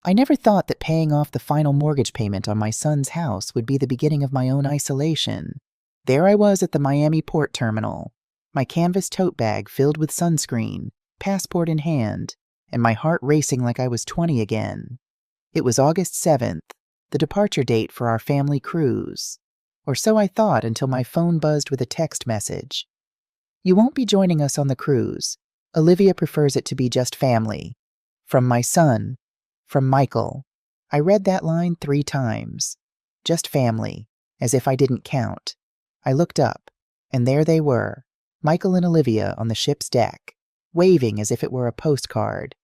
I never thought that paying off the final mortgage payment on my son's house would be the beginning of my own isolation. There I was at the Miami port terminal, my canvas tote bag filled with sunscreen, passport in hand, and my heart racing like I was 20 again. It was August 7th, the departure date for our family cruise. Or so I thought until my phone buzzed with a text message. "You won't be joining us on the cruise. Olivia prefers it to be just family. From my son. From Michael." I read that line 3 times. Just family, as if I didn't count. I looked up, and there they were, Michael and Olivia on the ship's deck, waving as if it were a postcard.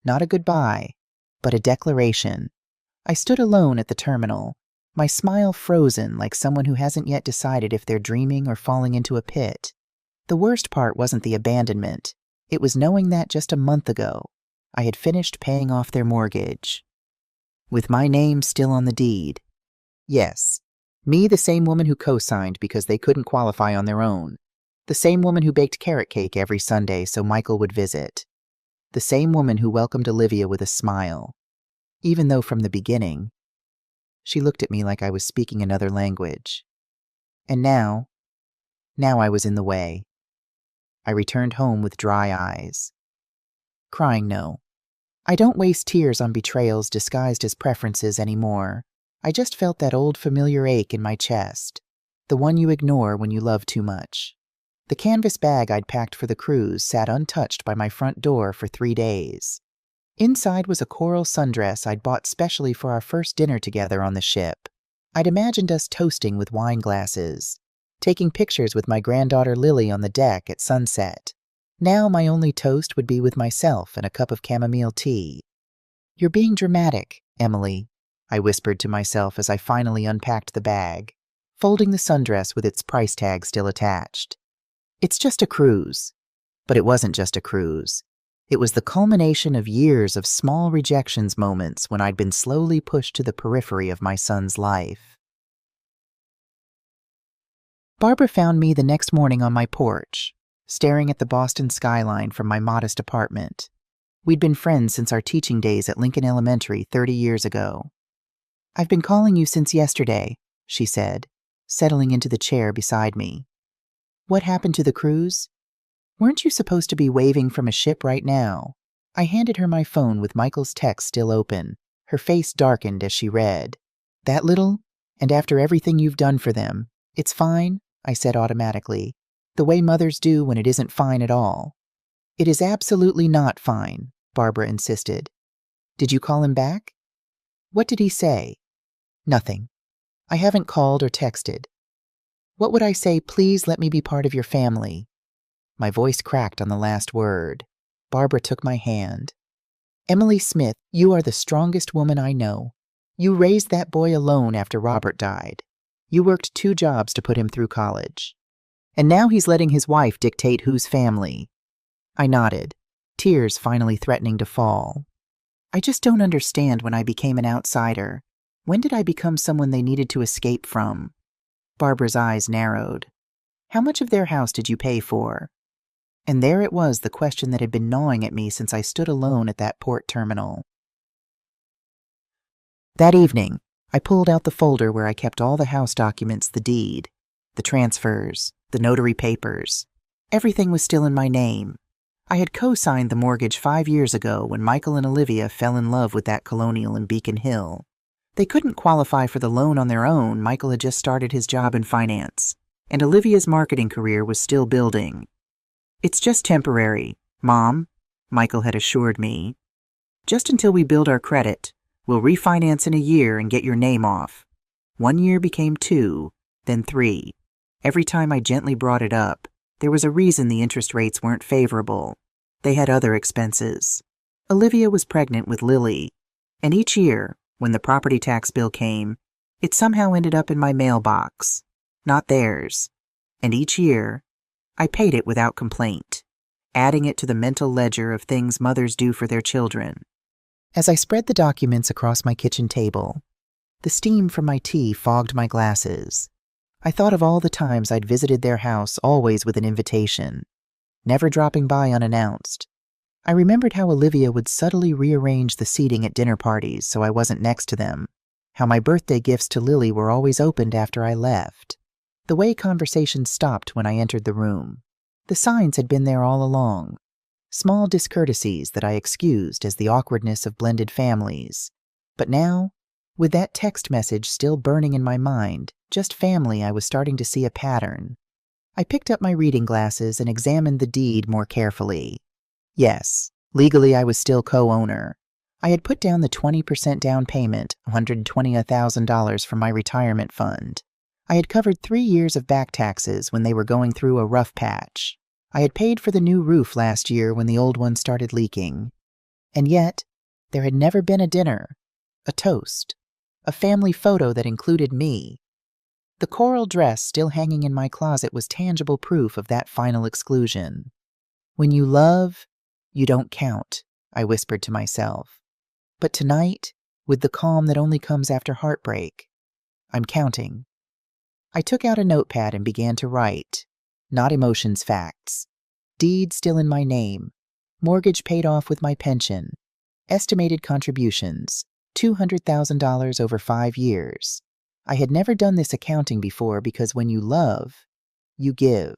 Not a goodbye, but a declaration. I stood alone at the terminal, my smile frozen like someone who hasn't yet decided if they're dreaming or falling into a pit. The worst part wasn't the abandonment. It was knowing that just a month ago, I had finished paying off their mortgage. With my name still on the deed. Yes, me, the same woman who co-signed because they couldn't qualify on their own. The same woman who baked carrot cake every Sunday so Michael would visit. The same woman who welcomed Olivia with a smile. Even though from the beginning, she looked at me like I was speaking another language. And now I was in the way. I returned home with dry eyes. Crying, no. I don't waste tears on betrayals disguised as preferences anymore. I just felt that old familiar ache in my chest, the one you ignore when you love too much. The canvas bag I'd packed for the cruise sat untouched by my front door for 3 days. Inside was a coral sundress I'd bought specially for our first dinner together on the ship. I'd imagined us toasting with wine glasses, taking pictures with my granddaughter Lily on the deck at sunset. Now my only toast would be with myself and a cup of chamomile tea. "You're being dramatic, Emily," I whispered to myself as I finally unpacked the bag, folding the sundress with its price tag still attached. "It's just a cruise." But it wasn't just a cruise. It was the culmination of years of small rejections moments when I'd been slowly pushed to the periphery of my son's life. Barbara found me the next morning on my porch, staring at the Boston skyline from my modest apartment. We'd been friends since our teaching days at Lincoln Elementary 30 years ago. "I've been calling you since yesterday," she said, settling into the chair beside me. "What happened to the cruise? Weren't you supposed to be waving from a ship right now?" I handed her my phone with Michael's text still open. Her face darkened as she read. "That little? And after everything you've done for them, it's fine?" I said automatically, the way mothers do when it isn't fine at all. "It is absolutely not fine," Barbara insisted. "Did you call him back?" "What did he say?" "Nothing. I haven't called or texted." "What would I say, 'Please let me be part of your family'?" My voice cracked on the last word. Barbara took my hand. "Emily Smith, you are the strongest woman I know. You raised that boy alone after Robert died. You worked 2 jobs to put him through college. And now he's letting his wife dictate whose family." I nodded, tears finally threatening to fall. "I just don't understand when I became an outsider. When did I become someone they needed to escape from?" Barbara's eyes narrowed. "How much of their house did you pay for?" And there it was, the question that had been gnawing at me since I stood alone at that port terminal. That evening, I pulled out the folder where I kept all the house documents, the deed, the transfers, the notary papers. Everything was still in my name. I had co-signed the mortgage 5 years ago when Michael and Olivia fell in love with that colonial in Beacon Hill. They couldn't qualify for the loan on their own. Michael had just started his job in finance, and Olivia's marketing career was still building. "It's just temporary, Mom," Michael had assured me. "Just until we build our credit. We'll refinance in a year and get your name off." 1 year became 2, then 3. Every time I gently brought it up, there was a reason the interest rates weren't favorable. They had other expenses. Olivia was pregnant with Lily, and each year, when the property tax bill came, it somehow ended up in my mailbox, not theirs. And each year, I paid it without complaint, adding it to the mental ledger of things mothers do for their children. As I spread the documents across my kitchen table, the steam from my tea fogged my glasses. I thought of all the times I'd visited their house, always with an invitation, never dropping by unannounced. I remembered how Olivia would subtly rearrange the seating at dinner parties so I wasn't next to them, how my birthday gifts to Lily were always opened after I left, the way conversations stopped when I entered the room. The signs had been there all along, small discourtesies that I excused as the awkwardness of blended families. But now, with that text message still burning in my mind, just family, I was starting to see a pattern. I picked up my reading glasses and examined the deed more carefully. Yes, legally I was still co-owner. I had put down the 20% down payment, $120,000 from my retirement fund. I had covered 3 years of back taxes when they were going through a rough patch. I had paid for the new roof last year when the old one started leaking. And yet, there had never been a dinner, a toast, a family photo that included me. The coral dress still hanging in my closet was tangible proof of that final exclusion. When you love, you don't count, I whispered to myself. But tonight, with the calm that only comes after heartbreak, I'm counting. I took out a notepad and began to write. Not emotions, facts. Deed still in my name. Mortgage paid off with my pension. Estimated contributions, $200,000 over 5 years. I had never done this accounting before because when you love, you give.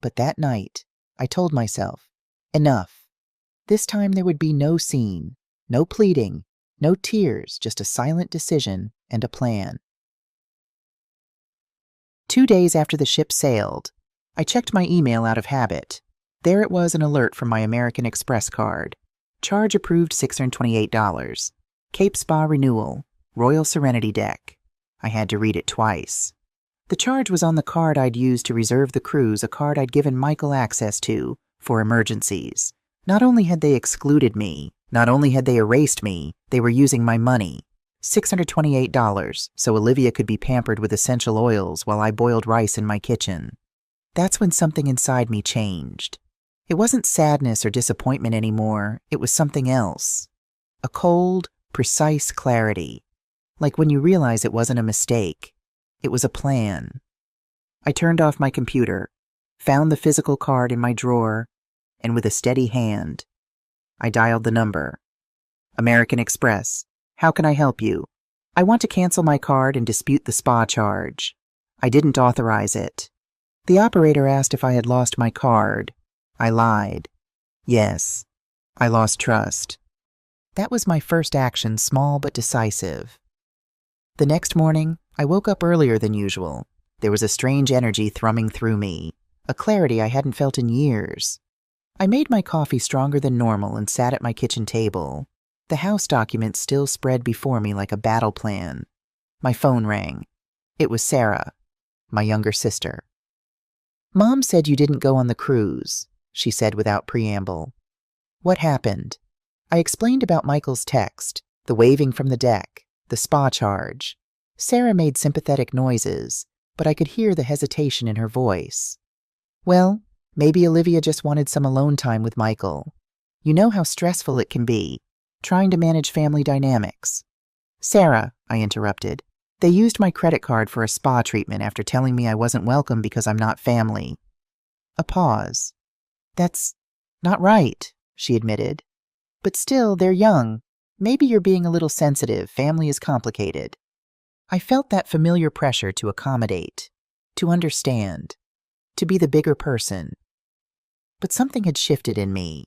But that night, I told myself, enough. This time there would be no scene, no pleading, no tears, just a silent decision and a plan. 2 days after the ship sailed, I checked my email out of habit. There it was, an alert from my American Express card. Charge approved $628. Cape Spa renewal. Royal Serenity deck. I had to read it twice. The charge was on the card I'd used to reserve the cruise, a card I'd given Michael access to for emergencies. Not only had they excluded me, not only had they erased me, they were using my money. $628, so Olivia could be pampered with essential oils while I boiled rice in my kitchen. That's when something inside me changed. It wasn't sadness or disappointment anymore, it was something else. A cold, precise clarity. Like when you realize it wasn't a mistake. It was a plan. I turned off my computer, found the physical card in my drawer, and with a steady hand, I dialed the number. American Express. How can I help you? I want to cancel my card and dispute the spa charge. I didn't authorize it. The operator asked if I had lost my card. I lied. Yes, I lost trust. That was my first action, small but decisive. The next morning, I woke up earlier than usual. There was a strange energy thrumming through me, a clarity I hadn't felt in years. I made my coffee stronger than normal and sat at my kitchen table. The house documents still spread before me like a battle plan. My phone rang. It was Sarah, my younger sister. Mom said you didn't go on the cruise, she said without preamble. What happened? I explained about Michael's text, the waving from the deck, the spa charge. Sarah made sympathetic noises, but I could hear the hesitation in her voice. Well, maybe Olivia just wanted some alone time with Michael. You know how stressful it can be, trying to manage family dynamics. Sarah, I interrupted, they used my credit card for a spa treatment after telling me I wasn't welcome because I'm not family. A pause. That's not right, she admitted. But still, they're young. Maybe you're being a little sensitive. Family is complicated. I felt that familiar pressure to accommodate, to understand, to be the bigger person. But something had shifted in me.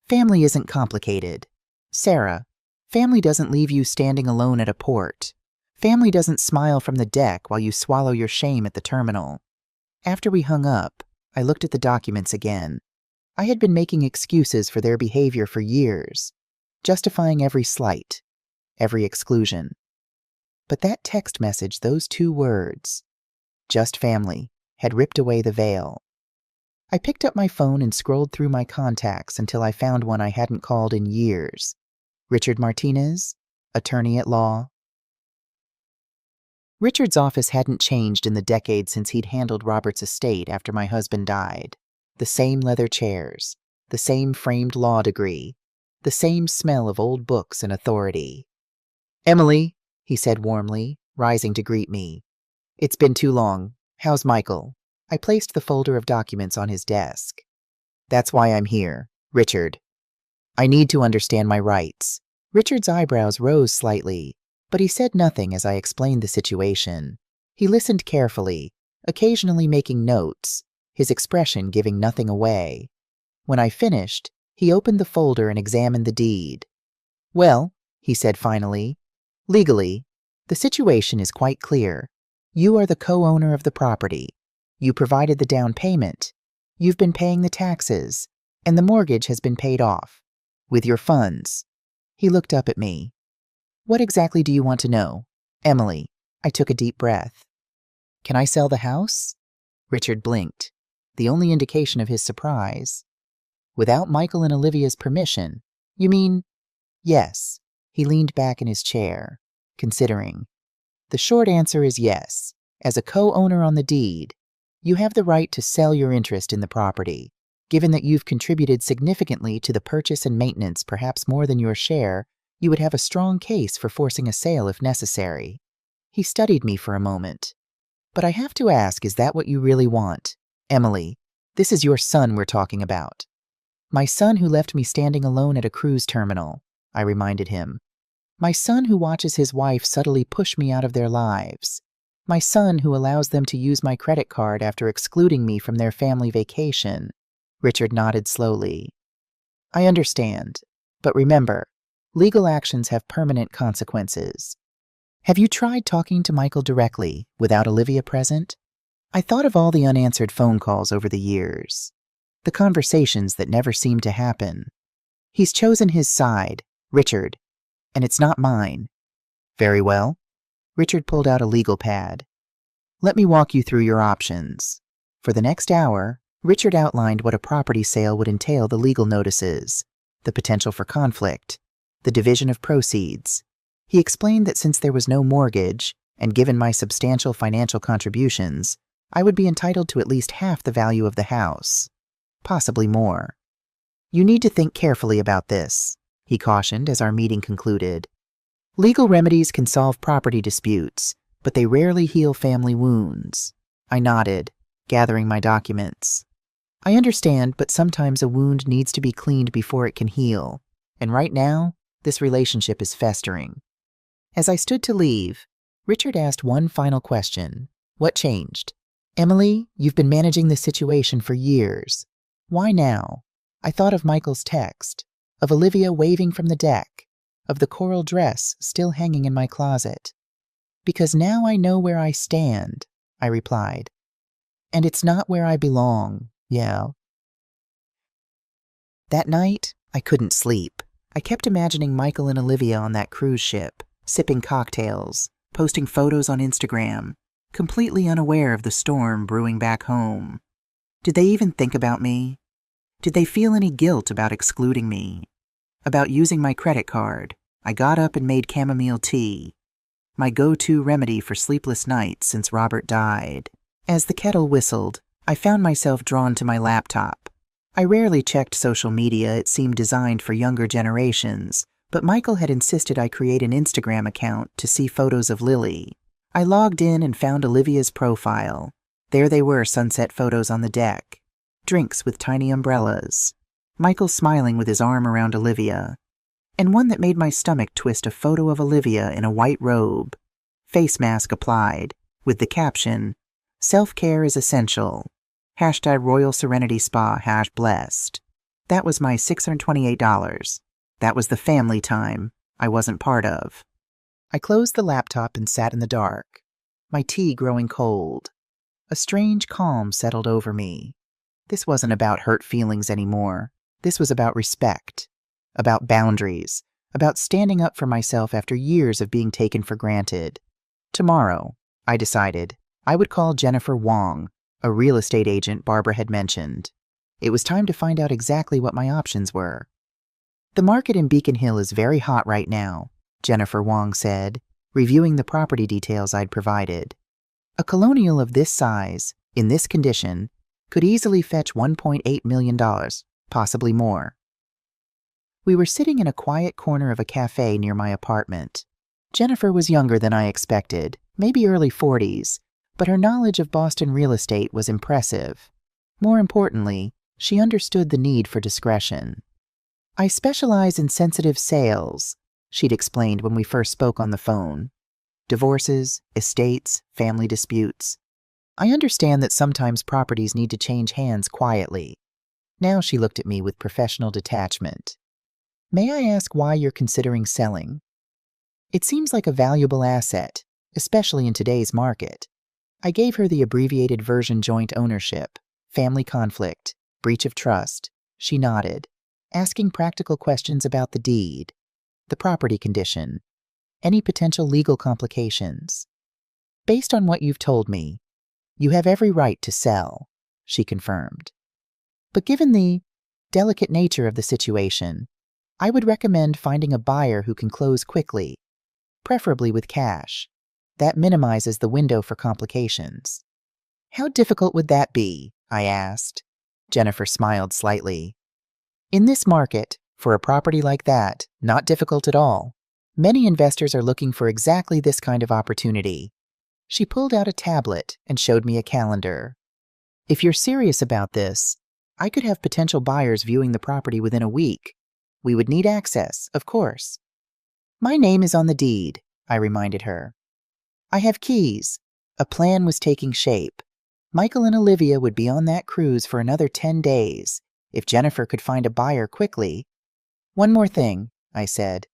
Family isn't complicated. Sarah, family doesn't leave you standing alone at a port. Family doesn't smile from the deck while you swallow your shame at the terminal. After we hung up, I looked at the documents again. I had been making excuses for their behavior for years, justifying every slight, every exclusion. But that text message, those 2 words, just family, had ripped away the veil. I picked up my phone and scrolled through my contacts until I found one I hadn't called in years. Richard Martinez, attorney at law. Richard's office hadn't changed in the decade since he'd handled Robert's estate after my husband died. The same leather chairs, the same framed law degree, the same smell of old books and authority. Emily, he said warmly, rising to greet me. It's been too long. How's Michael? I placed the folder of documents on his desk. That's why I'm here. Richard, I need to understand my rights. Richard's eyebrows rose slightly, but he said nothing as I explained the situation. He listened carefully, occasionally making notes, his expression giving nothing away. When I finished, he opened the folder and examined the deed. Well, he said finally, legally, the situation is quite clear. You are the co-owner of the property. You provided the down payment. You've been paying the taxes, and the mortgage has been paid off. With your funds. He looked up at me. What exactly do you want to know? Emily. I took a deep breath. Can I sell the house? Richard blinked, the only indication of his surprise. Without Michael and Olivia's permission? You mean? Yes. He leaned back in his chair, considering. The short answer is yes. As a co-owner on the deed, you have the right to sell your interest in the property. Given that you've contributed significantly to the purchase and maintenance, perhaps more than your share, you would have a strong case for forcing a sale if necessary. He studied me for a moment. But I have to ask, is that what you really want? Emily, this is your son we're talking about. My son who left me standing alone at a cruise terminal, I reminded him. My son who watches his wife subtly push me out of their lives. My son who allows them to use my credit card after excluding me from their family vacation. Richard nodded slowly. I understand, but remember, legal actions have permanent consequences. Have you tried talking to Michael directly, without Olivia present? I thought of all the unanswered phone calls over the years, the conversations that never seemed to happen. He's chosen his side, Richard, and it's not mine. Very well. Richard pulled out a legal pad. Let me walk you through your options. For the next hour, Richard outlined what a property sale would entail: the legal notices, the potential for conflict, the division of proceeds. He explained that since there was no mortgage, and given my substantial financial contributions, I would be entitled to at least half the value of the house, possibly more. You need to think carefully about this, he cautioned as our meeting concluded. Legal remedies can solve property disputes, but they rarely heal family wounds. I nodded, gathering my documents. I understand, but sometimes a wound needs to be cleaned before it can heal, and right now, this relationship is festering. As I stood to leave, Richard asked one final question. What changed? Emily, you've been managing this situation for years. Why now? I thought of Michael's text, of Olivia waving from the deck, of the coral dress still hanging in my closet. Because now I know where I stand, I replied. And it's not where I belong, yeah. That night, I couldn't sleep. I kept imagining Michael and Olivia on that cruise ship, sipping cocktails, posting photos on Instagram, completely unaware of the storm brewing back home. Did they even think about me? Did they feel any guilt about excluding me? About using my credit card? I got up and made chamomile tea, my go-to remedy for sleepless nights since Robert died. As the kettle whistled, I found myself drawn to my laptop. I rarely checked social media. It seemed designed for younger generations, but Michael had insisted I create an Instagram account to see photos of Lily. I logged in and found Olivia's profile. There they were, sunset photos on the deck, drinks with tiny umbrellas, Michael smiling with his arm around Olivia, and one that made my stomach twist, a photo of Olivia in a white robe, face mask applied, with the caption, "Self-care is essential. #Royal Serenity Spa #blessed. That was my $628. That was the family time I wasn't part of. I closed the laptop and sat in the dark, my tea growing cold. A strange calm settled over me. This wasn't about hurt feelings anymore. This was about respect, about boundaries, about standing up for myself after years of being taken for granted. Tomorrow, I decided, I would call Jennifer Wong, a real estate agent Barbara had mentioned. It was time to find out exactly what my options were. The market in Beacon Hill is very hot right now, Jennifer Wong said, reviewing the property details I'd provided. A colonial of this size, in this condition, could easily fetch $1.8 million, possibly more. We were sitting in a quiet corner of a cafe near my apartment. Jennifer was younger than I expected, maybe early 40s, but her knowledge of Boston real estate was impressive. More importantly, she understood the need for discretion. I specialize in sensitive sales, she'd explained when we first spoke on the phone. Divorces, estates, family disputes. I understand that sometimes properties need to change hands quietly. Now she looked at me with professional detachment. May I ask why you're considering selling? It seems like a valuable asset, especially in today's market. I gave her the abbreviated version: joint ownership, family conflict, breach of trust. She nodded, asking practical questions about the deed, the property condition, any potential legal complications. Based on what you've told me, you have every right to sell, she confirmed. But given the delicate nature of the situation, I would recommend finding a buyer who can close quickly, preferably with cash. That minimizes the window for complications. How difficult would that be? I asked. Jennifer smiled slightly. In this market, for a property like that, not difficult at all. Many investors are looking for exactly this kind of opportunity. She pulled out a tablet and showed me a calendar. If you're serious about this, I could have potential buyers viewing the property within a week. We would need access, of course. My name is on the deed, I reminded her. I have keys. A plan was taking shape. Michael and Olivia would be on that cruise for another 10 days, if Jennifer could find a buyer quickly. One more thing, I said.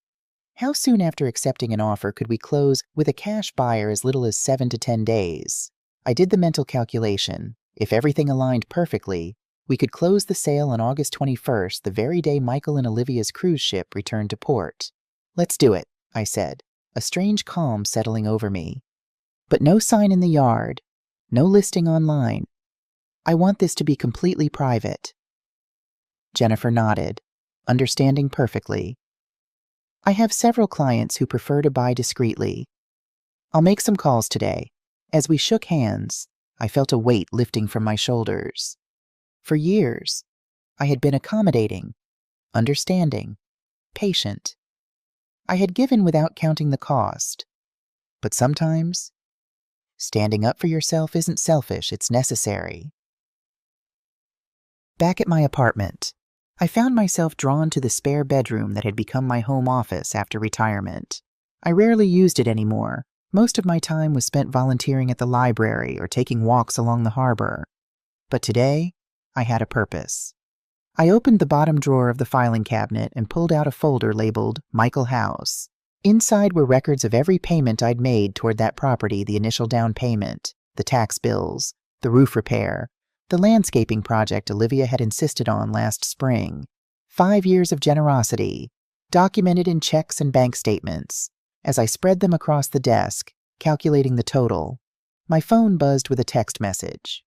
How soon after accepting an offer could we close with a cash buyer? As little as 7 to 10 days. I did the mental calculation. If everything aligned perfectly, we could close the sale on August 21st, the very day Michael and Olivia's cruise ship returned to port. Let's do it, I said, a strange calm settling over me. But no sign in the yard, no listing online. I want this to be completely private. Jennifer nodded, understanding perfectly. I have several clients who prefer to buy discreetly. I'll make some calls today. As we shook hands, I felt a weight lifting from my shoulders. For years, I had been accommodating, understanding, patient. I had given without counting the cost. But sometimes, standing up for yourself isn't selfish, it's necessary. Back at my apartment, I found myself drawn to the spare bedroom that had become my home office after retirement. I rarely used it anymore. Most of my time was spent volunteering at the library or taking walks along the harbor. But today, I had a purpose. I opened the bottom drawer of the filing cabinet and pulled out a folder labeled Michael House. Inside were records of every payment I'd made toward that property: the initial down payment, the tax bills, the roof repair, the landscaping project Olivia had insisted on last spring. 5 years of generosity, documented in checks and bank statements. As I spread them across the desk, calculating the total, my phone buzzed with a text message.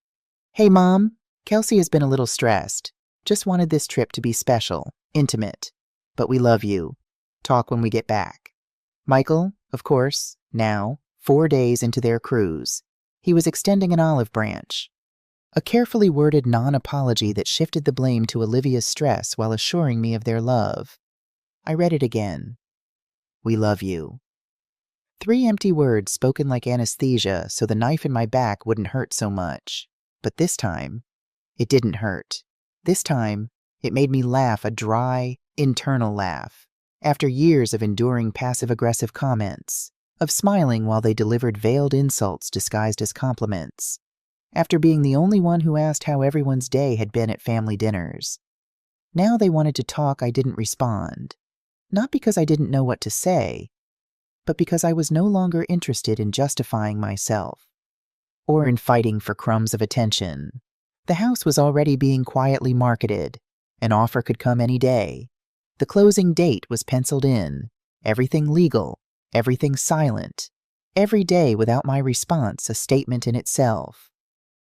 Hey, Mom, Kelsey has been a little stressed. Just wanted this trip to be special, intimate. But we love you. Talk when we get back. Michael, of course, now, 4 days into their cruise. He was extending an olive branch. A carefully worded non-apology that shifted the blame to Olivia's stress while assuring me of their love. I read it again. We love you. 3 empty words spoken like anesthesia so the knife in my back wouldn't hurt so much. But this time, it didn't hurt. This time, it made me laugh, a dry, internal laugh. After years of enduring passive-aggressive comments, of smiling while they delivered veiled insults disguised as compliments, after being the only one who asked how everyone's day had been at family dinners. Now they wanted to talk, I didn't respond. Not because I didn't know what to say, but because I was no longer interested in justifying myself, or in fighting for crumbs of attention. The house was already being quietly marketed. An offer could come any day. The closing date was penciled in. Everything legal, everything silent. Every day without my response, a statement in itself.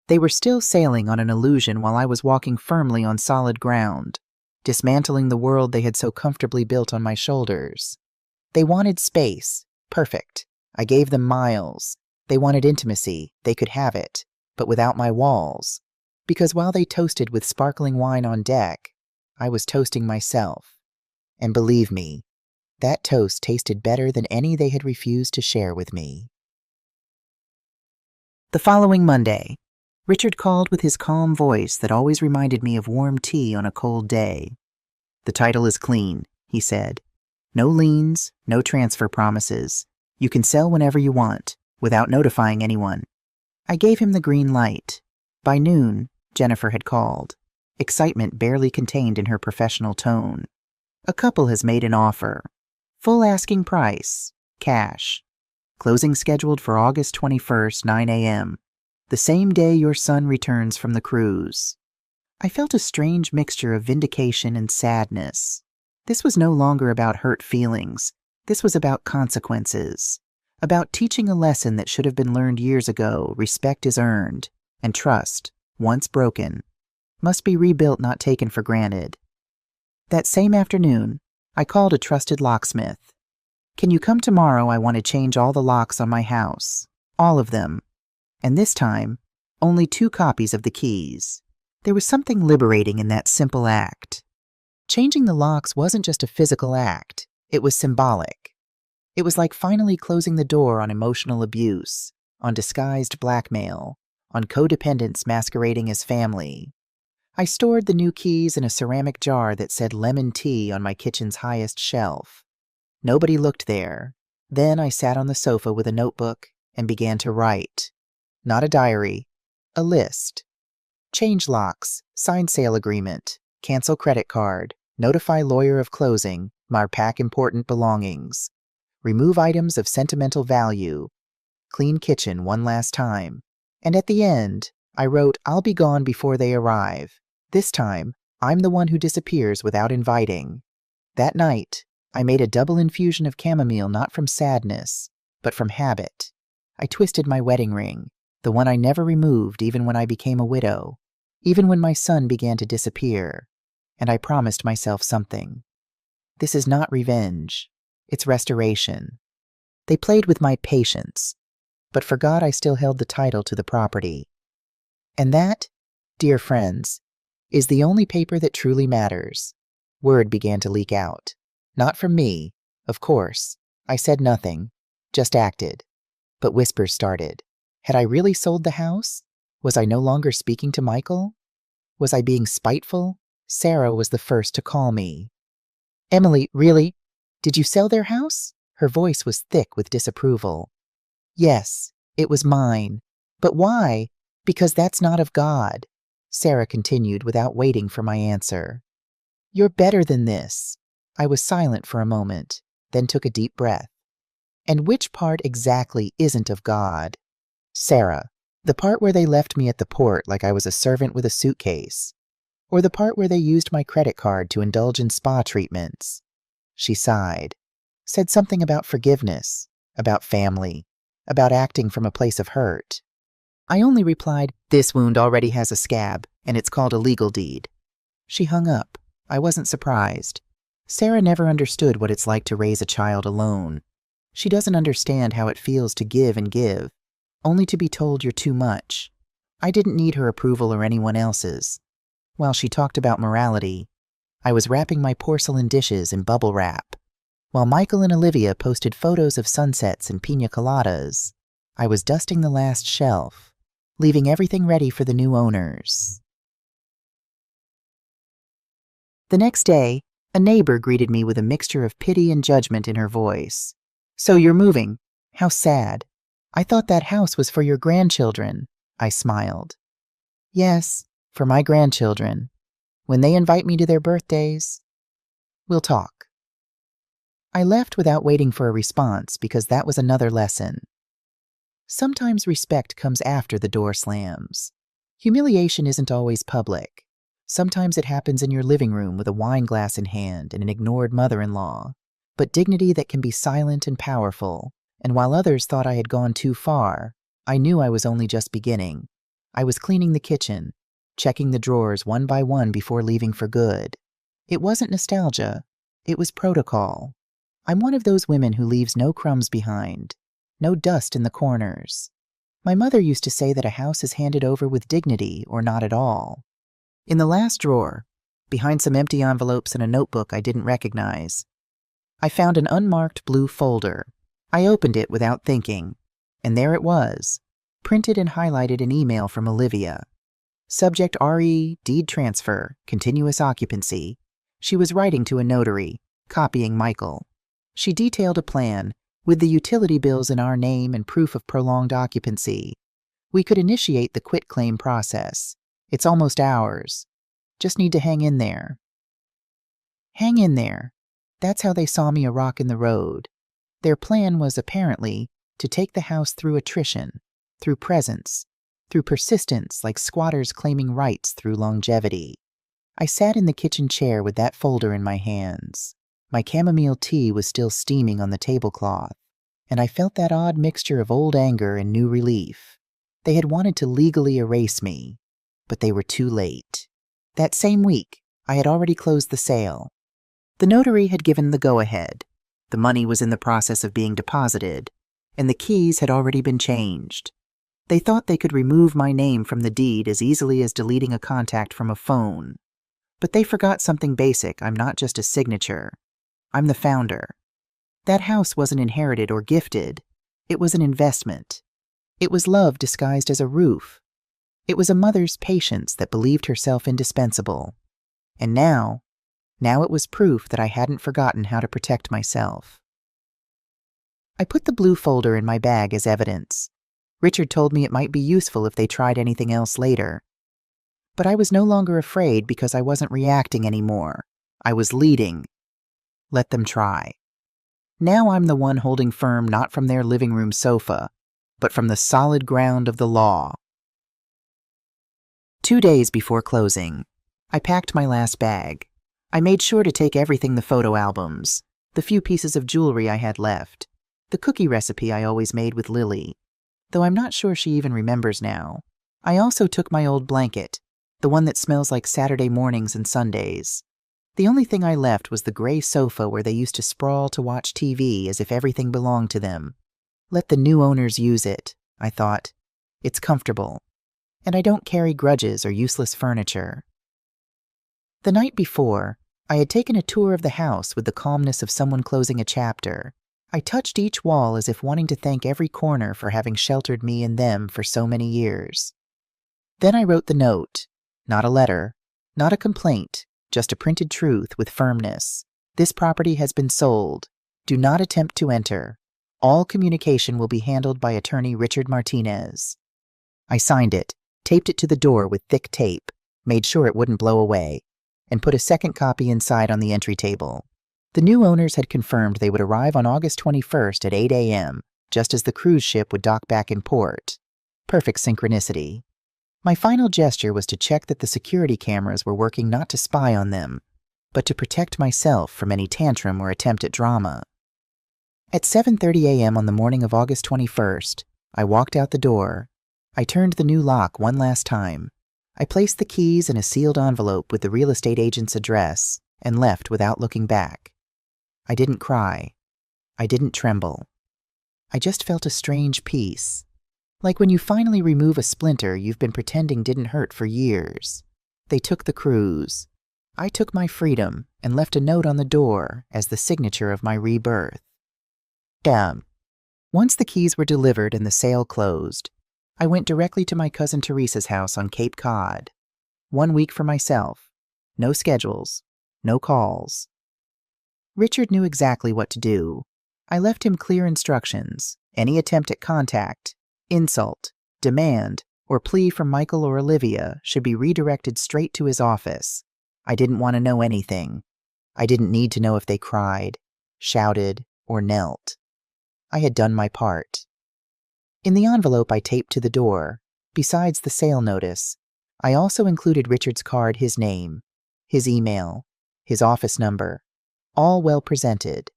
They were still sailing on an illusion while I was walking firmly on solid ground, dismantling the world they had so comfortably built on my shoulders. They wanted space. Perfect. I gave them miles. They wanted intimacy. They could have it, but without my walls. Because while they toasted with sparkling wine on deck, I was toasting myself. And believe me, that toast tasted better than any they had refused to share with me. The following Monday, Richard called with his calm voice that always reminded me of warm tea on a cold day. "The title is clean," he said. "No liens, no transfer promises. You can sell whenever you want, without notifying anyone." I gave him the green light. By noon, Jennifer had called, excitement barely contained in her professional tone. "A couple has made an offer. Full asking price. Cash. Closing scheduled for August 21st, 9 a.m. The same day your son returns from the cruise." I felt a strange mixture of vindication and sadness. This was no longer about hurt feelings. This was about consequences. About teaching a lesson that should have been learned years ago. Respect is earned, and trust, once broken, must be rebuilt, not taken for granted. That same afternoon, I called a trusted locksmith. "Can you come tomorrow? I want to change all the locks on my house. All of them. And this time, only 2 copies of the keys." There was something liberating in that simple act. Changing the locks wasn't just a physical act. It was symbolic. It was like finally closing the door on emotional abuse, on disguised blackmail, on codependence masquerading as family. I stored the new keys in a ceramic jar that said lemon tea on my kitchen's highest shelf. Nobody looked there. Then I sat on the sofa with a notebook and began to write. Not a diary, a list. Change locks, sign sale agreement, cancel credit card, notify lawyer of closing, pack important belongings, remove items of sentimental value, clean kitchen one last time. And at the end, I wrote, "I'll be gone before they arrive. This time, I'm the one who disappears without inviting." That night, I made a double infusion of chamomile, not from sadness, but from habit. I twisted my wedding ring, the one I never removed even when I became a widow, even when my son began to disappear, and I promised myself something. This is not revenge. It's restoration. They played with my patience, but forgot I still held the title to the property. And that, dear friends, is the only paper that truly matters. Word began to leak out. Not from me, of course. I said nothing, just acted. But whispers started. Had I really sold the house? Was I no longer speaking to Michael? Was I being spiteful? Sarah was the first to call me. "Emily, really? Did you sell their house?" Her voice was thick with disapproval. "Yes, it was mine. But why? Because that's not of God," Sarah continued without waiting for my answer. "You're better than this." I was silent for a moment, then took a deep breath. "And which part exactly isn't of God?" "Sarah, the part where they left me at the port like I was a servant with a suitcase, or the part where they used my credit card to indulge in spa treatments?" She sighed, said something about forgiveness, about family, about acting from a place of hurt. I only replied, "This wound already has a scab, and it's called a legal deed." She hung up. I wasn't surprised. Sarah never understood what it's like to raise a child alone. She doesn't understand how it feels to give and give, only to be told you're too much. I didn't need her approval or anyone else's. While she talked about morality, I was wrapping my porcelain dishes in bubble wrap. While Michael and Olivia posted photos of sunsets and piña coladas, I was dusting the last shelf, leaving everything ready for the new owners. The next day, a neighbor greeted me with a mixture of pity and judgment in her voice. "So you're moving? How sad. I thought that house was for your grandchildren." I smiled. "Yes, for my grandchildren. When they invite me to their birthdays, we'll talk." I left without waiting for a response because that was another lesson. Sometimes respect comes after the door slams. Humiliation isn't always public. Sometimes it happens in your living room with a wine glass in hand and an ignored mother-in-law. But dignity that can be silent and powerful, and while others thought I had gone too far, I knew I was only just beginning. I was cleaning the kitchen, checking the drawers one by one before leaving for good. It wasn't nostalgia. It was protocol. I'm one of those women who leaves no crumbs behind, no dust in the corners. My mother used to say that a house is handed over with dignity or not at all. In the last drawer, behind some empty envelopes and a notebook I didn't recognize, I found an unmarked blue folder. I opened it without thinking, and there it was, printed and highlighted an email from Olivia. Subject RE, deed transfer, continuous occupancy, She was writing to a notary, copying Michael. She detailed a plan, with the utility bills in our name and proof of prolonged occupancy. We could initiate the quitclaim process. It's almost ours. Just need to hang in there. Hang in there. That's how they saw me a rock in the road. Their plan was, apparently, to take the house through attrition, through presence, through persistence like squatters claiming rights through longevity. I sat in the kitchen chair with that folder in my hands. My chamomile tea was still steaming on the tablecloth, and I felt that odd mixture of old anger and new relief. They had wanted to legally erase me, but they were too late. That same week, I had already closed the sale. The notary had given the go-ahead. The money was in the process of being deposited, and the keys had already been changed. They thought they could remove my name from the deed as easily as deleting a contact from a phone. But they forgot something basic. I'm not just a signature. I'm the founder. That house wasn't inherited or gifted. It was an investment. It was love disguised as a roof. It was a mother's patience that believed herself indispensable. And now it was proof that I hadn't forgotten how to protect myself. I put the blue folder in my bag as evidence. Richard told me it might be useful if they tried anything else later. But I was no longer afraid because I wasn't reacting anymore. I was leading. Let them try. Now I'm the one holding firm not from their living room sofa, but from the solid ground of the law. 2 days before closing, I packed my last bag. I made sure to take everything: the photo albums, the few pieces of jewelry I had left, the cookie recipe I always made with Lily, though I'm not sure she even remembers now. I also took my old blanket, the one that smells like Saturday mornings and Sundays. The only thing I left was the gray sofa where they used to sprawl to watch TV as if everything belonged to them. Let the new owners use it, I thought. It's comfortable, and I don't carry grudges or useless furniture. The night before, I had taken a tour of the house with the calmness of someone closing a chapter. I touched each wall as if wanting to thank every corner for having sheltered me and them for so many years. Then I wrote the note. Not a letter, not a complaint, just a printed truth with firmness. This property has been sold. Do not attempt to enter. All communication will be handled by attorney Richard Martinez. I signed it, taped it to the door with thick tape, made sure it wouldn't blow away, and put a second copy inside on the entry table. The new owners had confirmed they would arrive on August 21st at 8 a.m., just as the cruise ship would dock back in port. Perfect synchronicity. My final gesture was to check that the security cameras were working, not to spy on them, but to protect myself from any tantrum or attempt at drama. At 7:30 a.m. on the morning of August 21st, I walked out the door. I turned the new lock one last time. I placed the keys in a sealed envelope with the real estate agent's address and left without looking back. I didn't cry. I didn't tremble. I just felt a strange peace. Like when you finally remove a splinter you've been pretending didn't hurt for years. They took the cruise. I took my freedom and left a note on the door as the signature of my rebirth. Once the keys were delivered and the sale closed, I went directly to my cousin Teresa's house on Cape Cod. 1 week for myself. No schedules. No calls. Richard knew exactly what to do. I left him clear instructions. Any attempt at contact, insult, demand, or plea from Michael or Olivia should be redirected straight to his office. I didn't want to know anything. I didn't need to know if they cried, shouted, or knelt. I had done my part. In the envelope I taped to the door, besides the sale notice, I also included Richard's card, his name, his email, his office number, all well presented,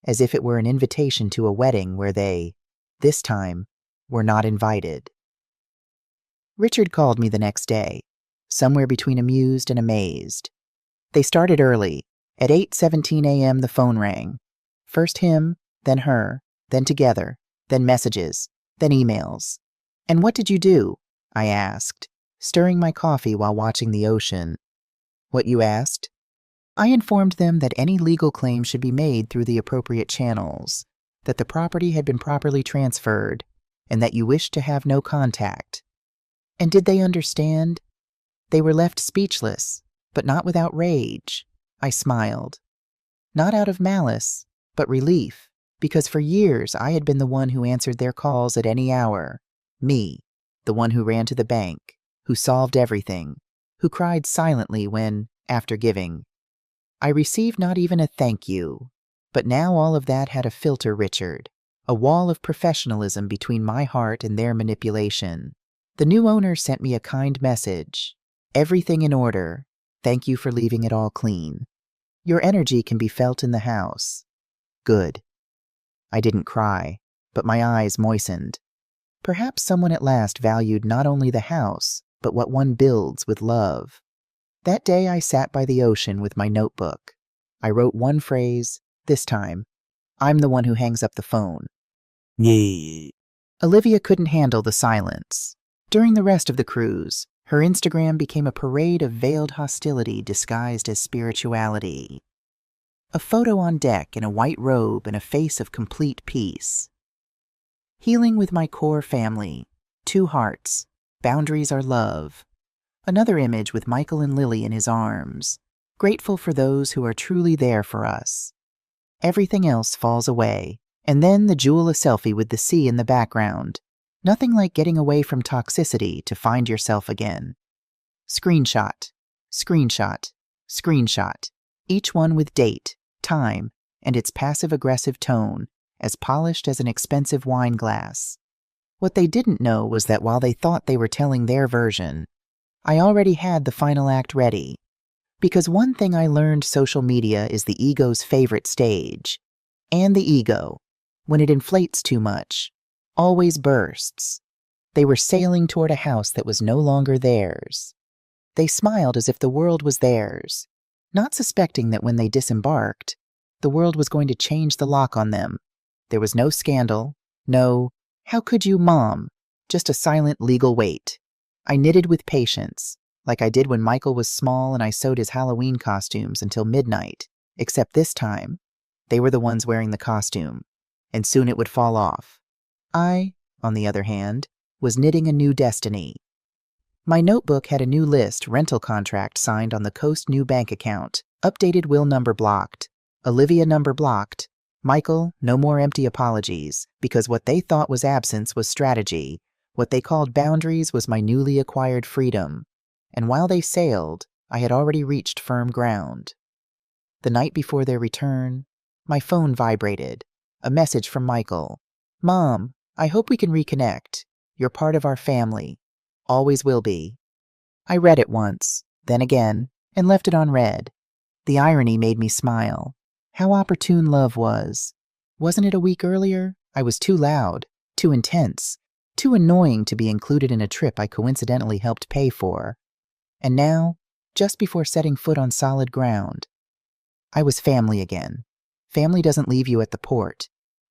as if it were an invitation to a wedding where they, this time, were not invited. Richard called me the next day, somewhere between amused and amazed. They started early. At 8:17 a.m. the phone rang. First him, then her, then together, then messages, then emails. "And what did you do?" I asked, stirring my coffee while watching the ocean. "What you asked?" I informed them that any legal claim should be made through the appropriate channels, that the property had been properly transferred, and that you wished to have no contact. And did they understand? They were left speechless, but not without rage. I smiled. Not out of malice, but relief, because for years I had been the one who answered their calls at any hour. Me, the one who ran to the bank, who solved everything, who cried silently when, after giving. I received not even a thank you, but now all of that had a filter, Richard, a wall of professionalism between my heart and their manipulation. The new owner sent me a kind message. Everything in order. Thank you for leaving it all clean. Your energy can be felt in the house. Good. I didn't cry, but my eyes moistened. Perhaps someone at last valued not only the house, but what one builds with love. That day I sat by the ocean with my notebook. I wrote one phrase, this time, I'm the one who hangs up the phone. Yeah. Olivia couldn't handle the silence. During the rest of the cruise, her Instagram became a parade of veiled hostility disguised as spirituality. A photo on deck in a white robe and a face of complete peace. Healing with my core family. 2 hearts. Boundaries are love. Another image with Michael and Lily in his arms. Grateful for those who are truly there for us. Everything else falls away. And then the jewel a selfie with the sea in the background. Nothing like getting away from toxicity to find yourself again. Screenshot, screenshot, screenshot. Each one with date, time, and its passive-aggressive tone, as polished as an expensive wine glass. What they didn't know was that while they thought they were telling their version, I already had the final act ready. Because one thing I learned, social media is the ego's favorite stage. And the ego, when it inflates too much, always bursts. They were sailing toward a house that was no longer theirs. They smiled as if the world was theirs, not suspecting that when they disembarked, the world was going to change the lock on them. There was no scandal, no, how could you, Mom? Just a silent legal wait. I knitted with patience, like I did when Michael was small and I sewed his Halloween costumes until midnight, except this time, they were the ones wearing the costume, and soon it would fall off. I, on the other hand, was knitting a new destiny. My notebook had a new list, rental contract signed on the Coast new bank account, updated will number blocked, Olivia number blocked, Michael, no more empty apologies, because what they thought was absence was strategy, what they called boundaries was my newly acquired freedom, and while they sailed, I had already reached firm ground. The night before their return, my phone vibrated, a message from Michael. Mom, I hope we can reconnect. You're part of our family. Always will be. I read it once, then again, and left it on read. The irony made me smile. How opportune love was. Wasn't it a week earlier? I was too loud, too intense, too annoying to be included in a trip I coincidentally helped pay for. And now, just before setting foot on solid ground, I was family again. Family doesn't leave you at the port.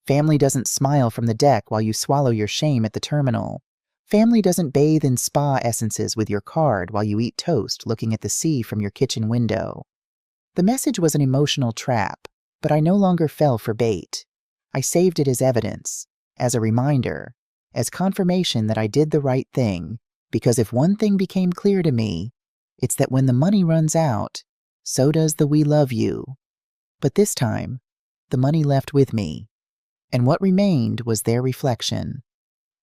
Family doesn't smile from the deck while you swallow your shame at the terminal. Family doesn't bathe in spa essences with your card while you eat toast looking at the sea from your kitchen window. The message was an emotional trap, but I no longer fell for bait. I saved it as evidence, as a reminder, as confirmation that I did the right thing, because if one thing became clear to me, it's that when the money runs out, so does the we love you. But this time, the money left with me, and what remained was their reflection.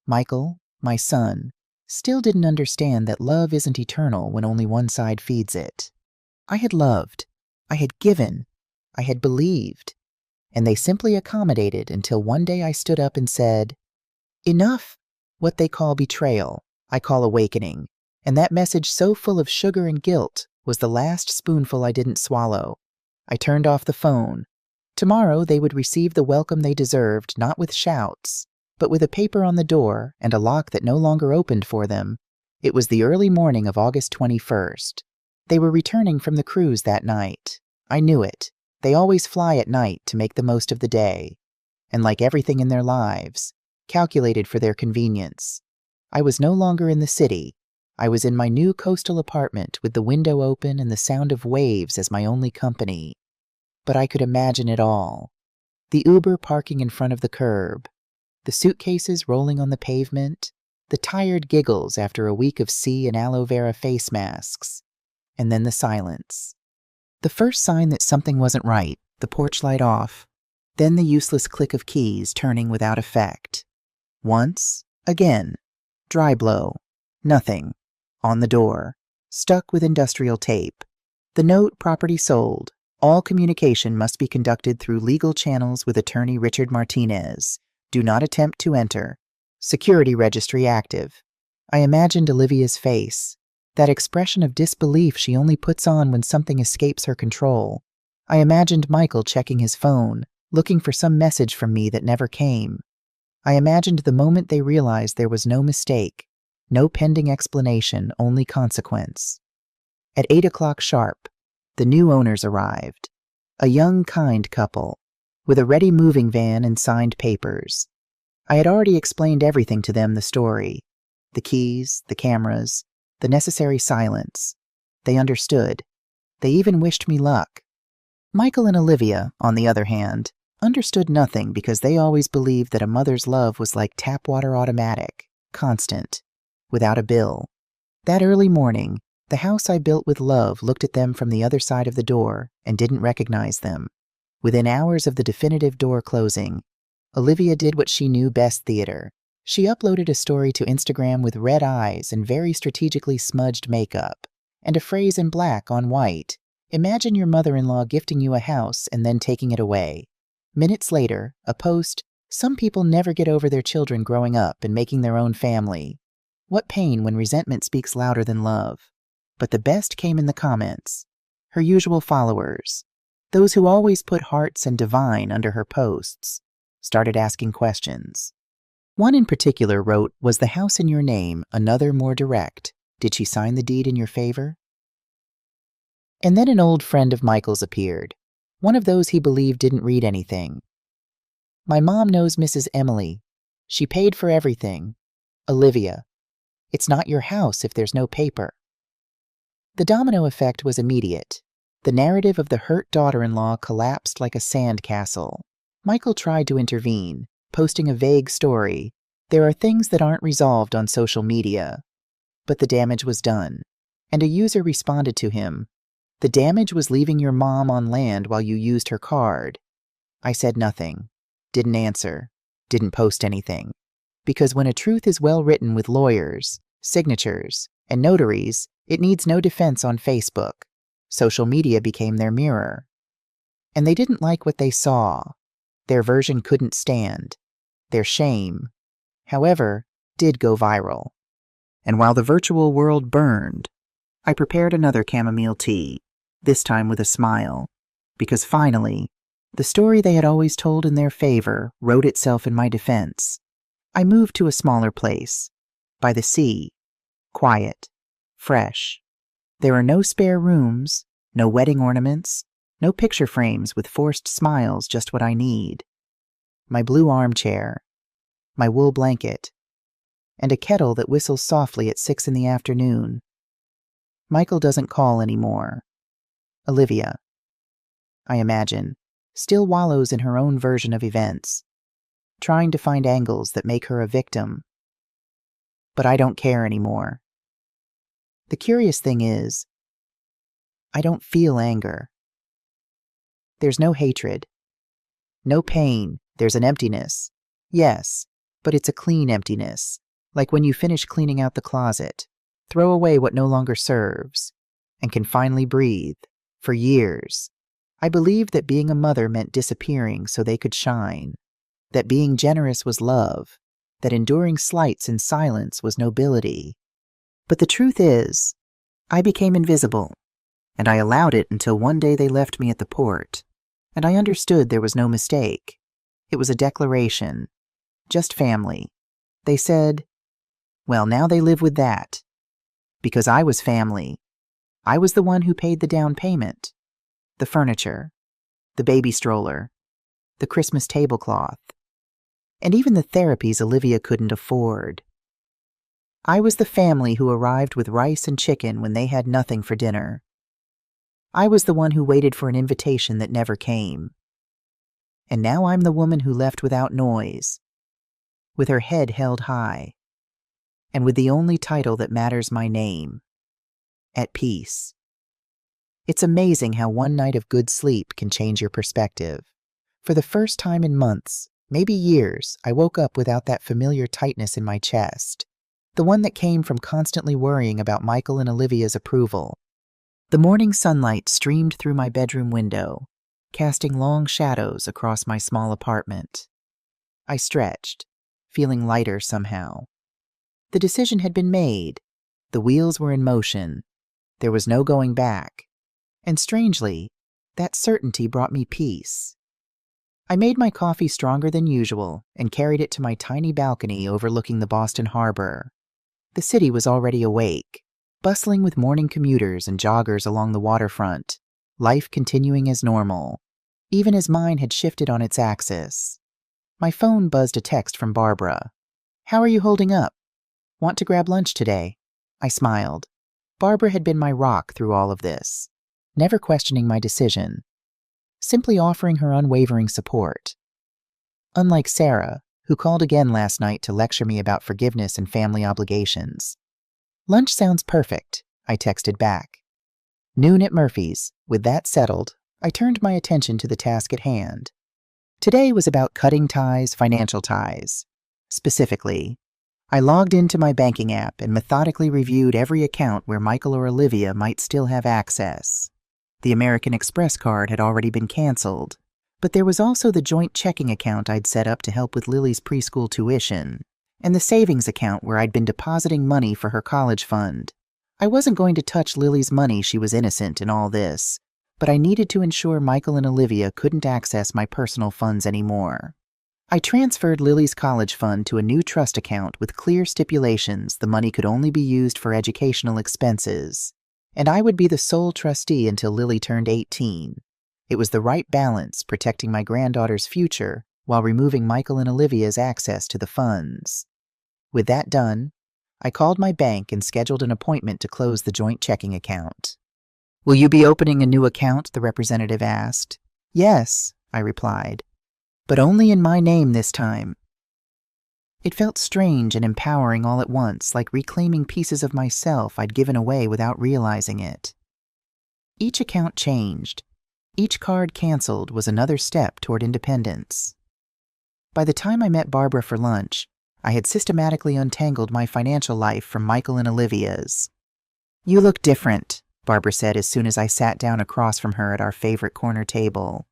Michael, my son, still didn't understand that love isn't eternal when only one side feeds it. I had loved, I had given, I had believed, and they simply accommodated until one day I stood up and said, enough. What they call betrayal, I call awakening, and that message so full of sugar and guilt was the last spoonful I didn't swallow. I turned off the phone. Tomorrow they would receive the welcome they deserved, not with shouts, but with a paper on the door and a lock that no longer opened for them. It was the early morning of August 21st. They were returning from the cruise that night. I knew it. They always fly at night to make the most of the day. And like everything in their lives, calculated for their convenience. I was no longer in the city. I was in my new coastal apartment with the window open and the sound of waves as my only company. But I could imagine it all. The Uber parking in front of the curb, the suitcases rolling on the pavement, the tired giggles after a week of sea and aloe vera face masks, and then the silence. The first sign that something wasn't right, the porch light off, then the useless click of keys turning without effect. Once, again, dry blow, nothing, on the door, stuck with industrial tape. The note, property sold. All communication must be conducted through legal channels with attorney Richard Martinez. Do not attempt to enter. Security registry active. I imagined Olivia's face, that expression of disbelief she only puts on when something escapes her control. I imagined Michael checking his phone, looking for some message from me that never came. I imagined the moment they realized there was no mistake, no pending explanation, only consequence. At 8 o'clock sharp, the new owners arrived. A young, kind couple, with a ready moving van and signed papers. I had already explained everything to them, the story. The keys, the cameras, the necessary silence. They understood. They even wished me luck. Michael and Olivia, on the other hand, understood nothing because they always believed that a mother's love was like tap water, automatic, constant, without a bill. That early morning, the house I built with love looked at them from the other side of the door and didn't recognize them. Within hours of the definitive door closing, Olivia did what she knew best, theater. She uploaded a story to Instagram with red eyes and very strategically smudged makeup, and a phrase in black on white. Imagine your mother-in-law gifting you a house and then taking it away. Minutes later, a post, some people never get over their children growing up and making their own family. What pain when resentment speaks louder than love. But the best came in the comments. Her usual followers, those who always put hearts and divine under her posts, started asking questions. One in particular wrote, "Was the house in your name?" Another, more direct, "Did she sign the deed in your favor?" And then an old friend of Michael's appeared, one of those he believed didn't read anything. "My mom knows Mrs. Emily. She paid for everything. Olivia, it's not your house if there's no paper." The domino effect was immediate. The narrative of the hurt daughter-in-law collapsed like a sandcastle. Michael tried to intervene, posting a vague story. There are things that aren't resolved on social media. But the damage was done, and a user responded to him. "The damage was leaving your mom on land while you used her card." I said nothing, didn't answer, didn't post anything. Because when a truth is well written with lawyers, signatures, and notaries, it needs no defense on Facebook. Social media became their mirror. And they didn't like what they saw. Their version couldn't stand. Their shame, however, did go viral. And while the virtual world burned, I prepared another chamomile tea, this time with a smile, because finally, the story they had always told in their favor wrote itself in my defense. I moved to a smaller place, by the sea, quiet, fresh. There are no spare rooms, no wedding ornaments, no picture frames with forced smiles, just what I need. My blue armchair, my wool blanket, and a kettle that whistles softly at 6 in the afternoon. Michael doesn't call anymore. Olivia, I imagine, still wallows in her own version of events, trying to find angles that make her a victim. But I don't care anymore. The curious thing is, I don't feel anger. There's no hatred, no pain. There's an emptiness. Yes, but it's a clean emptiness, like when you finish cleaning out the closet, throw away what no longer serves, and can finally breathe. For years, I believed that being a mother meant disappearing so they could shine, that being generous was love, that enduring slights in silence was nobility. But the truth is, I became invisible, and I allowed it until one day they left me at the port, and I understood there was no mistake. It was a declaration, just family. They said, well, now they live with that. Because I was family. I was the one who paid the down payment, the furniture, the baby stroller, the Christmas tablecloth, and even the therapies Olivia couldn't afford. I was the family who arrived with rice and chicken when they had nothing for dinner. I was the one who waited for an invitation that never came. And now I'm the woman who left without noise, with her head held high, and with the only title that matters, my name, at peace. It's amazing how one night of good sleep can change your perspective. For the first time in months, maybe years, I woke up without that familiar tightness in my chest, the one that came from constantly worrying about Michael and Olivia's approval. The morning sunlight streamed through my bedroom window, casting long shadows across my small apartment. I stretched, feeling lighter somehow. The decision had been made. The wheels were in motion. There was no going back. And strangely, that certainty brought me peace. I made my coffee stronger than usual and carried it to my tiny balcony overlooking the Boston Harbor. The city was already awake, bustling with morning commuters and joggers along the waterfront, life continuing as normal, even as mine had shifted on its axis. My phone buzzed a text from Barbara. "How are you holding up? Want to grab lunch today?" I smiled. Barbara had been my rock through all of this, never questioning my decision, simply offering her unwavering support. Unlike Sarah, who called again last night to lecture me about forgiveness and family obligations. "Lunch sounds perfect," I texted back. Noon at Murphy's. With that settled, I turned my attention to the task at hand. Today was about cutting ties, financial ties. Specifically, I logged into my banking app and methodically reviewed every account where Michael or Olivia might still have access. The American Express card had already been canceled, but there was also the joint checking account I'd set up to help with Lily's preschool tuition, and the savings account where I'd been depositing money for her college fund. I wasn't going to touch Lily's money, she was innocent in all this, but I needed to ensure Michael and Olivia couldn't access my personal funds anymore. I transferred Lily's college fund to a new trust account with clear stipulations the money could only be used for educational expenses, and I would be the sole trustee until Lily turned 18. It was the right balance, protecting my granddaughter's future while removing Michael and Olivia's access to the funds. With that done, I called my bank and scheduled an appointment to close the joint checking account. "Will you be opening a new account?" the representative asked. "Yes," I replied, "but only in my name this time." It felt strange and empowering all at once, like reclaiming pieces of myself I'd given away without realizing it. Each account changed. Each card canceled was another step toward independence. By the time I met Barbara for lunch, I had systematically untangled my financial life from Michael and Olivia's. "You look different," Barbara said as soon as I sat down across from her at our favorite corner table.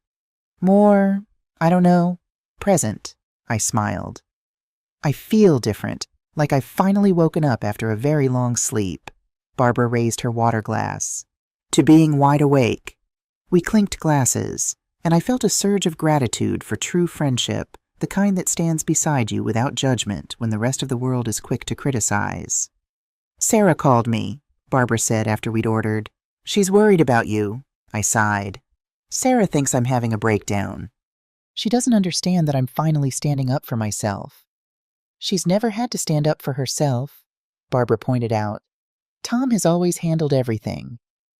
"More, I don't know, present," I smiled. "I feel different, like I've finally woken up after a very long sleep." Barbara raised her water glass. "To being wide awake." We clinked glasses, and I felt a surge of gratitude for true friendship, the kind that stands beside you without judgment when the rest of the world is quick to criticize. "Sarah called me," Barbara said after we'd ordered. "She's worried about you." I sighed. "Sarah thinks I'm having a breakdown. She doesn't understand that I'm finally standing up for myself." "She's never had to stand up for herself," Barbara pointed out. "Tom has always handled everything.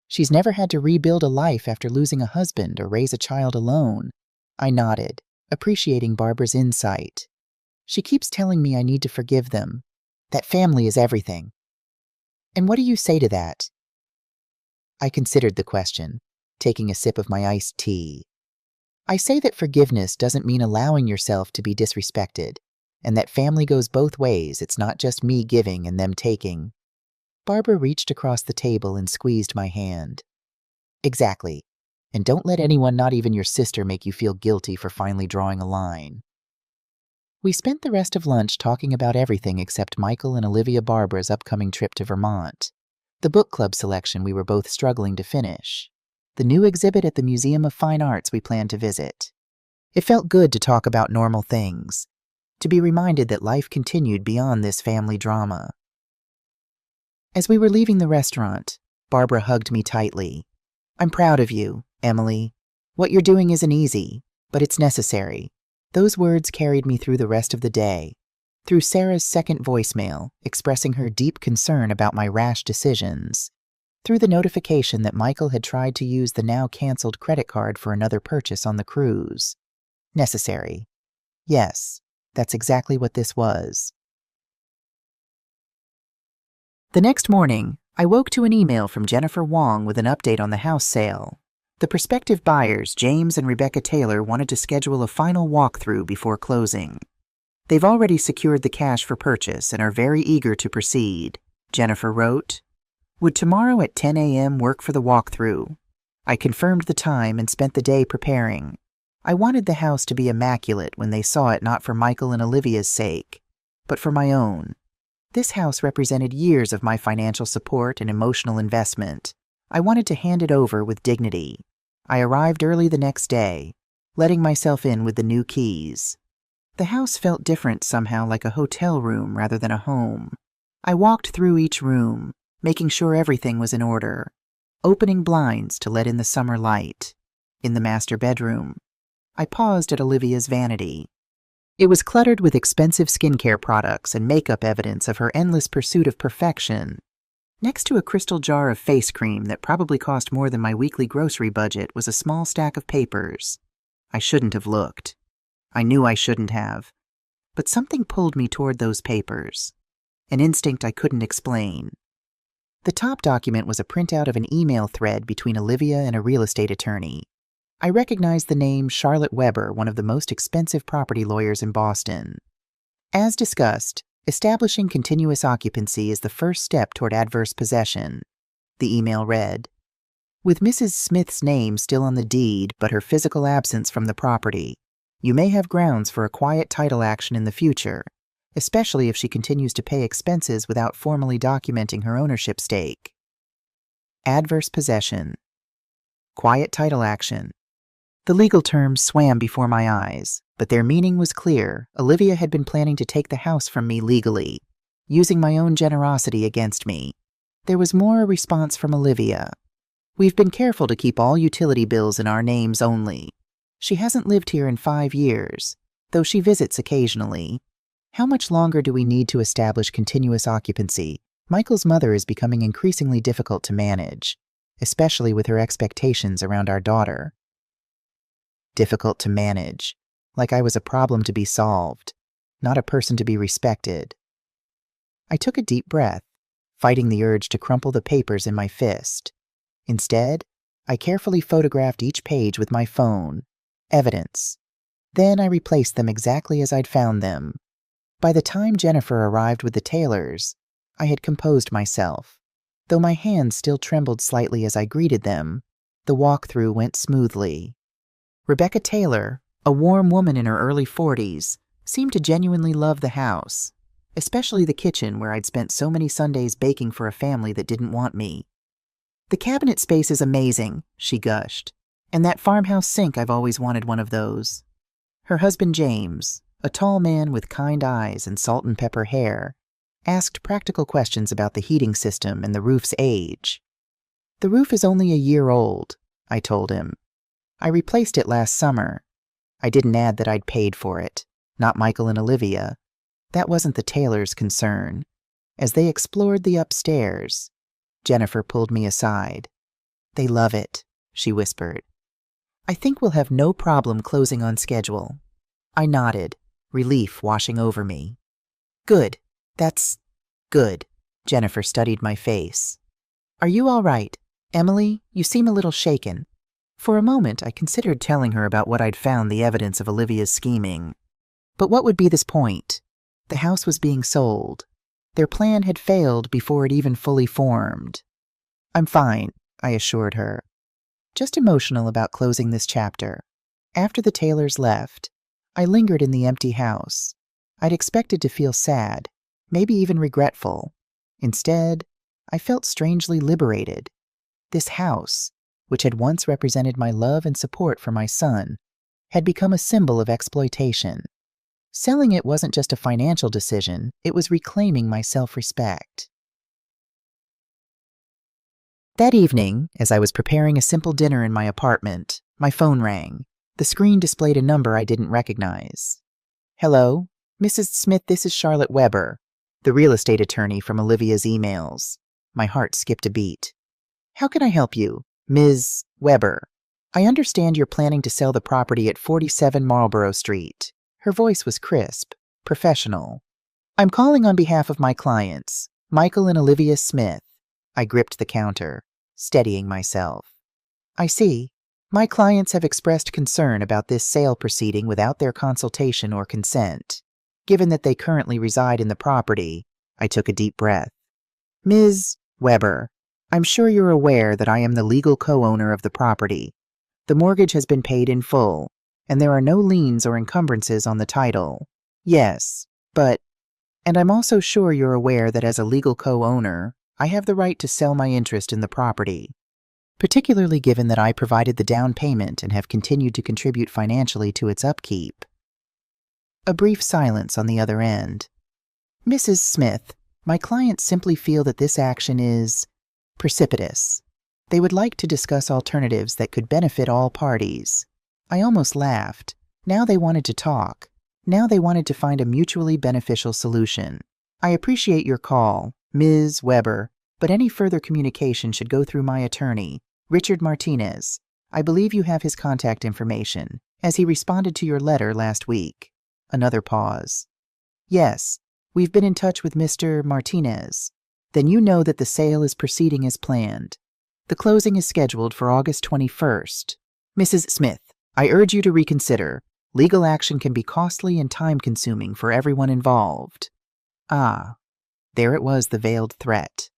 She's never had to rebuild a life after losing a husband or raise a child alone." I nodded, appreciating Barbara's insight. "She keeps telling me I need to forgive them, that family is everything." "And what do you say to that?" I considered the question, taking a sip of my iced tea. "I say that forgiveness doesn't mean allowing yourself to be disrespected, and that family goes both ways. It's not just me giving and them taking." Barbara reached across the table and squeezed my hand. "Exactly. And don't let anyone, not even your sister, make you feel guilty for finally drawing a line." We spent the rest of lunch talking about everything except Michael and Olivia Barbara's upcoming trip to Vermont, the book club selection we were both struggling to finish, the new exhibit at the Museum of Fine Arts we planned to visit. It felt good to talk about normal things, to be reminded that life continued beyond this family drama. As we were leaving the restaurant, Barbara hugged me tightly. "I'm proud of you, Emily. What you're doing isn't easy, but it's necessary." Those words carried me through the rest of the day, through Sarah's second voicemail, expressing her deep concern about my rash decisions, through the notification that Michael had tried to use the now-canceled credit card for another purchase on the cruise. Necessary. Yes, that's exactly what this was. The next morning, I woke to an email from Jennifer Wong with an update on the house sale. The prospective buyers, James and Rebecca Taylor, wanted to schedule a final walkthrough before closing. They've already secured the cash for purchase and are very eager to proceed. Jennifer wrote, "Would tomorrow at 10 a.m. work for the walkthrough?" I confirmed the time and spent the day preparing. I wanted the house to be immaculate when they saw it, not for Michael and Olivia's sake, but for my own. This house represented years of my financial support and emotional investment. I wanted to hand it over with dignity. I arrived early the next day, letting myself in with the new keys. The house felt different somehow, like a hotel room rather than a home. I walked through each room, making sure everything was in order, opening blinds to let in the summer light. In the master bedroom, I paused at Olivia's vanity. It was cluttered with expensive skincare products and makeup, evidence of her endless pursuit of perfection. Next to a crystal jar of face cream that probably cost more than my weekly grocery budget was a small stack of papers. I shouldn't have looked. I knew I shouldn't have. But something pulled me toward those papers. An instinct I couldn't explain. The top document was a printout of an email thread between Olivia and a real estate attorney. I recognized the name Charlotte Weber, one of the most expensive property lawyers in Boston. As discussed, establishing continuous occupancy is the first step toward adverse possession. The email read, "With Mrs. Smith's name still on the deed but her physical absence from the property, you may have grounds for a quiet title action in the future, especially if she continues to pay expenses without formally documenting her ownership stake." Adverse possession. Quiet title action. The legal terms swam before my eyes, but their meaning was clear. Olivia had been planning to take the house from me legally, using my own generosity against me. There was more a response from Olivia. "We've been careful to keep all utility bills in our names only. She hasn't lived here in 5 years, though she visits occasionally. How much longer do we need to establish continuous occupancy? Michael's mother is becoming increasingly difficult to manage, especially with her expectations around our daughter." Difficult to manage, like I was a problem to be solved, not a person to be respected. I took a deep breath, fighting the urge to crumple the papers in my fist. Instead, I carefully photographed each page with my phone. Evidence. Then I replaced them exactly as I'd found them. By the time Jennifer arrived with the Taylors, I had composed myself. Though my hands still trembled slightly as I greeted them, the walkthrough went smoothly. Rebecca Taylor, a warm woman in her early 40s, seemed to genuinely love the house, especially the kitchen where I'd spent so many Sundays baking for a family that didn't want me. "The cabinet space is amazing," she gushed, "and that farmhouse sink, I've always wanted one of those." Her husband James, a tall man with kind eyes and salt and pepper hair, asked practical questions about the heating system and the roof's age. "The roof is only a year old," I told him. "I replaced it last summer." I didn't add that I'd paid for it, not Michael and Olivia. That wasn't the Taylors' concern. As they explored the upstairs, Jennifer pulled me aside. "They love it," she whispered. "I think we'll have no problem closing on schedule." I nodded, relief washing over me. "Good. That's good." Jennifer studied my face. "Are you all right? Emily, you seem a little shaken." For a moment, I considered telling her about what I'd found, the evidence of Olivia's scheming. But what would be this point? The house was being sold. Their plan had failed before it even fully formed. "I'm fine," I assured her. "Just emotional about closing this chapter." After the Taylors left, I lingered in the empty house. I'd expected to feel sad, maybe even regretful. Instead, I felt strangely liberated. This house, which had once represented my love and support for my son, had become a symbol of exploitation. Selling it wasn't just a financial decision, it was reclaiming my self-respect. That evening, as I was preparing a simple dinner in my apartment, my phone rang. The screen displayed a number I didn't recognize. "Hello, Mrs. Smith, this is Charlotte Weber, the real estate attorney from Olivia's emails." My heart skipped a beat. "How can I help you, Ms. Weber? I understand you're planning to sell the property at 47 Marlborough Street." Her voice was crisp, professional. "I'm calling on behalf of my clients, Michael and Olivia Smith." I gripped the counter, steadying myself. I see. My clients have expressed concern about this sale proceeding without their consultation or consent. Given that they currently reside in the property, I took a deep breath. Ms. Weber, I'm sure you're aware that I am the legal co-owner of the property. The mortgage has been paid in full, and there are no liens or encumbrances on the title. Yes, and I'm also sure you're aware that as a legal co-owner, I have the right to sell my interest in the property, particularly given that I provided the down payment and have continued to contribute financially to its upkeep. A brief silence on the other end. Mrs. Smith, my clients simply feel that this action is precipitous. They would like to discuss alternatives that could benefit all parties. I almost laughed. Now they wanted to talk. Now they wanted to find a mutually beneficial solution. I appreciate your call, Ms. Weber, but any further communication should go through my attorney, Richard Martinez. I believe you have his contact information, as he responded to your letter last week. Another pause. Yes, we've been in touch with Mr. Martinez. Then you know that the sale is proceeding as planned. The closing is scheduled for August 21st. Mrs. Smith, I urge you to reconsider. Legal action can be costly and time-consuming for everyone involved. Ah, there it was, the veiled threat.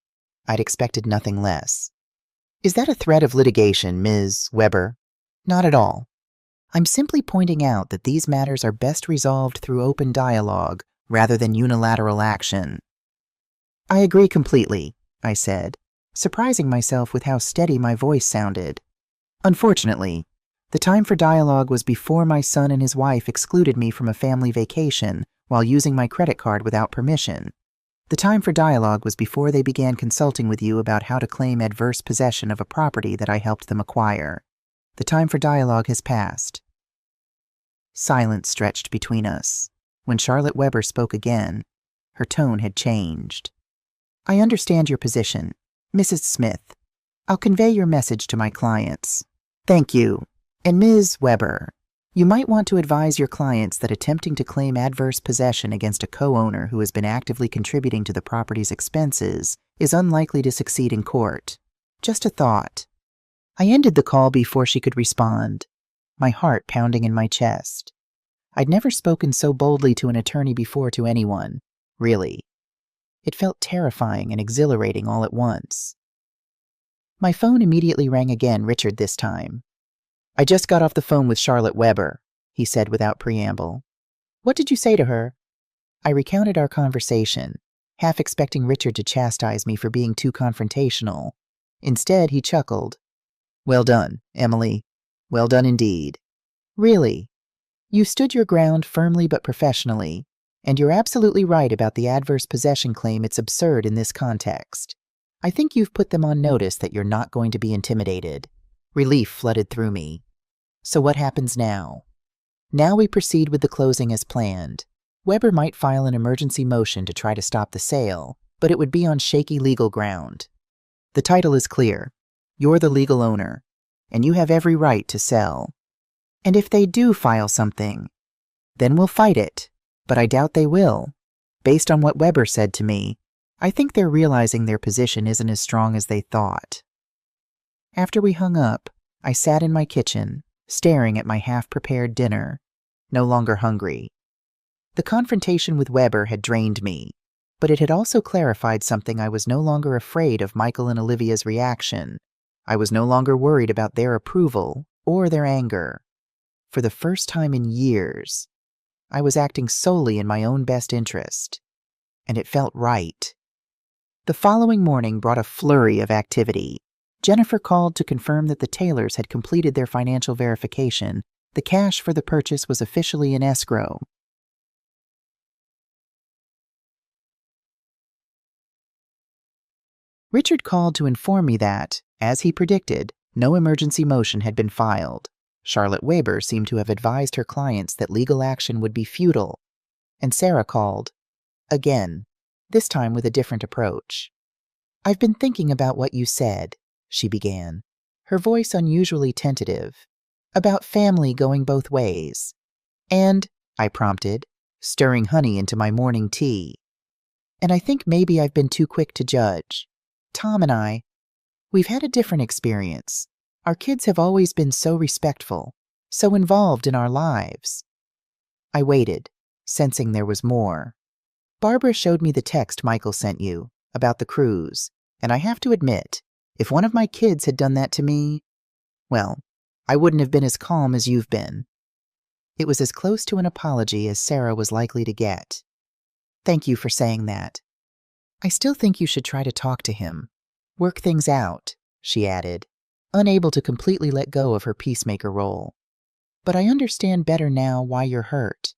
I'd expected nothing less. Is that a threat of litigation, Ms. Weber? Not at all. I'm simply pointing out that these matters are best resolved through open dialogue rather than unilateral action. I agree completely, I said, surprising myself with how steady my voice sounded. Unfortunately, the time for dialogue was before my son and his wife excluded me from a family vacation while using my credit card without permission. The time for dialogue was before they began consulting with you about how to claim adverse possession of a property that I helped them acquire. The time for dialogue has passed. Silence stretched between us. When Charlotte Weber spoke again, her tone had changed. I understand your position, Mrs. Smith. I'll convey your message to my clients. Thank you. And Ms. Weber, you might want to advise your clients that attempting to claim adverse possession against a co-owner who has been actively contributing to the property's expenses is unlikely to succeed in court. Just a thought. I ended the call before she could respond, my heart pounding in my chest. I'd never spoken so boldly to an attorney before to anyone, really. It felt terrifying and exhilarating all at once. My phone immediately rang again, Richard this time. I just got off the phone with Charlotte Weber, he said without preamble. What did you say to her? I recounted our conversation, half expecting Richard to chastise me for being too confrontational. Instead, he chuckled. Well done, Emily. Well done indeed. Really? You stood your ground firmly but professionally, and you're absolutely right about the adverse possession claim. It's absurd in this context. I think you've put them on notice that you're not going to be intimidated. Relief flooded through me. So what happens now? Now we proceed with the closing as planned. Weber might file an emergency motion to try to stop the sale, but it would be on shaky legal ground. The title is clear. You're the legal owner, and you have every right to sell. And if they do file something, then we'll fight it, but I doubt they will. Based on what Weber said to me, I think they're realizing their position isn't as strong as they thought. After we hung up, I sat in my kitchen, staring at my half-prepared dinner, no longer hungry. The confrontation with Weber had drained me, but it had also clarified something. I was no longer afraid of Michael and Olivia's reaction. I was no longer worried about their approval or their anger. For the first time in years, I was acting solely in my own best interest, and it felt right. The following morning brought a flurry of activity. Jennifer called to confirm that the Taylors had completed their financial verification. The cash for the purchase was officially in escrow. Richard called to inform me that, as he predicted, no emergency motion had been filed. Charlotte Weber seemed to have advised her clients that legal action would be futile, and Sarah called, again, this time with a different approach. I've been thinking about what you said, she began, her voice unusually tentative, about family going both ways. And, I prompted, stirring honey into my morning tea. And I think maybe I've been too quick to judge. Tom and we've had a different experience. Our kids have always been so respectful, so involved in our lives. I waited, sensing there was more. Barbara showed me the text Michael sent you about the cruise, and I have to admit, if one of my kids had done that to me, well, I wouldn't have been as calm as you've been. It was as close to an apology as Sarah was likely to get. Thank you for saying that. I still think you should try to talk to him. Work things out, she added, unable to completely let go of her peacemaker role. But I understand better now why you're hurt.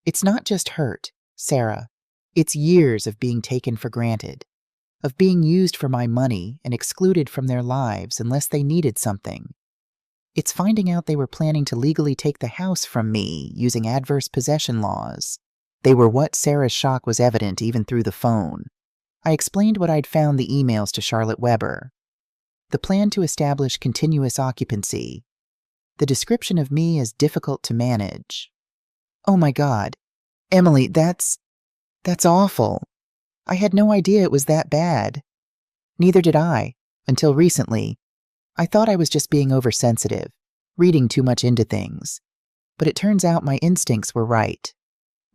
It's not just hurt, Sarah. It's years of being taken for granted, of being used for my money and excluded from their lives unless they needed something. It's finding out they were planning to legally take the house from me using adverse possession laws. They were what Sarah's shock was evident even through the phone. I explained what I'd found the emails to Charlotte Weber. The plan to establish continuous occupancy. The description of me as difficult to manage. Oh my God. Emily, that's awful. I had no idea it was that bad. Neither did I, until recently. I thought I was just being oversensitive, reading too much into things. But it turns out my instincts were right.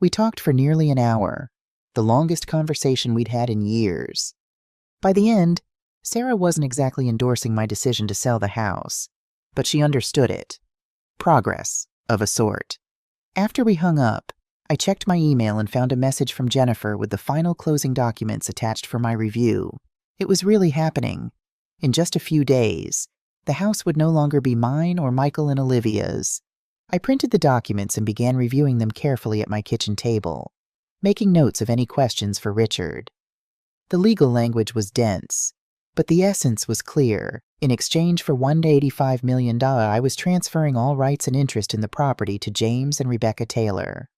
We talked for nearly an hour, the longest conversation we'd had in years. By the end, Sarah wasn't exactly endorsing my decision to sell the house, but she understood it. Progress, of a sort. After we hung up, I checked my email and found a message from Jennifer with the final closing documents attached for my review. It was really happening. In just a few days, the house would no longer be mine or Michael and Olivia's. I printed the documents and began reviewing them carefully at my kitchen table, making notes of any questions for Richard. The legal language was dense, but the essence was clear. In exchange for $185 million, I was transferring all rights and interest in the property to James and Rebecca Taylor.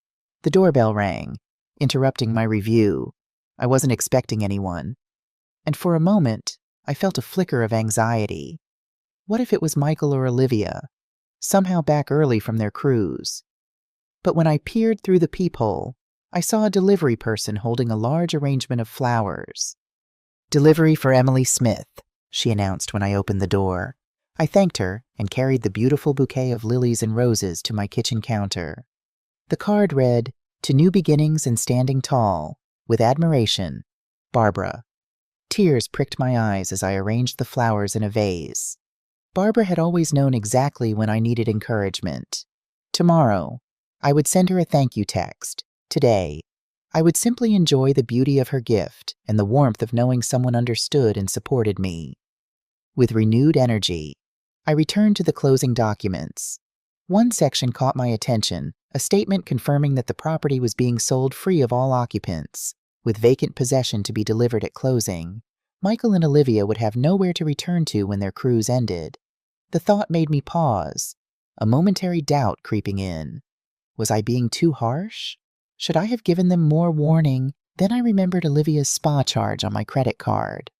The doorbell rang, interrupting my review. I wasn't expecting anyone. And for a moment, I felt a flicker of anxiety. What if it was Michael or Olivia, somehow back early from their cruise? But when I peered through the peephole, I saw a delivery person holding a large arrangement of flowers. "Delivery for Emily Smith," she announced when I opened the door. I thanked her and carried the beautiful bouquet of lilies and roses to my kitchen counter. The card read, "To new beginnings and standing tall. With admiration, Barbara." Tears pricked my eyes as I arranged the flowers in a vase. Barbara had always known exactly when I needed encouragement. Tomorrow, I would send her a thank you text. Today, I would simply enjoy the beauty of her gift and the warmth of knowing someone understood and supported me. With renewed energy, I returned to the closing documents. One section caught my attention, a statement confirming that the property was being sold free of all occupants, with vacant possession to be delivered at closing. Michael and Olivia would have nowhere to return to when their cruise ended. The thought made me pause, a momentary doubt creeping in. Was I being too harsh? Should I have given them more warning? Then I remembered Olivia's spa charge on my credit card.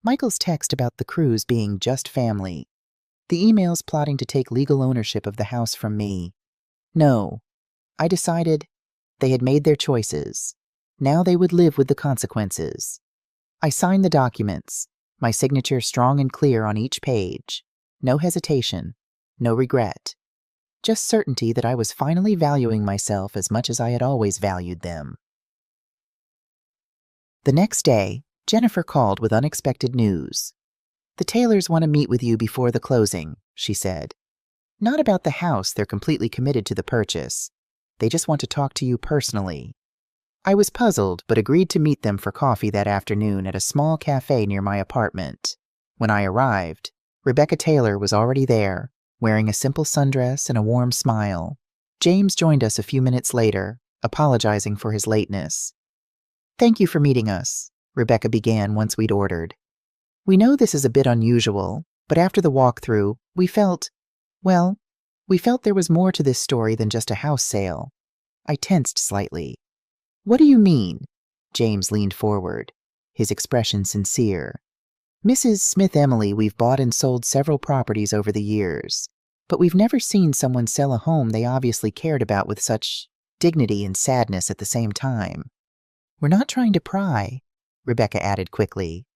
Michael's text about the cruise being just family. The emails plotting to take legal ownership of the house from me. No, I decided they had made their choices. Now they would live with the consequences. I signed the documents, my signature strong and clear on each page. No hesitation, no regret. Just certainty that I was finally valuing myself as much as I had always valued them. The next day, Jennifer called with unexpected news. "The Taylors want to meet with you before the closing," she said. "Not about the house, they're completely committed to the purchase. They just want to talk to you personally." I was puzzled, but agreed to meet them for coffee that afternoon at a small cafe near my apartment. When I arrived, Rebecca Taylor was already there, wearing a simple sundress and a warm smile. James joined us a few minutes later, apologizing for his lateness. "Thank you for meeting us," Rebecca began once we'd ordered. "We know this is a bit unusual, but after the walkthrough, we felt there was more to this story than just a house sale." I tensed slightly. "What do you mean?" James leaned forward, his expression sincere. "Mrs. Smith Emily, we've bought and sold several properties over the years, but we've never seen someone sell a home they obviously cared about with such dignity and sadness at the same time. "We're not trying to pry," Rebecca added quickly.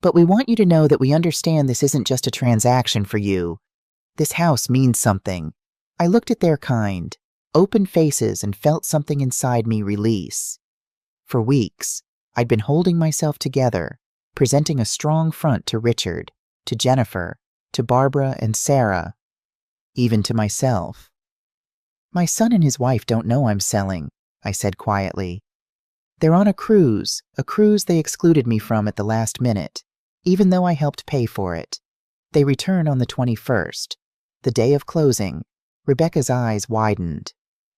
"But we want you to know that we understand this isn't just a transaction for you. This house means something." I looked at their kind, open faces, and felt something inside me release. For weeks, I'd been holding myself together, presenting a strong front to Richard, to Jennifer, to Barbara and Sarah, even to myself. "My son and his wife don't know I'm selling," I said quietly. "They're on a cruise they excluded me from at the last minute, even though I helped pay for it. They return on the 21st, the day of closing." Rebecca's eyes widened.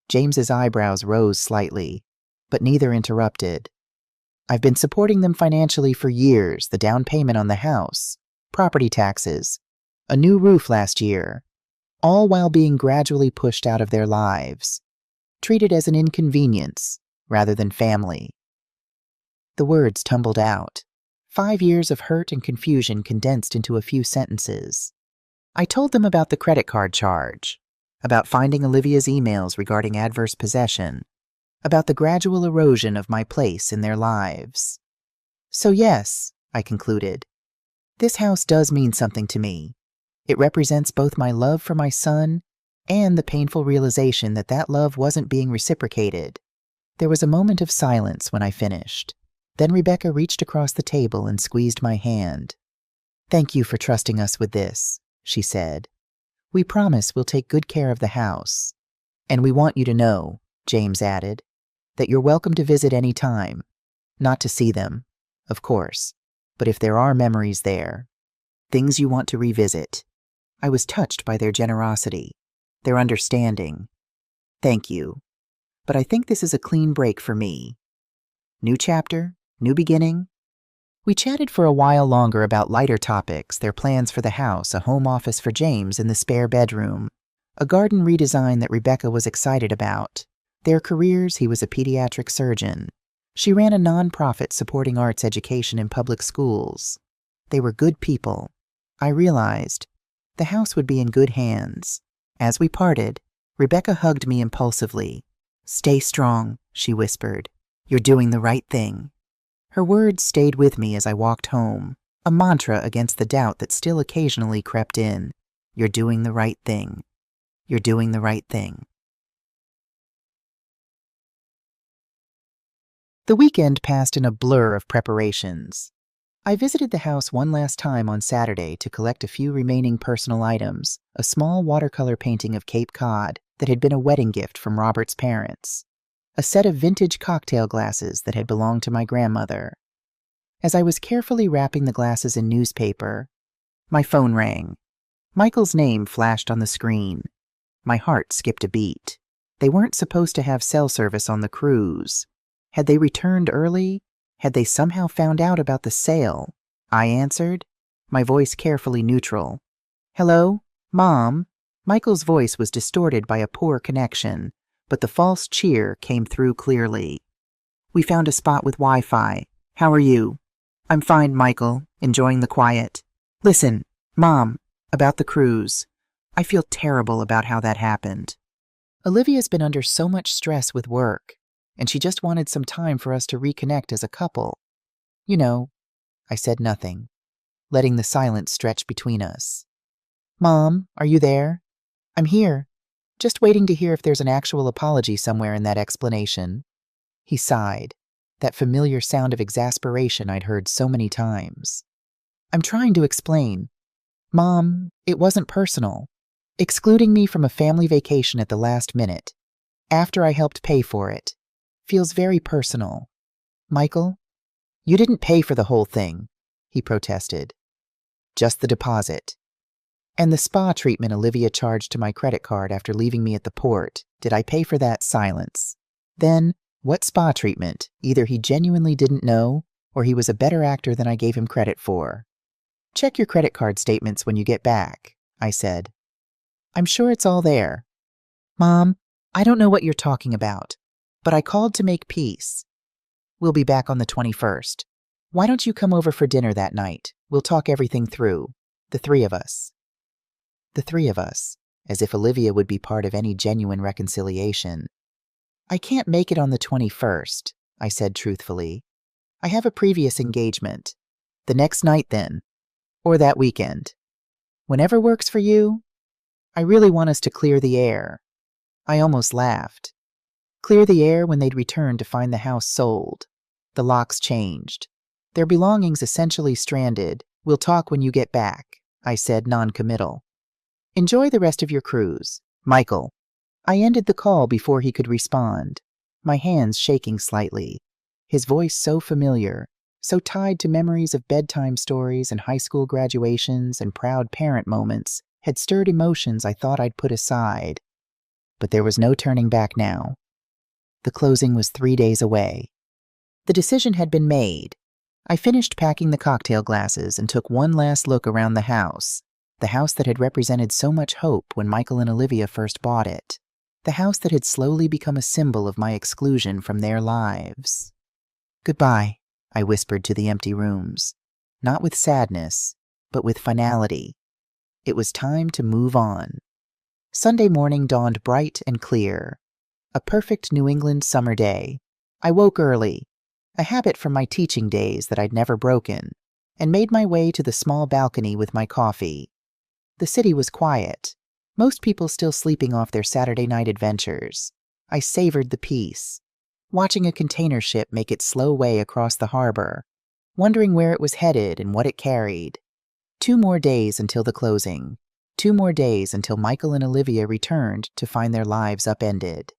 James's eyebrows rose slightly, but neither interrupted. "I've been supporting them financially for years, the down payment on the house, property taxes, a new roof last year, all while being gradually pushed out of their lives, treated as an inconvenience rather than family." The words tumbled out. 5 years of hurt and confusion condensed into a few sentences. I told them about the credit card charge, about finding Olivia's emails regarding adverse possession, about the gradual erosion of my place in their lives. "So yes," I concluded, "this house does mean something to me. It represents both my love for my son and the painful realization that that love wasn't being reciprocated." There was a moment of silence when I finished. Then Rebecca reached across the table and squeezed my hand. "Thank you for trusting us with this," she said. "We promise we'll take good care of the house. And we want you to know," James added, "that you're welcome to visit any time. Not to see them, of course, but if there are memories there, things you want to revisit." I was touched by their generosity, their understanding. "Thank you. But I think this is a clean break for me. New chapter, new beginning." We chatted for a while longer about lighter topics, their plans for the house, a home office for James in the spare bedroom, a garden redesign that Rebecca was excited about, their careers. He was a pediatric surgeon. She ran a nonprofit supporting arts education in public schools. They were good people. I realized the house would be in good hands. As we parted, Rebecca hugged me impulsively. "Stay strong," she whispered. "You're doing the right thing." Her words stayed with me as I walked home, a mantra against the doubt that still occasionally crept in. You're doing the right thing. You're doing the right thing. The weekend passed in a blur of preparations. I visited the house one last time on Saturday to collect a few remaining personal items, a small watercolor painting of Cape Cod that had been a wedding gift from Robert's parents, a set of vintage cocktail glasses that had belonged to my grandmother. As I was carefully wrapping the glasses in newspaper, my phone rang. Michael's name flashed on the screen. My heart skipped a beat. They weren't supposed to have cell service on the cruise. Had they returned early? Had they somehow found out about the sale? I answered, my voice carefully neutral. "Hello? Mom?" Michael's voice was distorted by a poor connection, but the false cheer came through clearly. "We found a spot with Wi-Fi. How are you?" "I'm fine, Michael, enjoying the quiet." "Listen, Mom, about the cruise. I feel terrible about how that happened. Olivia's been under so much stress with work, and she just wanted some time for us to reconnect as a couple. You know." I said nothing, letting the silence stretch between us. "Mom, are you there?" "I'm here. Just waiting to hear if there's an actual apology somewhere in that explanation." He sighed, that familiar sound of exasperation I'd heard so many times. "I'm trying to explain. Mom, it wasn't personal. Excluding me from a family vacation at the last minute, after I helped pay for it, feels very personal. Michael, you didn't pay for the whole thing," he protested. "Just the deposit. And the spa treatment Olivia charged to my credit card after leaving me at the port. Did I pay for that?" Silence. Then, what spa treatment? Either he genuinely didn't know, or he was a better actor than I gave him credit for. "Check your credit card statements when you get back," I said. "I'm sure it's all there." "Mom, I don't know what you're talking about, but I called to make peace. We'll be back on the 21st. Why don't you come over for dinner that night? We'll talk everything through. The three of us." The three of us, as if Olivia would be part of any genuine reconciliation. I can't make it on the 21st, I said truthfully. I have a previous engagement. The next night then. Or that weekend. Whenever works for you. I really want us to clear the air. I almost laughed. Clear the air when they'd returned to find the house sold. The locks changed. Their belongings essentially stranded. We'll talk when you get back, I said, non-committal. Enjoy the rest of your cruise. Michael. I ended the call before he could respond, my hands shaking slightly. His voice so familiar, so tied to memories of bedtime stories and high school graduations and proud parent moments, had stirred emotions I thought I'd put aside. But there was no turning back now. The closing was 3 days away. The decision had been made. I finished packing the cocktail glasses and took one last look around the house that had represented so much hope when Michael and Olivia first bought it, the house that had slowly become a symbol of my exclusion from their lives. Goodbye, I whispered to the empty rooms, not with sadness, but with finality. It was time to move on. Sunday morning dawned bright and clear. A perfect New England summer day. I woke early, a habit from my teaching days that I'd never broken, and made my way to the small balcony with my coffee. The city was quiet, most people still sleeping off their Saturday night adventures. I savored the peace, watching a container ship make its slow way across the harbor, wondering where it was headed and what it carried. 2 more days until the closing. 2 more days until Michael and Olivia returned to find their lives upended.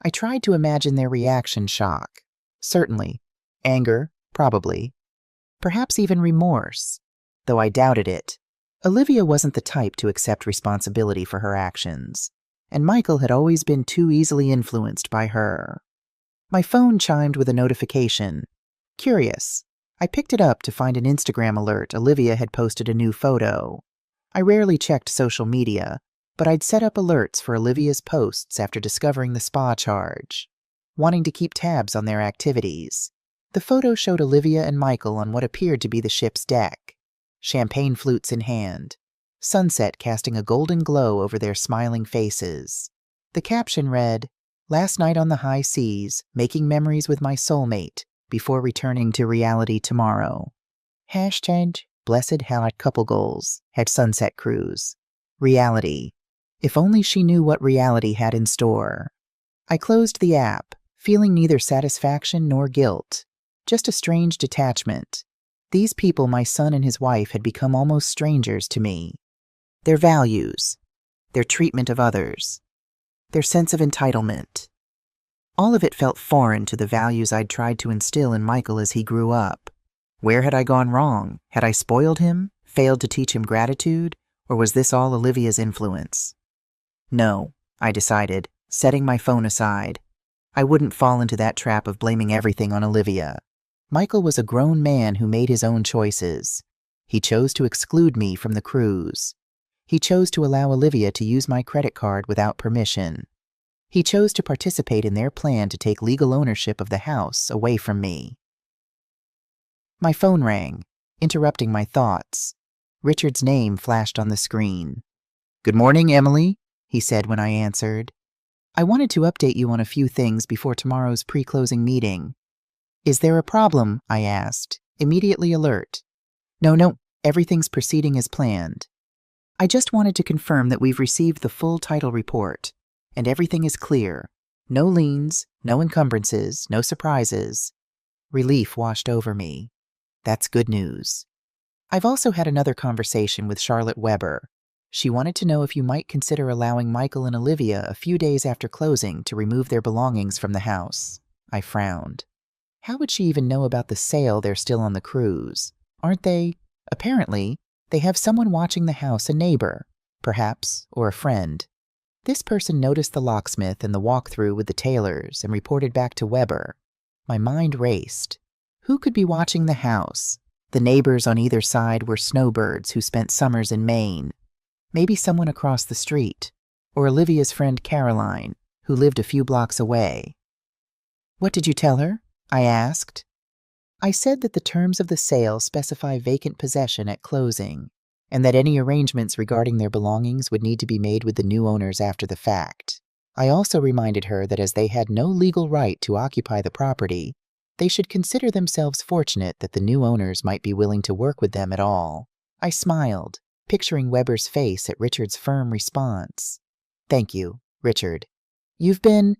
I tried to imagine their reaction: shock. Certainly. Anger, probably. Perhaps even remorse, though I doubted it. Olivia wasn't the type to accept responsibility for her actions, and Michael had always been too easily influenced by her. My phone chimed with a notification. Curious. I picked it up to find an Instagram alert. Olivia had posted a new photo. I rarely checked social media, but I'd set up alerts for Olivia's posts after discovering the spa charge, wanting to keep tabs on their activities. The photo showed Olivia and Michael on what appeared to be the ship's deck, champagne flutes in hand, sunset casting a golden glow over their smiling faces. The caption read, "Last night on the high seas, making memories with my soulmate before returning to reality tomorrow." Hashtag blessed had couple goals, had sunset cruise. Reality. If only she knew what reality had in store. I closed the app, feeling neither satisfaction nor guilt, just a strange detachment. These people, my son and his wife, had become almost strangers to me. Their values, their treatment of others, their sense of entitlement. All of it felt foreign to the values I'd tried to instill in Michael as he grew up. Where had I gone wrong? Had I spoiled him, failed to teach him gratitude, or was this all Olivia's influence? No, I decided, setting my phone aside. I wouldn't fall into that trap of blaming everything on Olivia. Michael was a grown man who made his own choices. He chose to exclude me from the cruise. He chose to allow Olivia to use my credit card without permission. He chose to participate in their plan to take legal ownership of the house away from me. My phone rang, interrupting my thoughts. Richard's name flashed on the screen. "Good morning, Emily," he said when I answered. "I wanted to update you on a few things before tomorrow's pre-closing meeting." "Is there a problem?" I asked, immediately alert. No, everything's proceeding as planned. I just wanted to confirm that we've received the full title report, and everything is clear. No liens, no encumbrances, no surprises. Relief washed over me. That's good news. I've also had another conversation with Charlotte Weber. She wanted to know if you might consider allowing Michael and Olivia a few days after closing to remove their belongings from the house. I frowned. How would she even know about the sale? They're still on the cruise, aren't they? Apparently, they have someone watching the house, a neighbor, perhaps, or a friend. This person noticed the locksmith and the walkthrough with the tailors and reported back to Weber. My mind raced. Who could be watching the house? The neighbors on either side were snowbirds who spent summers in Maine. Maybe someone across the street, or Olivia's friend Caroline, who lived a few blocks away. "What did you tell her?" I asked. I said that the terms of the sale specify vacant possession at closing, and that any arrangements regarding their belongings would need to be made with the new owners after the fact. I also reminded her that as they had no legal right to occupy the property, they should consider themselves fortunate that the new owners might be willing to work with them at all. I smiled, picturing Weber's face at Richard's firm response. "Thank you, Richard. You've been...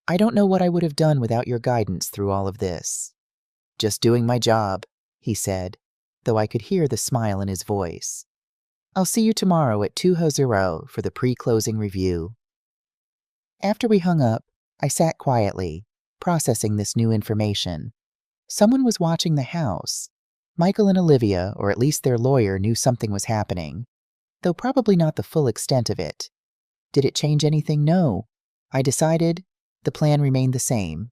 I don't know what I would have done without your guidance through all of this." "Just doing my job," he said, though I could hear the smile in his voice. "I'll see you tomorrow at 2:00 for the pre-closing review." After we hung up, I sat quietly, processing this new information. Someone was watching the house. Michael and Olivia, or at least their lawyer, knew something was happening, though probably not the full extent of it. Did it change anything? No. I decided the plan remained the same.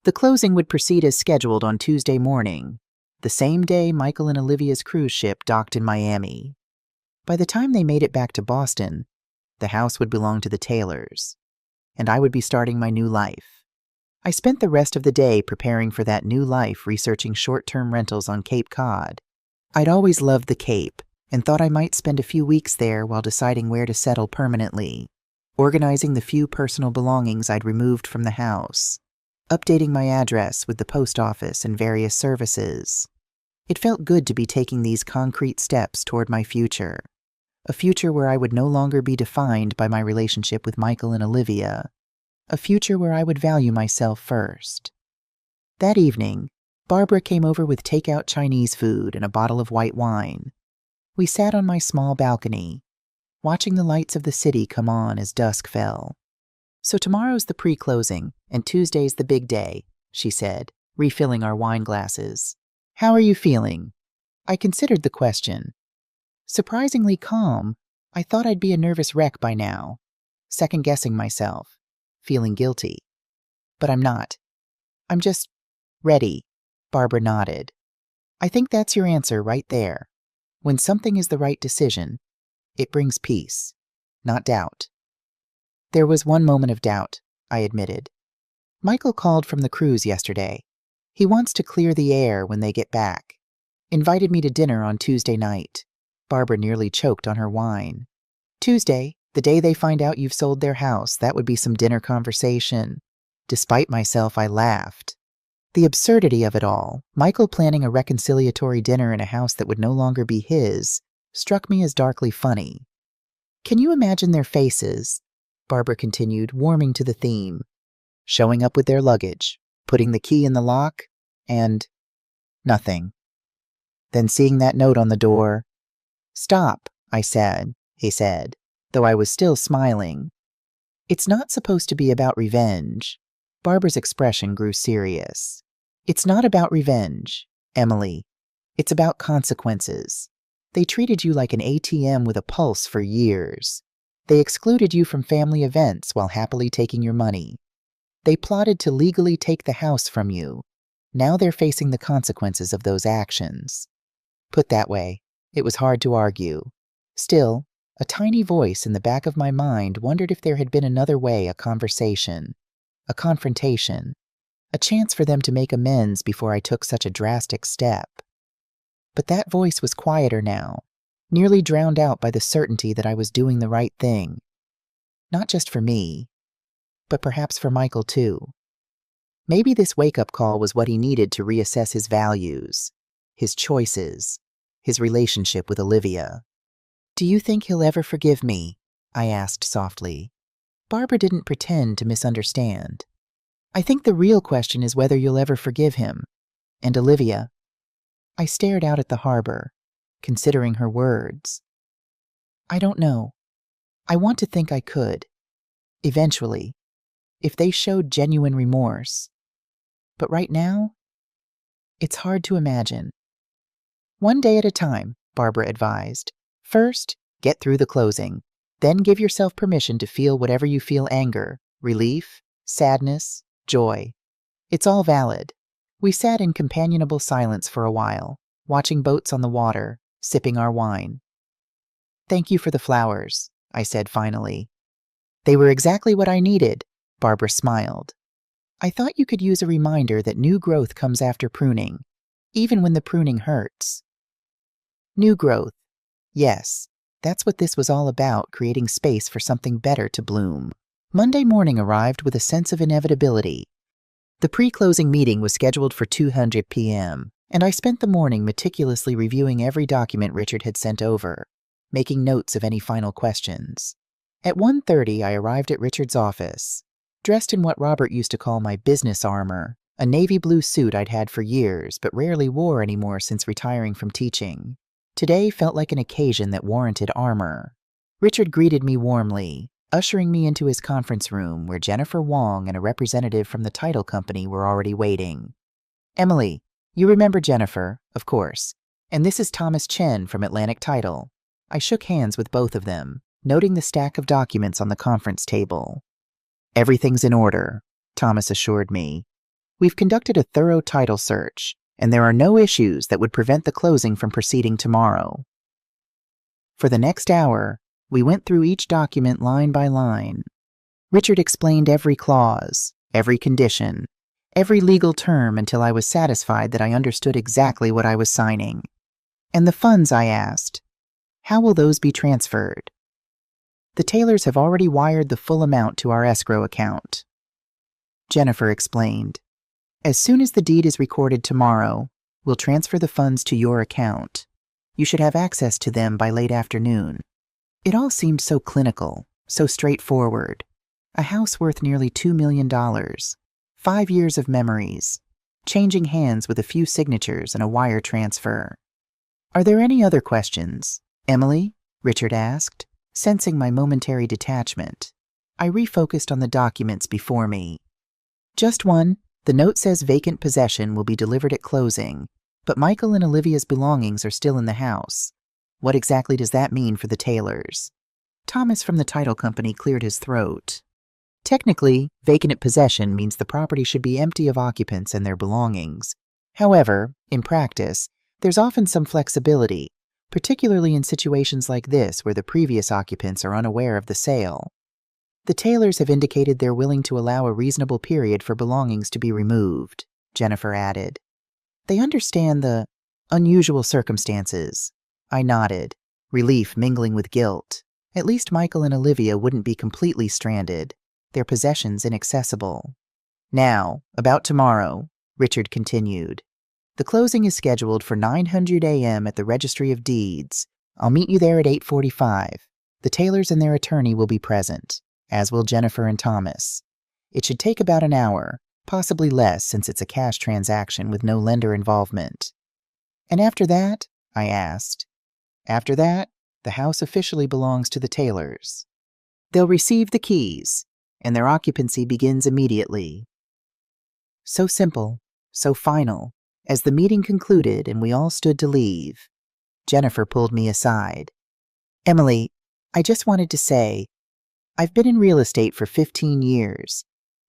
The closing would proceed as scheduled on Tuesday morning, the same day Michael and Olivia's cruise ship docked in Miami. By the time they made it back to Boston, the house would belong to the Taylors, and I would be starting my new life. I spent the rest of the day preparing for that new life, researching short-term rentals on Cape Cod. I'd always loved the Cape and thought I might spend a few weeks there while deciding where to settle permanently, organizing the few personal belongings I'd removed from the house, updating my address with the post office and various services. It felt good to be taking these concrete steps toward my future, a future where I would no longer be defined by my relationship with Michael and Olivia, a future where I would value myself first. That evening, Barbara came over with takeout Chinese food and a bottle of white wine. We sat on my small balcony, watching the lights of the city come on as dusk fell. "So tomorrow's the pre-closing, and Tuesday's the big day," she said, refilling our wine glasses. "How are you feeling?" I considered the question. Surprisingly calm. I thought I'd be a nervous wreck by now, second-guessing myself, feeling guilty. But I'm not. I'm just ready. Barbara nodded. "I think that's your answer right there. When something is the right decision, it brings peace, not doubt." There was one moment of doubt, I admitted. Michael called from the cruise yesterday. He wants to clear the air when they get back. Invited me to dinner on Tuesday night. Barbara nearly choked on her wine. "Tuesday, the day they find out you've sold their house, that would be some dinner conversation." Despite myself, I laughed. The absurdity of it all, Michael planning a reconciliatory dinner in a house that would no longer be his, struck me as darkly funny. "Can you imagine their faces?" Barbara continued, warming to the theme. "Showing up with their luggage, putting the key in the lock, and nothing. Then seeing that note on the door." "Stop," he said, though I was still smiling. "It's not supposed to be about revenge." Barbara's expression grew serious. "It's not about revenge, Emily. It's about consequences. They treated you like an ATM with a pulse for years. They excluded you from family events while happily taking your money. They plotted to legally take the house from you. Now they're facing the consequences of those actions." Put that way, it was hard to argue. Still, a tiny voice in the back of my mind wondered if there had been another way, a conversation, a confrontation, a chance for them to make amends before I took such a drastic step. But that voice was quieter now, nearly drowned out by the certainty that I was doing the right thing. Not just for me, but perhaps for Michael too. Maybe this wake-up call was what he needed to reassess his values, his choices, his relationship with Olivia. "Do you think he'll ever forgive me?" I asked softly. Barbara didn't pretend to misunderstand. "I think the real question is whether you'll ever forgive him. And Olivia." I stared out at the harbor, considering her words. "I don't know. I want to think I could. Eventually, if they showed genuine remorse. But right now, it's hard to imagine." "One day at a time," Barbara advised. "First, get through the closing. Then give yourself permission to feel whatever you feel: anger, relief, sadness, joy. It's all valid." We sat in companionable silence for a while, watching boats on the water, sipping our wine. "Thank you for the flowers," I said finally. "They were exactly what I needed," Barbara smiled. "I thought you could use a reminder that new growth comes after pruning, even when the pruning hurts." New growth. Yes, that's what this was all about, creating space for something better to bloom. Monday morning arrived with a sense of inevitability. The pre-closing meeting was scheduled for 2:00 p.m., and I spent the morning meticulously reviewing every document Richard had sent over, making notes of any final questions. At 1:30, I arrived at Richard's office, dressed in what Robert used to call my business armor, a navy blue suit I'd had for years but rarely wore anymore since retiring from teaching. Today felt like an occasion that warranted armor. Richard greeted me warmly, ushering me into his conference room where Jennifer Wong and a representative from the title company were already waiting. "Emily, you remember Jennifer, of course, and this is Thomas Chen from Atlantic Title." I shook hands with both of them, noting the stack of documents on the conference table. "Everything's in order," Thomas assured me. "We've conducted a thorough title search, and there are no issues that would prevent the closing from proceeding tomorrow." For the next hour, we went through each document line by line. Richard explained every clause, every condition, every legal term until I was satisfied that I understood exactly what I was signing. "And the funds," I asked. "How will those be transferred?" "The Taylors have already wired the full amount to our escrow account," Jennifer explained. "As soon as the deed is recorded tomorrow, we'll transfer the funds to your account. You should have access to them by late afternoon." It all seemed so clinical, so straightforward. A house worth nearly $2 million, 5 years of memories, changing hands with a few signatures and a wire transfer. "Are there any other questions, Emily?" Richard asked, sensing my momentary detachment. I refocused on the documents before me. "Just one. The note says vacant possession will be delivered at closing, but Michael and Olivia's belongings are still in the house. What exactly does that mean for the Taylors?" Thomas from the title company cleared his throat. "Technically, vacant possession means the property should be empty of occupants and their belongings. However, in practice, there's often some flexibility, particularly in situations like this where the previous occupants are unaware of the sale. The Taylors have indicated they're willing to allow a reasonable period for belongings to be removed," Jennifer added. "They understand the unusual circumstances." I nodded, relief mingling with guilt. At least Michael and Olivia wouldn't be completely stranded, their possessions inaccessible. "Now, about tomorrow," Richard continued. "The closing is scheduled for 9:00 a.m. at the Registry of Deeds. I'll meet you there at 8:45. The Taylors and their attorney will be present, as will Jennifer and Thomas. It should take about an hour, possibly less since it's a cash transaction with no lender involvement." "And after that?" I asked. "After that, the house officially belongs to the Taylors. They'll receive the keys, and their occupancy begins immediately." So simple, so final. As the meeting concluded and we all stood to leave, Jennifer pulled me aside. "Emily, I just wanted to say, I've been in real estate for 15 years,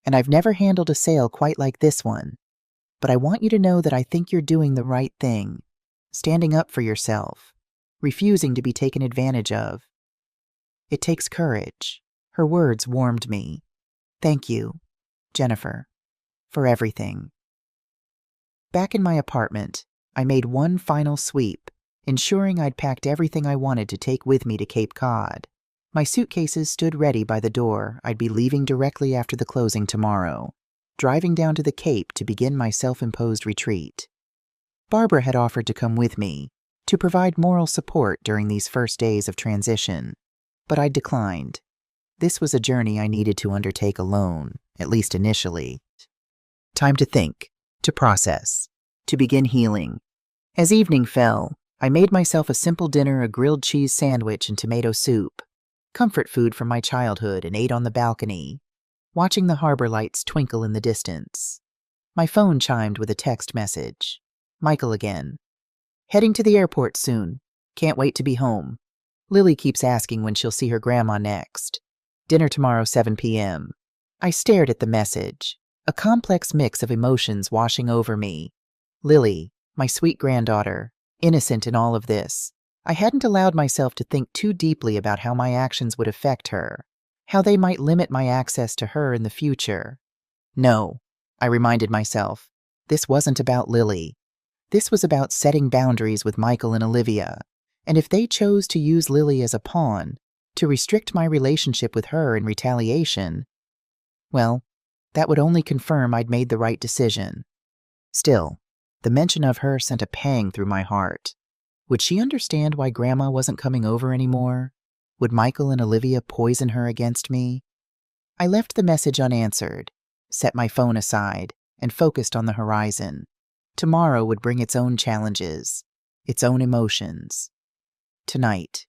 and I've never handled a sale quite like this one. But I want you to know that I think you're doing the right thing, standing up for yourself, refusing to be taken advantage of. It takes courage." Her words warmed me. "Thank you, Jennifer, for everything." Back in my apartment, I made one final sweep, ensuring I'd packed everything I wanted to take with me to Cape Cod. My suitcases stood ready by the door I'd be leaving directly after the closing tomorrow, driving down to the Cape to begin my self-imposed retreat. Barbara had offered to come with me, to provide moral support during these first days of transition, but I declined. This was a journey I needed to undertake alone, at least initially. Time to think, to process, to begin healing. As evening fell, I made myself a simple dinner, a grilled cheese sandwich and tomato soup, comfort food from my childhood, and ate on the balcony, watching the harbor lights twinkle in the distance. My phone chimed with a text message. Michael again. "Heading to the airport soon. Can't wait to be home. Lily keeps asking when she'll see her grandma next. Dinner tomorrow, 7 p.m. I stared at the message, a complex mix of emotions washing over me. Lily, my sweet granddaughter, innocent in all of this. I hadn't allowed myself to think too deeply about how my actions would affect her, how they might limit my access to her in the future. No, I reminded myself, this wasn't about Lily. This was about setting boundaries with Michael and Olivia, and if they chose to use Lily as a pawn, To restrict my relationship with her in retaliation, well, that would only confirm I'd made the right decision. Still, the mention of her sent a pang through my heart. Would she understand why Grandma wasn't coming over anymore? Would Michael and Olivia poison her against me? I left the message unanswered, set my phone aside, and focused on the horizon. Tomorrow would bring its own challenges, its own emotions. Tonight,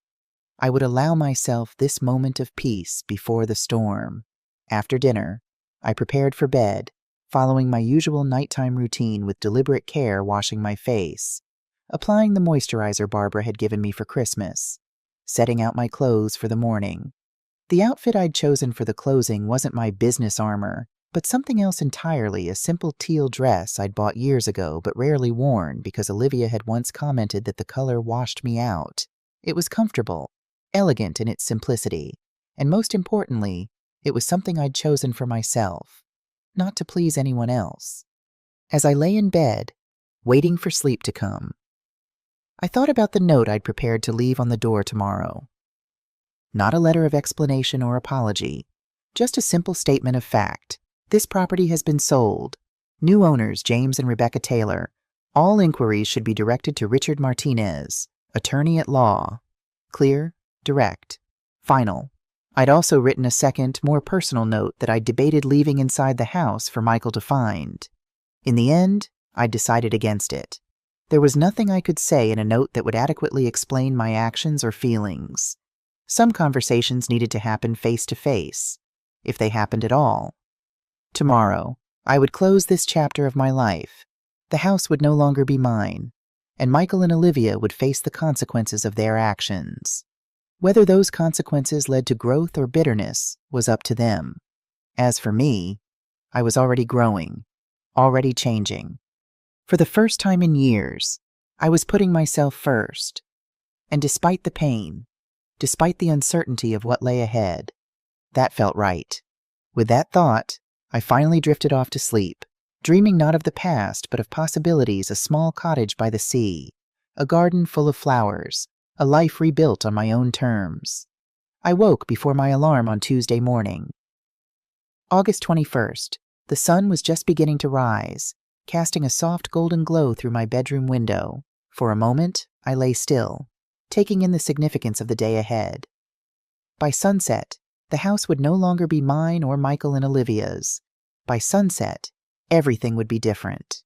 I would allow myself this moment of peace before the storm. After dinner, I prepared for bed, following my usual nighttime routine with deliberate care, washing my face, applying the moisturizer Barbara had given me for Christmas, setting out my clothes for the morning. The outfit I'd chosen for the closing wasn't my business armor, but something else entirely, a simple teal dress I'd bought years ago but rarely worn because Olivia had once commented that the color washed me out. It was comfortable, elegant in its simplicity, and most importantly, it was something I'd chosen for myself, not to please anyone else. As I lay in bed, waiting for sleep to come, I thought about the note I'd prepared to leave on the door tomorrow. Not a letter of explanation or apology, just a simple statement of fact. This property has been sold. New owners, James and Rebecca Taylor. All inquiries should be directed to Richard Martinez, attorney at law. Clear, direct, final. I'd also written a second, more personal note that I'd debated leaving inside the house for Michael to find. In the end, I'd decided against it. There was nothing I could say in a note that would adequately explain my actions or feelings. Some conversations needed to happen face to face, if they happened at all. Tomorrow, I would close this chapter of my life. The house would no longer be mine, and Michael and Olivia would face the consequences of their actions. Whether those consequences led to growth or bitterness was up to them. As for me, I was already growing, already changing. For the first time in years, I was putting myself first. And despite the pain, despite the uncertainty of what lay ahead, that felt right. With that thought, I finally drifted off to sleep, dreaming not of the past but of possibilities, a small cottage by the sea, a garden full of flowers, a life rebuilt on my own terms. I woke before my alarm on Tuesday morning. August 21st. The sun was just beginning to rise, casting a soft golden glow through my bedroom window. For a moment, I lay still, taking in the significance of the day ahead. By sunset, the house would no longer be mine or Michael and Olivia's. By sunset, everything would be different.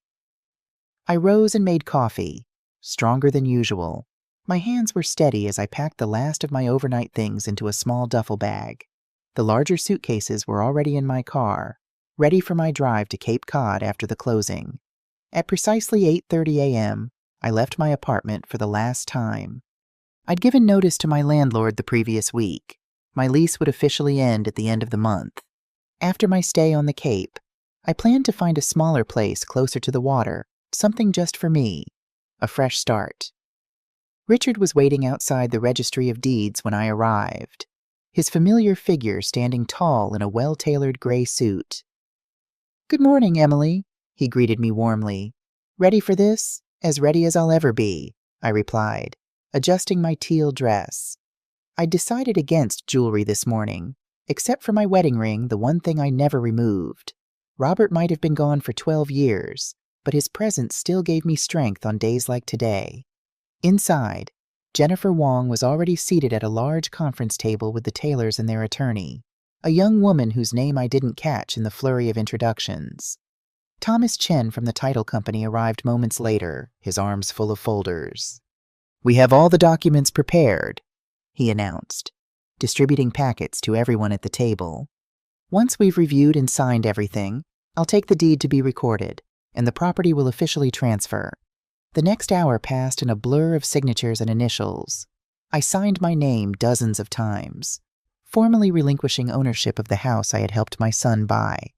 I rose and made coffee, stronger than usual. My hands were steady as I packed the last of my overnight things into a small duffel bag. The larger suitcases were already in my car, ready for my drive to Cape Cod after the closing. At precisely 8:30 a.m., I left my apartment for the last time. I'd given notice to my landlord the previous week. My lease would officially end at the end of the month. After my stay on the Cape, I planned to find a smaller place closer to the water, something just for me, a fresh start. Richard was waiting outside the Registry of Deeds when I arrived, his familiar figure standing tall in a well-tailored gray suit. "Good morning, Emily," he greeted me warmly. "Ready for this? As ready as I'll ever be," I replied, adjusting my teal dress. I'd decided against jewelry this morning, except for my wedding ring, the one thing I never removed. Robert might have been gone for 12 years, but his presence still gave me strength on days like today. Inside, Jennifer Wong was already seated at a large conference table with the Taylors and their attorney, a young woman whose name I didn't catch in the flurry of introductions. Thomas Chen from the title company arrived moments later, his arms full of folders. "We have all the documents prepared," he announced, distributing packets to everyone at the table. "Once we've reviewed and signed everything, I'll take the deed to be recorded, and the property will officially transfer." The next hour passed in a blur of signatures and initials. I signed my name dozens of times, formally relinquishing ownership of the house I had helped my son buy,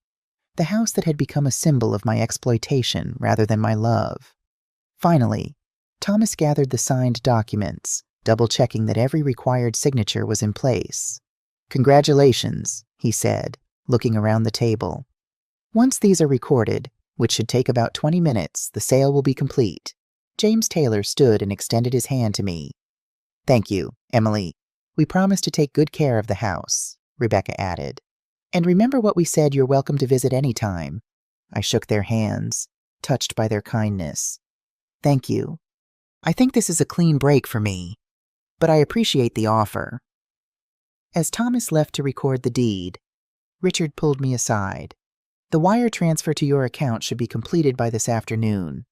the house that had become a symbol of my exploitation rather than my love. Finally, Thomas gathered the signed documents, double-checking that every required signature was in place. "Congratulations," he said, looking around the table. "Once these are recorded, which should take about 20 minutes, the sale will be complete." James Taylor stood and extended his hand to me. "Thank you, Emily. We promise to take good care of the house, Rebecca added. And remember what we said, you're welcome to visit any time. I shook their hands, touched by their kindness. Thank you. I think this is a clean break for me, but I appreciate the offer. As Thomas left to record the deed, Richard pulled me aside. The wire transfer to your account should be completed by this afternoon.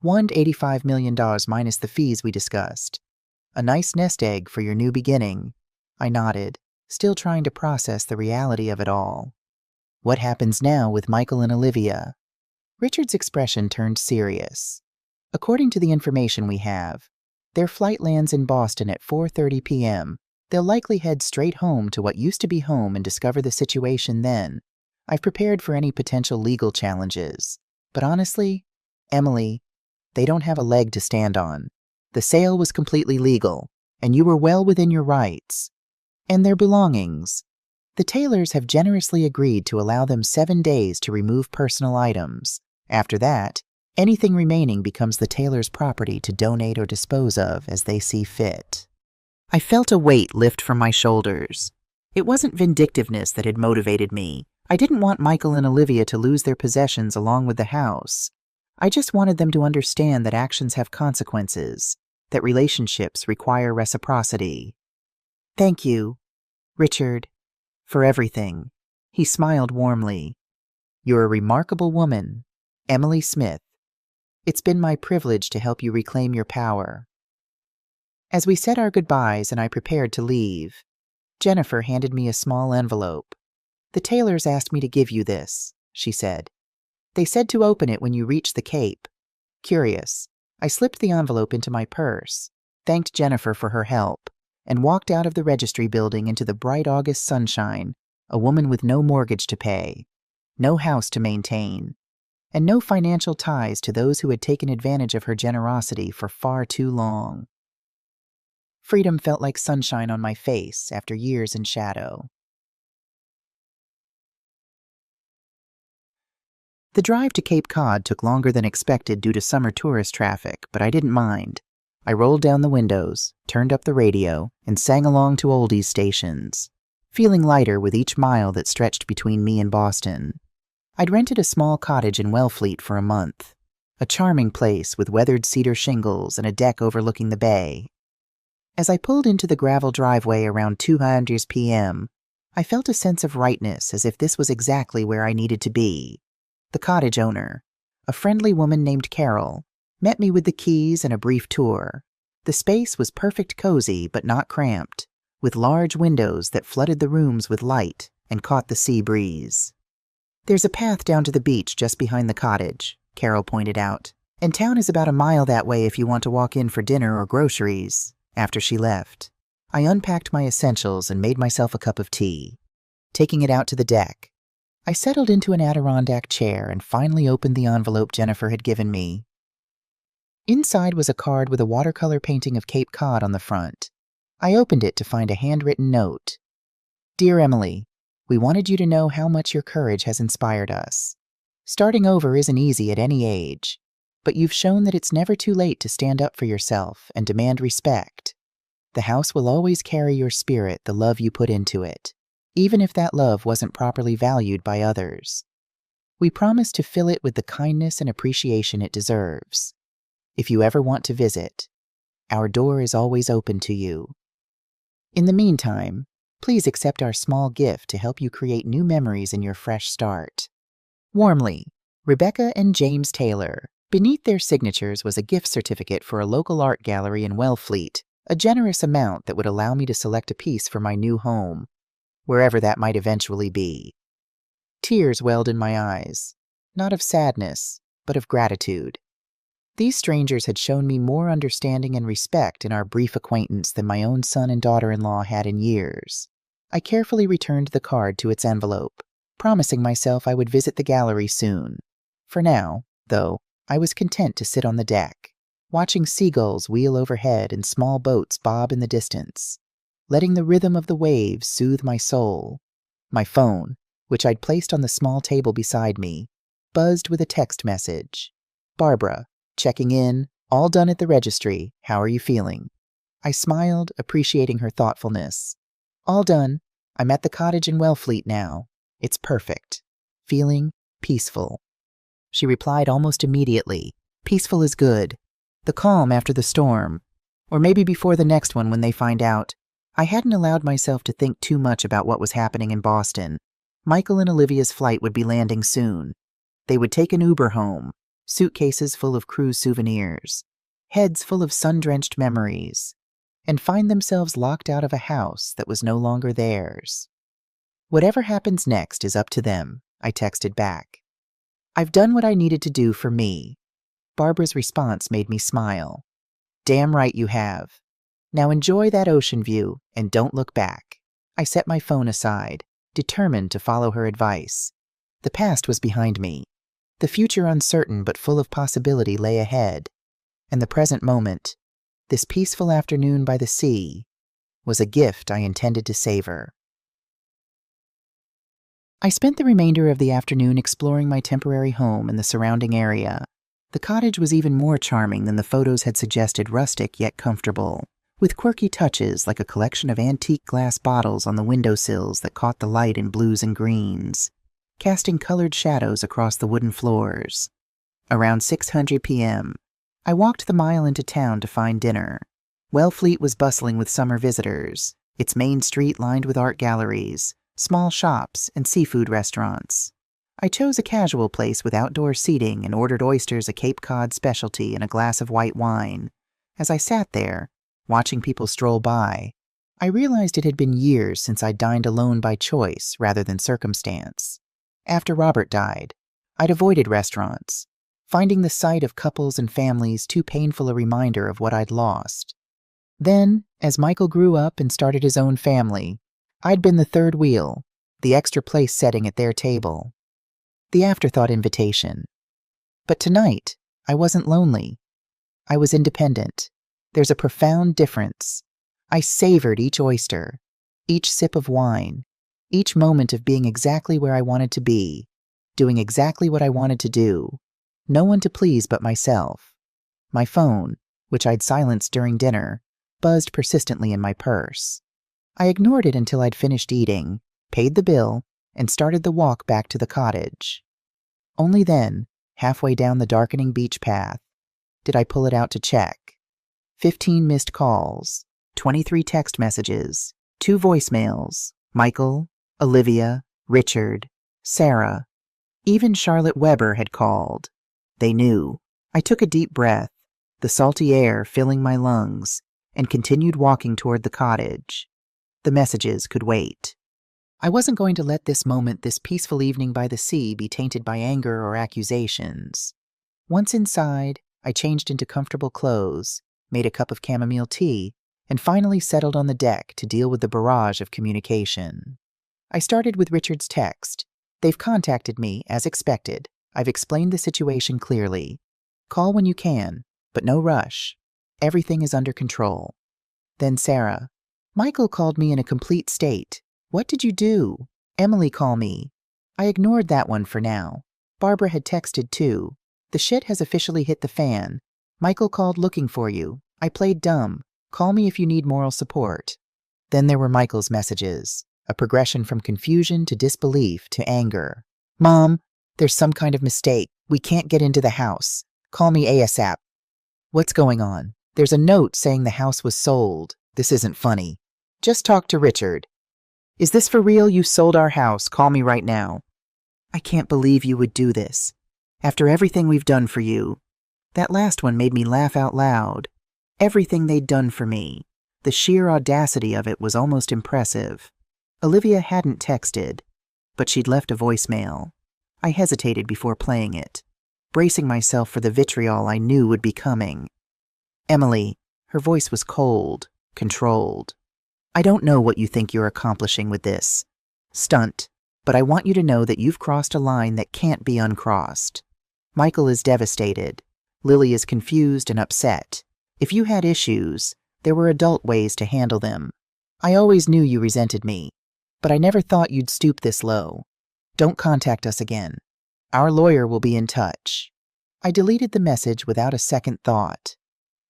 $185 million minus the fees we discussed. A nice nest egg for your new beginning. I nodded, still trying to process the reality of it all. What happens now with Michael and Olivia? Richard's expression turned serious. According to the information we have, their flight lands in Boston at 4:30 p.m. They'll likely head straight home to what used to be home and discover the situation then. I've prepared for any potential legal challenges. But honestly, Emily, they don't have a leg to stand on. The sale was completely legal, and you were well within your rights. And their belongings. The Taylors have generously agreed to allow them 7 days to remove personal items. After that, anything remaining becomes the Taylors' property to donate or dispose of as they see fit. I felt a weight lift from my shoulders. It wasn't vindictiveness that had motivated me. I didn't want Michael and Olivia to lose their possessions along with the house. I just wanted them to understand that actions have consequences, that relationships require reciprocity. Thank you, Richard, for everything. He smiled warmly. You're a remarkable woman, Emily Smith. It's been my privilege to help you reclaim your power. As we said our goodbyes and I prepared to leave, Jennifer handed me a small envelope. The Taylors asked me to give you this, she said. They said to open it when you reach the Cape. Curious, I slipped the envelope into my purse, thanked Jennifer for her help, and walked out of the registry building into the bright August sunshine, a woman with no mortgage to pay, no house to maintain, and no financial ties to those who had taken advantage of her generosity for far too long. Freedom felt like sunshine on my face after years in shadow. The drive to Cape Cod took longer than expected due to summer tourist traffic, but I didn't mind. I rolled down the windows, turned up the radio, and sang along to oldies stations, feeling lighter with each mile that stretched between me and Boston. I'd rented a small cottage in Wellfleet for a month, a charming place with weathered cedar shingles and a deck overlooking the bay. As I pulled into the gravel driveway around 2:00 p.m., I felt a sense of rightness, as if this was exactly where I needed to be. The cottage owner, a friendly woman named Carol, met me with the keys and a brief tour. The space was perfect cozy but not cramped, with large windows that flooded the rooms with light and caught the sea breeze. There's a path down to the beach just behind the cottage, Carol pointed out, and town is about a mile that way if you want to walk in for dinner or groceries. After she left, I unpacked my essentials and made myself a cup of tea. Taking it out to the deck, I settled into an Adirondack chair and finally opened the envelope Jennifer had given me. Inside was a card with a watercolor painting of Cape Cod on the front. I opened it to find a handwritten note. Dear Emily, we wanted you to know how much your courage has inspired us. Starting over isn't easy at any age, but you've shown that it's never too late to stand up for yourself and demand respect. The house will always carry your spirit, the love you put into it, even if that love wasn't properly valued by others. We promise to fill it with the kindness and appreciation it deserves. If you ever want to visit, our door is always open to you. In the meantime, please accept our small gift to help you create new memories in your fresh start. Warmly, Rebecca and James Taylor. Beneath their signatures was a gift certificate for a local art gallery in Wellfleet, a generous amount that would allow me to select a piece for my new home, wherever that might eventually be. Tears welled in my eyes, not of sadness, but of gratitude. These strangers had shown me more understanding and respect in our brief acquaintance than my own son and daughter-in-law had in years. I carefully returned the card to its envelope, promising myself I would visit the gallery soon. For now, though, I was content to sit on the deck, watching seagulls wheel overhead and small boats bob in the distance, letting the rhythm of the waves soothe my soul. My phone, which I'd placed on the small table beside me, buzzed with a text message. Barbara, checking in, all done at the registry, how are you feeling? I smiled, appreciating her thoughtfulness. All done. I'm at the cottage in Wellfleet now. It's perfect. Feeling peaceful. She replied almost immediately. Peaceful is good. The calm after the storm. Or maybe before the next one when they find out. I hadn't allowed myself to think too much about what was happening in Boston. Michael and Olivia's flight would be landing soon. They would take an Uber home, suitcases full of cruise souvenirs, heads full of sun-drenched memories, and find themselves locked out of a house that was no longer theirs. Whatever happens next is up to them, I texted back. I've done what I needed to do for me. Barbara's response made me smile. Damn right you have. Now enjoy that ocean view and don't look back. I set my phone aside, determined to follow her advice. The past was behind me. The future uncertain but full of possibility lay ahead. And the present moment, this peaceful afternoon by the sea, was a gift I intended to savor. I spent the remainder of the afternoon exploring my temporary home and the surrounding area. The cottage was even more charming than the photos had suggested, rustic yet comfortable, with quirky touches like a collection of antique glass bottles on the windowsills that caught the light in blues and greens, casting colored shadows across the wooden floors. Around 6:00 p.m., I walked the mile into town to find dinner. Wellfleet was bustling with summer visitors, its main street lined with art galleries, small shops, and seafood restaurants. I chose a casual place with outdoor seating and ordered oysters, a Cape Cod specialty, and a glass of white wine. As I sat there, watching people stroll by, I realized it had been years since I'd dined alone by choice rather than circumstance. After Robert died, I'd avoided restaurants, finding the sight of couples and families too painful a reminder of what I'd lost. Then, as Michael grew up and started his own family, I'd been the third wheel, the extra place setting at their table, the afterthought invitation. But tonight, I wasn't lonely. I was independent. There's a profound difference. I savored each oyster, each sip of wine, each moment of being exactly where I wanted to be, doing exactly what I wanted to do. No one to please but myself. My phone, which I'd silenced during dinner, buzzed persistently in my purse. I ignored it until I'd finished eating, paid the bill, and started the walk back to the cottage. Only then, halfway down the darkening beach path, did I pull it out to check. 15 missed calls, 23 text messages, 2 voicemails, Michael, Olivia, Richard, Sarah. Even Charlotte Weber had called. They knew. I took a deep breath, the salty air filling my lungs, and continued walking toward the cottage. The messages could wait. I wasn't going to let this moment, this peaceful evening by the sea, be tainted by anger or accusations. Once inside, I changed into comfortable clothes, made a cup of chamomile tea, and finally settled on the deck to deal with the barrage of communication. I started with Richard's text. They've contacted me, as expected. I've explained the situation clearly. Call when you can, but no rush. Everything is under control. Then Sarah. Michael called me in a complete state. What did you do? Emily, call me. I ignored that one for now. Barbara had texted too. The shit has officially hit the fan. Michael called looking for you. I played dumb. Call me if you need moral support. Then there were Michael's messages, a progression from confusion to disbelief to anger. Mom, there's some kind of mistake. We can't get into the house. Call me ASAP. What's going on? There's a note saying the house was sold. This isn't funny. Just talk to Richard. Is this for real? You sold our house. Call me right now. I can't believe you would do this. After everything we've done for you. That last one made me laugh out loud. Everything they'd done for me. The sheer audacity of it was almost impressive. Olivia hadn't texted, but she'd left a voicemail. I hesitated before playing it, bracing myself for the vitriol I knew would be coming. Emily, her voice was cold, controlled. I don't know what you think you're accomplishing with this stunt, but I want you to know that you've crossed a line that can't be uncrossed. Michael is devastated. Lily is confused and upset. If you had issues, there were adult ways to handle them. I always knew you resented me, but I never thought you'd stoop this low. Don't contact us again. Our lawyer will be in touch. I deleted the message without a second thought.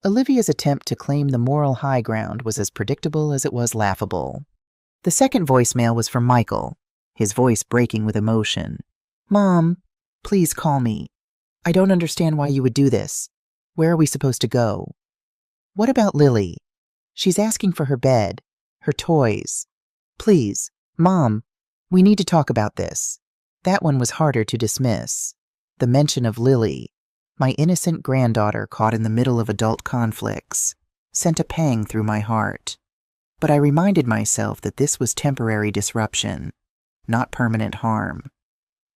Olivia's attempt to claim the moral high ground was as predictable as it was laughable. The second voicemail was from Michael, his voice breaking with emotion. "Mom, please call me. I don't understand why you would do this. Where are we supposed to go? What about Lily? She's asking for her bed, her toys. Please, Mom, we need to talk about this." That one was harder to dismiss. The mention of Lily, my innocent granddaughter caught in the middle of adult conflicts, sent a pang through my heart. But I reminded myself that this was temporary disruption, not permanent harm.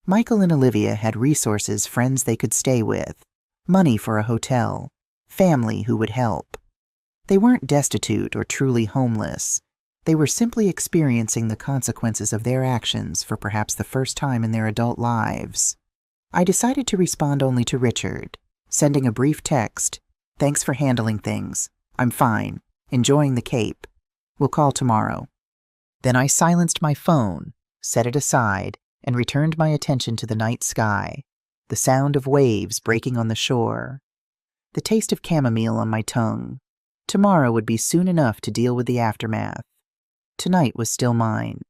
Michael and Olivia had resources, friends they could stay with, money for a hotel, family who would help. They weren't destitute or truly homeless. They were simply experiencing the consequences of their actions for perhaps the first time in their adult lives. I decided to respond only to Richard, sending a brief text. "Thanks for handling things. I'm fine. Enjoying the Cape. We'll call tomorrow." Then I silenced my phone, set it aside, and returned my attention to the night sky, the sound of waves breaking on the shore, the taste of chamomile on my tongue. Tomorrow would be soon enough to deal with the aftermath. Tonight was still mine.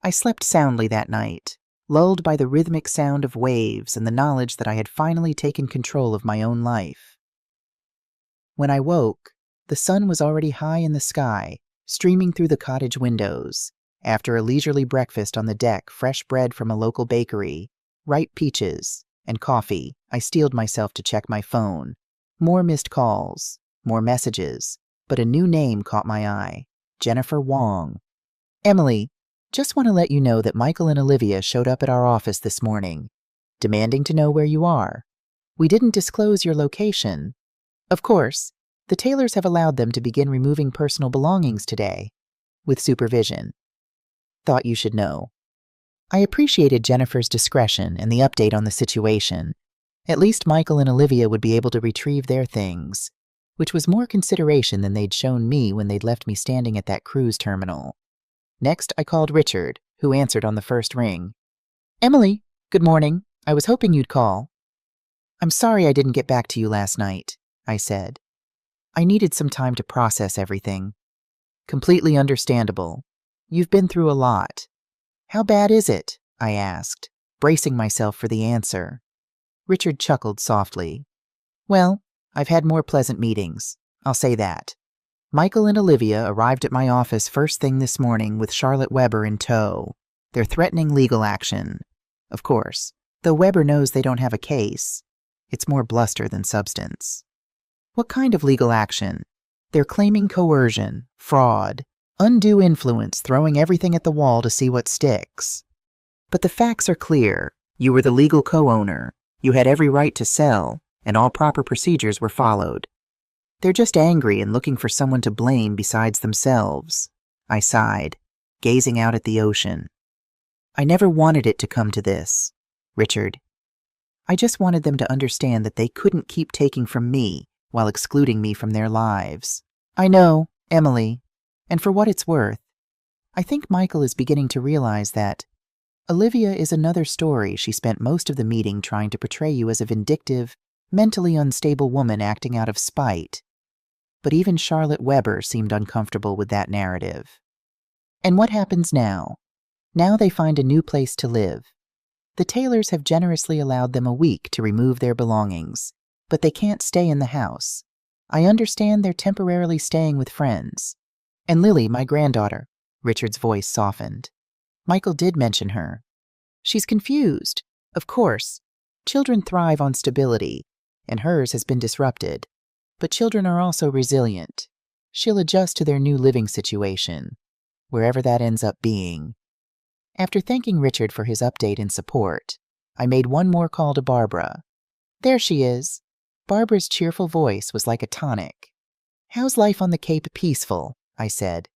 I slept soundly that night, lulled by the rhythmic sound of waves and the knowledge that I had finally taken control of my own life. When I woke, the sun was already high in the sky, streaming through the cottage windows. After a leisurely breakfast on the deck, fresh bread from a local bakery, ripe peaches, and coffee, I steeled myself to check my phone. More missed calls, more messages, but a new name caught my eye. Jennifer Wong. "Emily, just want to let you know that Michael and Olivia showed up at our office this morning, demanding to know where you are. We didn't disclose your location. Of course, the Taylors have allowed them to begin removing personal belongings today, with supervision. Thought you should know." I appreciated Jennifer's discretion and the update on the situation. At least Michael and Olivia would be able to retrieve their things, which was more consideration than they'd shown me when they'd left me standing at that cruise terminal. Next, I called Richard, who answered on the first ring. "Emily, good morning. I was hoping you'd call." "I'm sorry I didn't get back to you last night," I said. "I needed some time to process everything." "Completely understandable. You've been through a lot." "How bad is it?" I asked, bracing myself for the answer. Richard chuckled softly. "Well, I've had more pleasant meetings. I'll say that. Michael and Olivia arrived at my office first thing this morning with Charlotte Weber in tow. They're threatening legal action. Of course, though Weber knows they don't have a case. It's more bluster than substance." "What kind of legal action?" "They're claiming coercion, fraud, undue influence, throwing everything at the wall to see what sticks. But the facts are clear. You were the legal co-owner. You had every right to sell, and all proper procedures were followed. They're just angry and looking for someone to blame besides themselves." I sighed, gazing out at the ocean. "I never wanted it to come to this, Richard. I just wanted them to understand that they couldn't keep taking from me while excluding me from their lives. I know, Emily, and for what it's worth, I think Michael is beginning to realize that Olivia is another story. She spent most of the meeting trying to portray you as a vindictive, mentally unstable woman acting out of spite. But even Charlotte Weber seemed uncomfortable with that narrative. And what happens now? Now they find a new place to live. The Taylors have generously allowed them a week to remove their belongings, but they can't stay in the house. I understand they're temporarily staying with friends. And Lily, my granddaughter." Richard's voice softened. "Michael did mention her. She's confused. Of course, children thrive on stability, and hers has been disrupted. But children are also resilient. She'll adjust to their new living situation, wherever that ends up being." After thanking Richard for his update and support, I made one more call to Barbara. There she is. Barbara's cheerful voice was like a tonic. "How's life on the Cape?" "Peaceful," I said.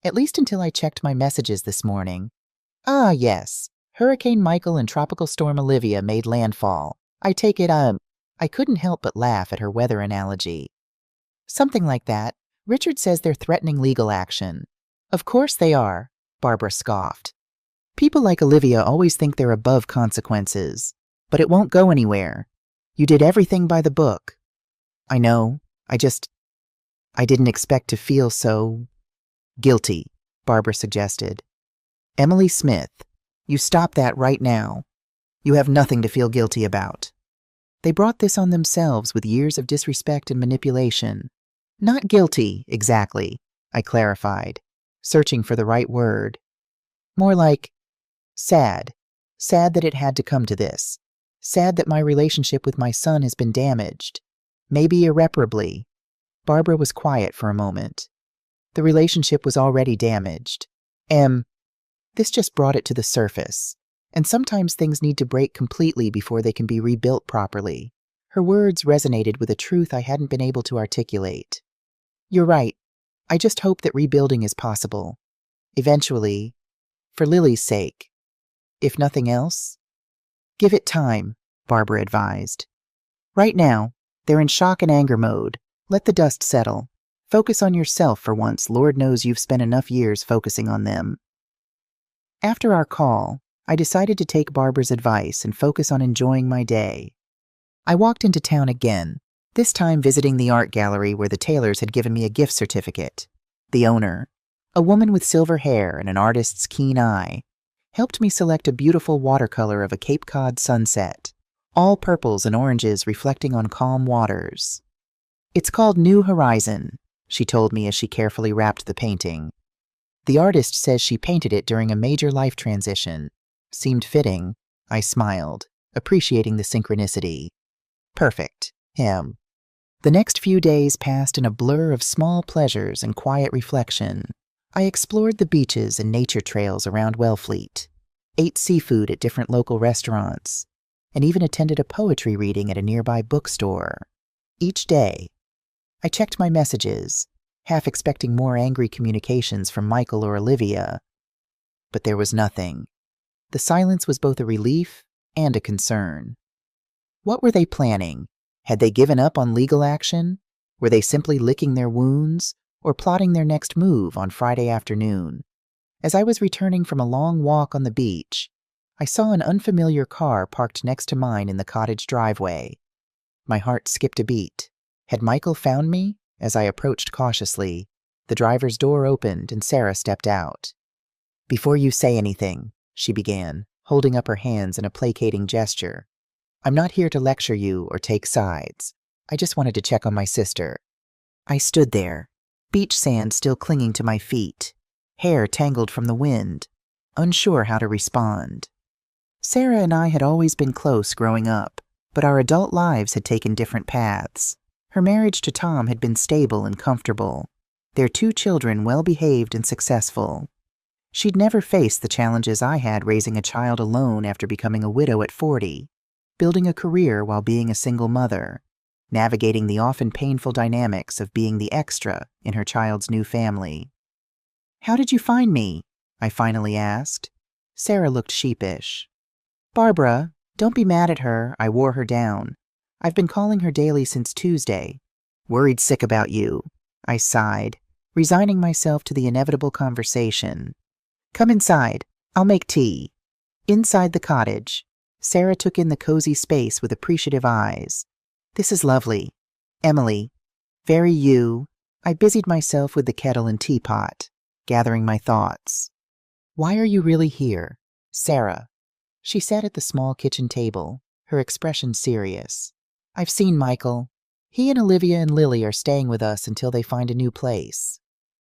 "At least until I checked my messages this morning. Ah, yes. Hurricane Michael and Tropical Storm Olivia made landfall. I take it, I couldn't help but laugh at her weather analogy. "Something like that. Richard says they're threatening legal action." "Of course they are," Barbara scoffed. "People like Olivia always think they're above consequences. But it won't go anywhere. You did everything by the book." "I know. I didn't expect to feel so guilty, Barbara suggested. Emily Smith, you stop that right now. You have nothing to feel guilty about. They brought this on themselves with years of disrespect and manipulation. Not guilty, exactly, I clarified, searching for the right word. More like sad. Sad that it had to come to this. Sad that my relationship with my son has been damaged. Maybe irreparably. Barbara was quiet for a moment. The relationship was already damaged. This just brought it to the surface. And sometimes things need to break completely before they can be rebuilt properly. Her words resonated with a truth I hadn't been able to articulate. You're right. I just hope that rebuilding is possible. Eventually, for Lily's sake. If nothing else, give it time, Barbara advised. Right now, they're in shock and anger mode. Let the dust settle. Focus on yourself for once. Lord knows you've spent enough years focusing on them. After our call, I decided to take Barbara's advice and focus on enjoying my day. I walked into town again, this time visiting the art gallery where the Taylors had given me a gift certificate. The owner, a woman with silver hair and an artist's keen eye, helped me select a beautiful watercolor of a Cape Cod sunset, all purples and oranges reflecting on calm waters. It's called New Horizon, she told me as she carefully wrapped the painting. The artist says she painted it during a major life transition. Seemed fitting. I smiled, appreciating the synchronicity. Perfect. Him. The next few days passed in a blur of small pleasures and quiet reflection. I explored the beaches and nature trails around Wellfleet, ate seafood at different local restaurants, and even attended a poetry reading at a nearby bookstore. Each day, I checked my messages, half expecting more angry communications from Michael or Olivia. But there was nothing. The silence was both a relief and a concern. What were they planning? Had they given up on legal action? Were they simply licking their wounds, or plotting their next move on Friday afternoon? As I was returning from a long walk on the beach, I saw an unfamiliar car parked next to mine in the cottage driveway. My heart skipped a beat. Had Michael found me? As I approached cautiously, the driver's door opened and Sarah stepped out. Before you say anything, she began, holding up her hands in a placating gesture. I'm not here to lecture you or take sides. I just wanted to check on my sister. I stood there, beach sand still clinging to my feet, hair tangled from the wind, unsure how to respond. Sarah and I had always been close growing up, but our adult lives had taken different paths. Her marriage to Tom had been stable and comfortable, their 2 children well-behaved and successful. She'd never faced the challenges I had raising a child alone after becoming a widow at 40, building a career while being a single mother, navigating the often painful dynamics of being the extra in her child's new family. How did you find me? I finally asked. Sarah looked sheepish. Barbara, don't be mad at her, I wore her down. I've been calling her daily since Tuesday. Worried sick about you, I sighed, resigning myself to the inevitable conversation. Come inside. I'll make tea. Inside the cottage, Sarah took in the cozy space with appreciative eyes. This is lovely. Emily. Very you. I busied myself with the kettle and teapot, gathering my thoughts. Why are you really here? Sarah. She sat at the small kitchen table, her expression serious. I've seen Michael. He and Olivia and Lily are staying with us until they find a new place.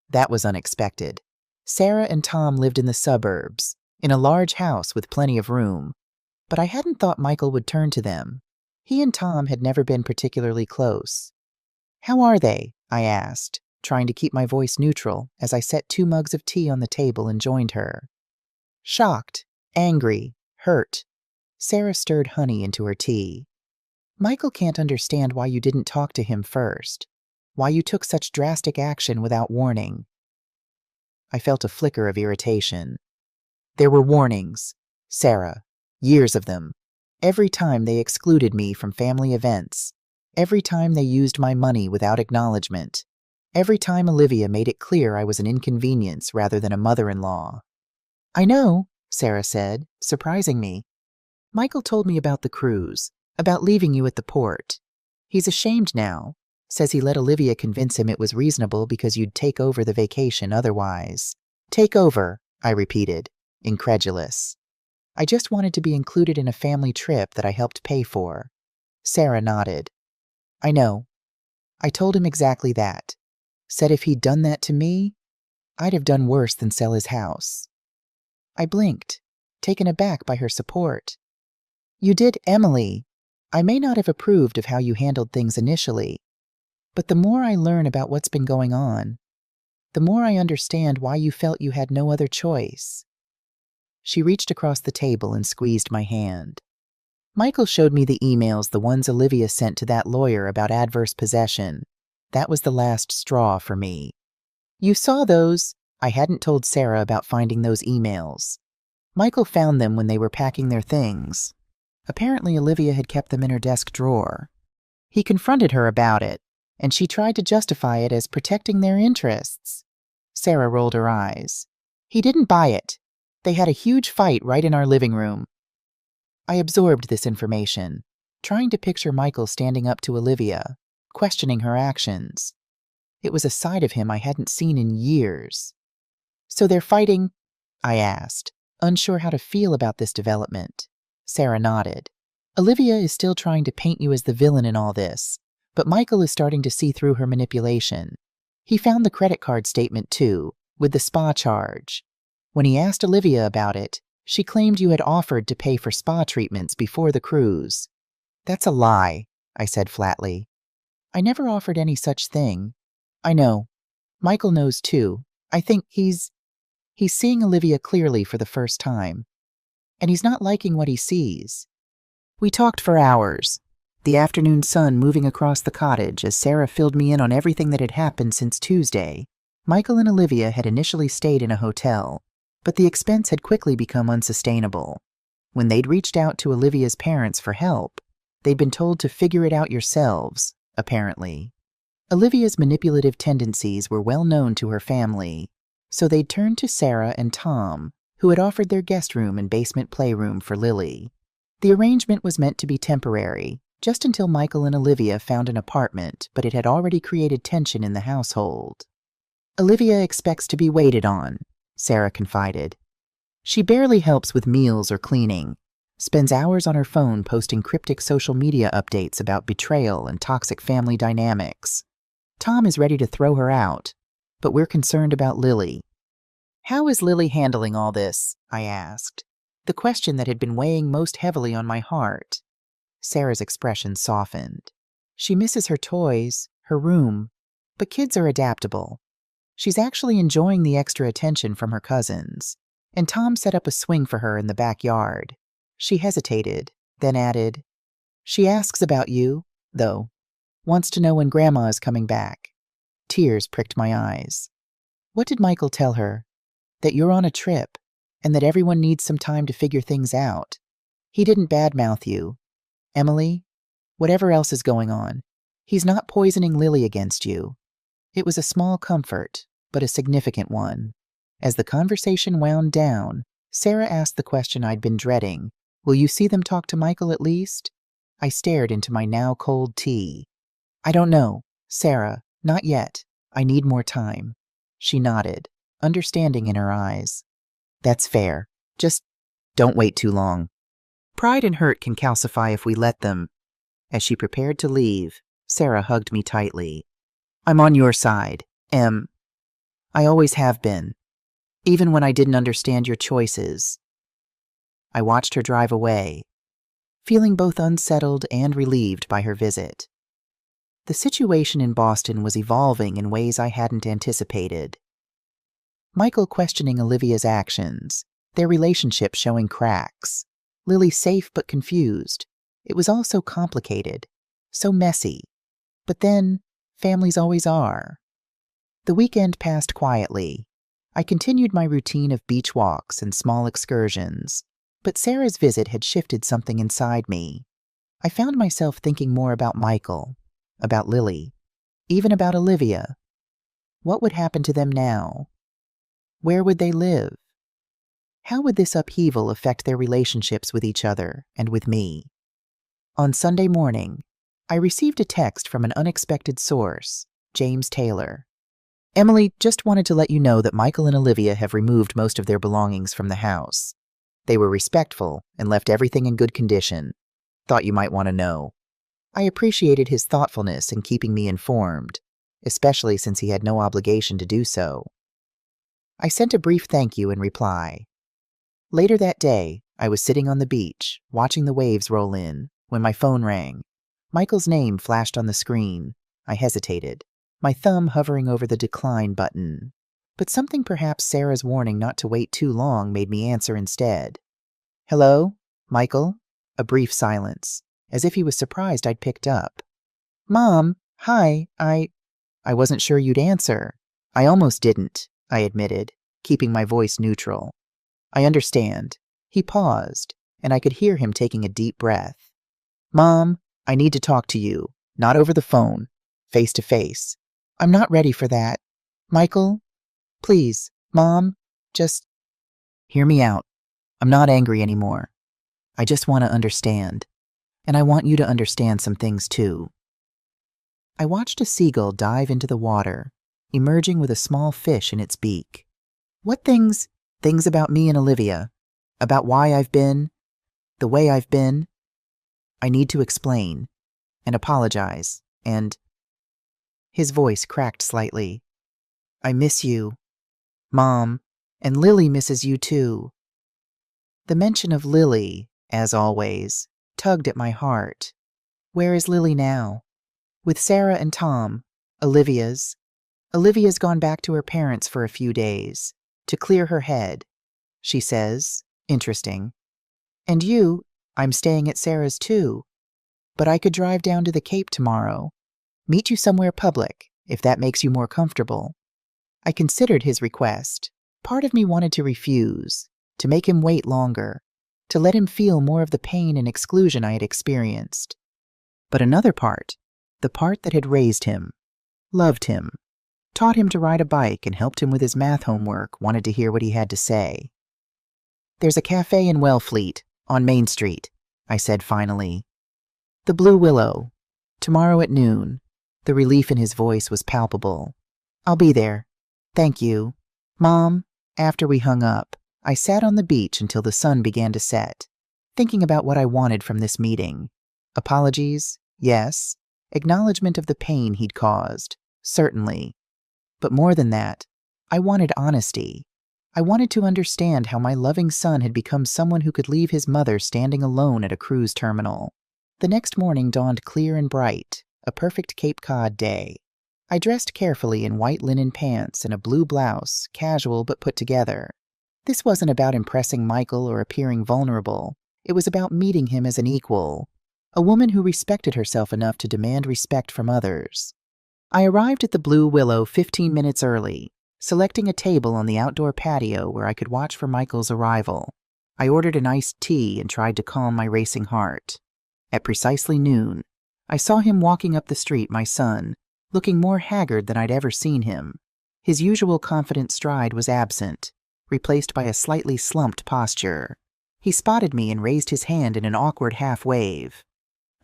That was unexpected. Sarah and Tom lived in the suburbs, in a large house with plenty of room. But I hadn't thought Michael would turn to them. He and Tom had never been particularly close. How are they? I asked, trying to keep my voice neutral as I set 2 mugs of tea on the table and joined her. Shocked, angry, hurt. Sarah stirred honey into her tea. Michael can't understand why you didn't talk to him first, why you took such drastic action without warning. I felt a flicker of irritation. There were warnings, Sarah, years of them. Every time they excluded me from family events, every time they used my money without acknowledgement, every time Olivia made it clear I was an inconvenience rather than a mother-in-law. I know, Sarah said, surprising me. Michael told me about the cruise, about leaving you at the port. He's ashamed now. Says he let Olivia convince him it was reasonable because you'd take over the vacation otherwise. Take over, I repeated, incredulous. I just wanted to be included in a family trip that I helped pay for. Sarah nodded. I know. I told him exactly that. Said if he'd done that to me, I'd have done worse than sell his house. I blinked, taken aback by her support. You did, Emily. I may not have approved of how you handled things initially, but the more I learn about what's been going on, the more I understand why you felt you had no other choice. She reached across the table and squeezed my hand. Michael showed me the emails, the ones Olivia sent to that lawyer about adverse possession. That was the last straw for me. You saw those? I hadn't told Sarah about finding those emails. Michael found them when they were packing their things. Apparently Olivia had kept them in her desk drawer. He confronted her about it, and she tried to justify it as protecting their interests. Sarah rolled her eyes. He didn't buy it. They had a huge fight right in our living room. I absorbed this information, trying to picture Michael standing up to Olivia, questioning her actions. It was a side of him I hadn't seen in years. So they're fighting? I asked, unsure how to feel about this development. Sarah nodded. Olivia is still trying to paint you as the villain in all this, but Michael is starting to see through her manipulation. He found the credit card statement too, with the spa charge. When he asked Olivia about it, she claimed you had offered to pay for spa treatments before the cruise. That's a lie, I said flatly. I never offered any such thing. I know. Michael knows too. I think he's seeing Olivia clearly for the first time. And he's not liking what he sees. We talked for hours, the afternoon sun moving across the cottage as Sarah filled me in on everything that had happened since Tuesday. Michael and Olivia had initially stayed in a hotel, but the expense had quickly become unsustainable. When they'd reached out to Olivia's parents for help, they'd been told to figure it out yourselves, apparently. Olivia's manipulative tendencies were well known to her family, so they'd turned to Sarah and Tom, who had offered their guest room and basement playroom for Lily. The arrangement was meant to be temporary, just until Michael and Olivia found an apartment, but it had already created tension in the household. Olivia expects to be waited on, Sarah confided. She barely helps with meals or cleaning, spends hours on her phone posting cryptic social media updates about betrayal and toxic family dynamics. Tom is ready to throw her out, but we're concerned about Lily. How is Lily handling all this? I asked, the question that had been weighing most heavily on my heart. Sarah's expression softened. She misses her toys, her room, but kids are adaptable. She's actually enjoying the extra attention from her cousins, and Tom set up a swing for her in the backyard. She hesitated, then added, She asks about you, though. Wants to know when Grandma is coming back. Tears pricked my eyes. What did Michael tell her? That you're on a trip, and that everyone needs some time to figure things out. He didn't badmouth you. Emily, whatever else is going on, he's not poisoning Lily against you. It was a small comfort, but a significant one. As the conversation wound down, Sarah asked the question I'd been dreading. Will you see them talk to Michael at least? I stared into my now cold tea. I don't know, Sarah, not yet. I need more time. She nodded, understanding in her eyes. That's fair. Just don't wait too long. Pride and hurt can calcify if we let them. As she prepared to leave, Sarah hugged me tightly. I'm on your side, Em. I always have been, even when I didn't understand your choices. I watched her drive away, feeling both unsettled and relieved by her visit. The situation in Boston was evolving in ways I hadn't anticipated. Michael questioning Olivia's actions, their relationship showing cracks. Lily safe but confused. It was all so complicated, so messy. But then, families always are. The weekend passed quietly. I continued my routine of beach walks and small excursions, but Sarah's visit had shifted something inside me. I found myself thinking more about Michael, about Lily, even about Olivia. What would happen to them now? Where would they live? How would this upheaval affect their relationships with each other and with me? On Sunday morning, I received a text from an unexpected source, James Taylor. Emily, just wanted to let you know that Michael and Olivia have removed most of their belongings from the house. They were respectful and left everything in good condition. Thought you might want to know. I appreciated his thoughtfulness in keeping me informed, especially since he had no obligation to do so. I sent a brief thank you in reply. Later that day, I was sitting on the beach, watching the waves roll in, when my phone rang. Michael's name flashed on the screen. I hesitated, my thumb hovering over the decline button. But something, perhaps Sarah's warning not to wait too long, made me answer instead. Hello, Michael? A brief silence, as if he was surprised I'd picked up. Mom, hi, I wasn't sure you'd answer. I almost didn't, I admitted, keeping my voice neutral. I understand. He paused, and I could hear him taking a deep breath. Mom, I need to talk to you, not over the phone, face to face. I'm not ready for that. Michael, please, Mom, just hear me out. I'm not angry anymore. I just want to understand. And I want you to understand some things too. I watched a seagull dive into the water, emerging with a small fish in its beak. What things? Things about me and Olivia. About why I've been the way I've been. I need to explain and apologize, and his voice cracked slightly. I miss you, Mom, and Lily misses you too. The mention of Lily, as always, tugged at my heart. Where is Lily now? With Sarah and Tom, Olivia's gone back to her parents for a few days, to clear her head, she says. Interesting. And you, I'm staying at Sarah's too. But I could drive down to the Cape tomorrow. Meet you somewhere public, if that makes you more comfortable. I considered his request. Part of me wanted to refuse, to make him wait longer, to let him feel more of the pain and exclusion I had experienced. But another part, the part that had raised him, loved him, taught him to ride a bike and helped him with his math homework, wanted to hear what he had to say. There's a cafe in Wellfleet, on Main Street, I said finally. The Blue Willow. Tomorrow at noon. The relief in his voice was palpable. I'll be there. Thank you. Mom, after we hung up, I sat on the beach until the sun began to set, thinking about what I wanted from this meeting. Apologies, yes. Acknowledgement of the pain he'd caused, certainly. But more than that, I wanted honesty. I wanted to understand how my loving son had become someone who could leave his mother standing alone at a cruise terminal. The next morning dawned clear and bright, a perfect Cape Cod day. I dressed carefully in white linen pants and a blue blouse, casual but put together. This wasn't about impressing Michael or appearing vulnerable. It was about meeting him as an equal, a woman who respected herself enough to demand respect from others. I arrived at the Blue Willow 15 minutes early, selecting a table on the outdoor patio where I could watch for Michael's arrival. I ordered an iced tea and tried to calm my racing heart. At precisely noon, I saw him walking up the street, my son, looking more haggard than I'd ever seen him. His usual confident stride was absent, replaced by a slightly slumped posture. He spotted me and raised his hand in an awkward half-wave.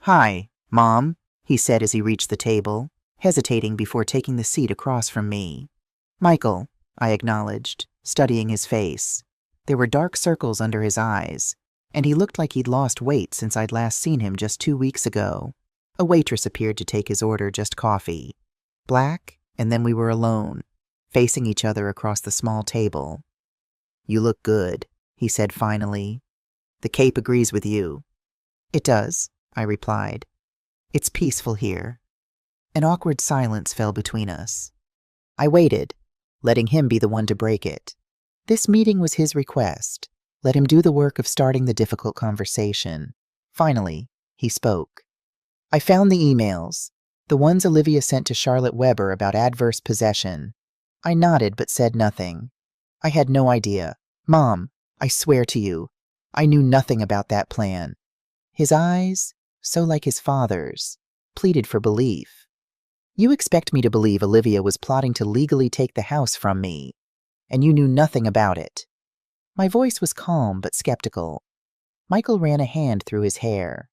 Hi, Mom, he said as he reached the table, hesitating before taking the seat across from me. Michael, I acknowledged, studying his face. There were dark circles under his eyes, and he looked like he'd lost weight since I'd last seen him just 2 weeks ago. A waitress appeared to take his order, just coffee. Black, and then we were alone, facing each other across the small table. You look good, he said finally. The Cape agrees with you. It does, I replied. It's peaceful here. An awkward silence fell between us. I waited, letting him be the one to break it. This meeting was his request. Let him do the work of starting the difficult conversation. Finally, he spoke. I found the emails, the ones Olivia sent to Charlotte Weber about adverse possession. I nodded but said nothing. I had no idea. Mom, I swear to you, I knew nothing about that plan. His eyes, so like his father's, pleaded for belief. You expect me to believe Olivia was plotting to legally take the house from me, and you knew nothing about it. My voice was calm but skeptical. Michael ran a hand through his hair.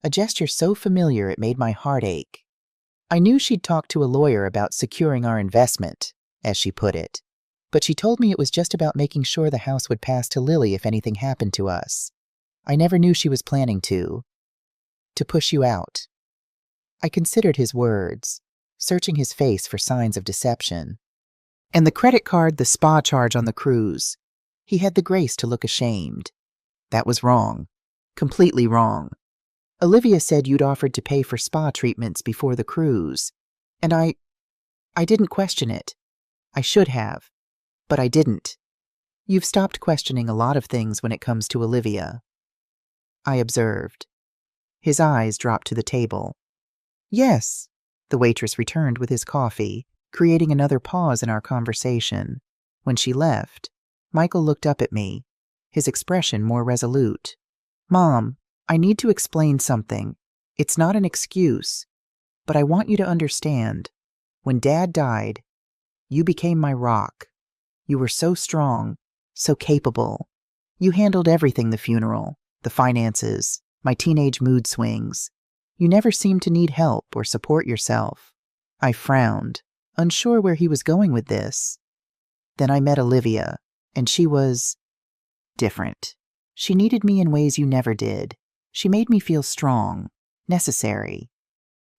a gesture so familiar it made my heart ache. I knew she'd talked to a lawyer about securing our investment, as she put it, but she told me it was just about making sure the house would pass to Lily if anything happened to us. I never knew she was planning to push you out. I considered his words, searching his face for signs of deception. And the credit card, the spa charge on the cruise. He had the grace to look ashamed. That was wrong. Completely wrong. Olivia said you'd offered to pay for spa treatments before the cruise, and I didn't question it. I should have, but I didn't. You've stopped questioning a lot of things when it comes to Olivia. I observed. His eyes dropped to the table. Yes, the waitress returned with his coffee, creating another pause in our conversation. When she left, Michael looked up at me, his expression more resolute. Mom, I need to explain something. It's not an excuse, but I want you to understand. When Dad died, you became my rock. You were so strong, so capable. You handled everything: the funeral, the finances, my teenage mood swings. You never seemed to need help or support yourself. I frowned, unsure where he was going with this. Then I met Olivia, and she was different. She needed me in ways you never did. She made me feel strong, necessary.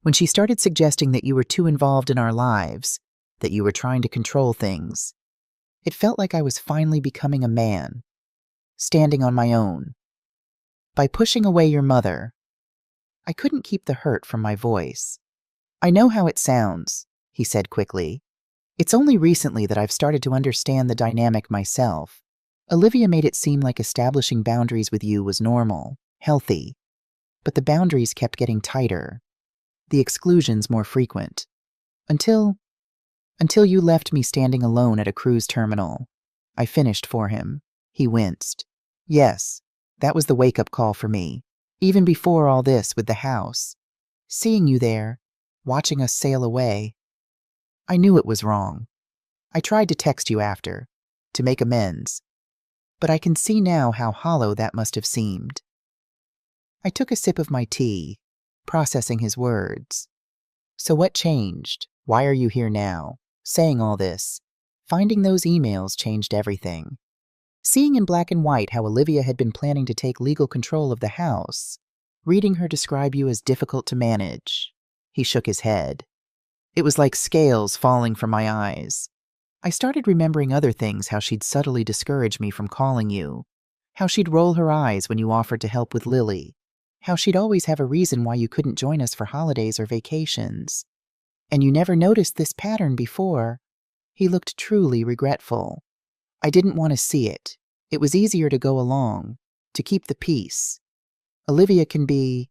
When she started suggesting that you were too involved in our lives, that you were trying to control things, it felt like I was finally becoming a man, standing on my own. By pushing away your mother, I couldn't keep the hurt from my voice. I know how it sounds, he said quickly. It's only recently that I've started to understand the dynamic myself. Olivia made it seem like establishing boundaries with you was normal, healthy, but the boundaries kept getting tighter, the exclusions more frequent, until you left me standing alone at a cruise terminal. I finished for him. He winced. Yes, that was the wake-up call for me, even before all this with the house. Seeing you there, watching us sail away, I knew it was wrong. I tried to text you after, to make amends, but I can see now how hollow that must have seemed. I took a sip of my tea, processing his words. So what changed? Why are you here now? Saying all this, finding those emails changed everything. Seeing in black and white how Olivia had been planning to take legal control of the house, reading her describe you as difficult to manage. He shook his head. It was like scales falling from my eyes. I started remembering other things: how she'd subtly discourage me from calling you, how she'd roll her eyes when you offered to help with Lily, how she'd always have a reason why you couldn't join us for holidays or vacations. And you never noticed this pattern before. He looked truly regretful. I didn't want to see it. It was easier to go along, to keep the peace. Olivia can be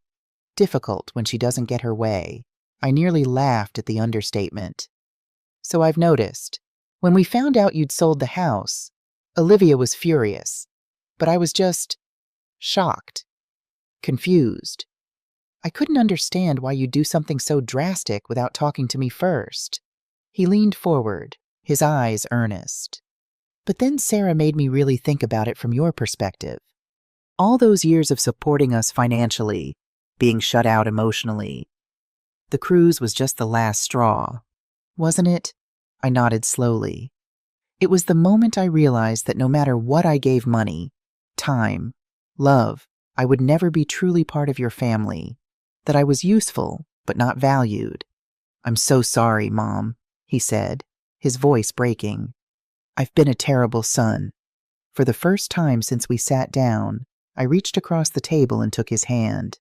difficult when she doesn't get her way. I nearly laughed at the understatement. So I've noticed. When we found out you'd sold the house, Olivia was furious, but I was just shocked, confused. I couldn't understand why you'd do something so drastic without talking to me first. He leaned forward, his eyes earnest. But then Sarah made me really think about it from your perspective. All those years of supporting us financially, being shut out emotionally. The cruise was just the last straw, wasn't it? I nodded slowly. It was the moment I realized that no matter what I gave money, time, love, I would never be truly part of your family, that I was useful but not valued. I'm so sorry, Mom, he said, his voice breaking. I've been a terrible son. For the first time since we sat down, I reached across the table and took his hand.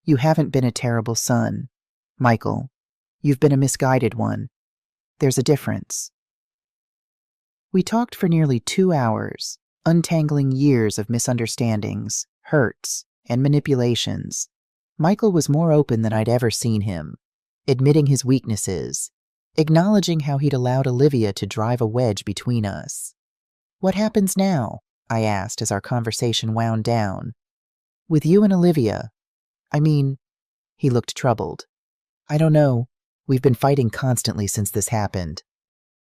You haven't been a terrible son, Michael. You've been a misguided one. There's a difference. We talked for nearly 2 hours, untangling years of misunderstandings, hurts, and manipulations. Michael was more open than I'd ever seen him, admitting his weaknesses, acknowledging how he'd allowed Olivia to drive a wedge between us. What happens now? I asked as our conversation wound down. With you and Olivia. He looked troubled. I don't know. We've been fighting constantly since this happened.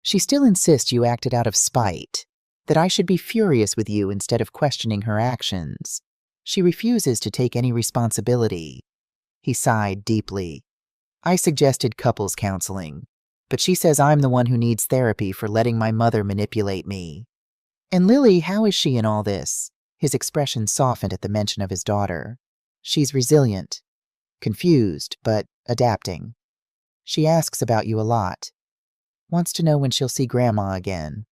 She still insists you acted out of spite, that I should be furious with you instead of questioning her actions. She refuses to take any responsibility. He sighed deeply. I suggested couples counseling, but she says I'm the one who needs therapy for letting my mother manipulate me. And Lily, how is she in all this? His expression softened at the mention of his daughter. She's resilient, confused, but adapting. She asks about you a lot. Wants to know when she'll see Grandma again.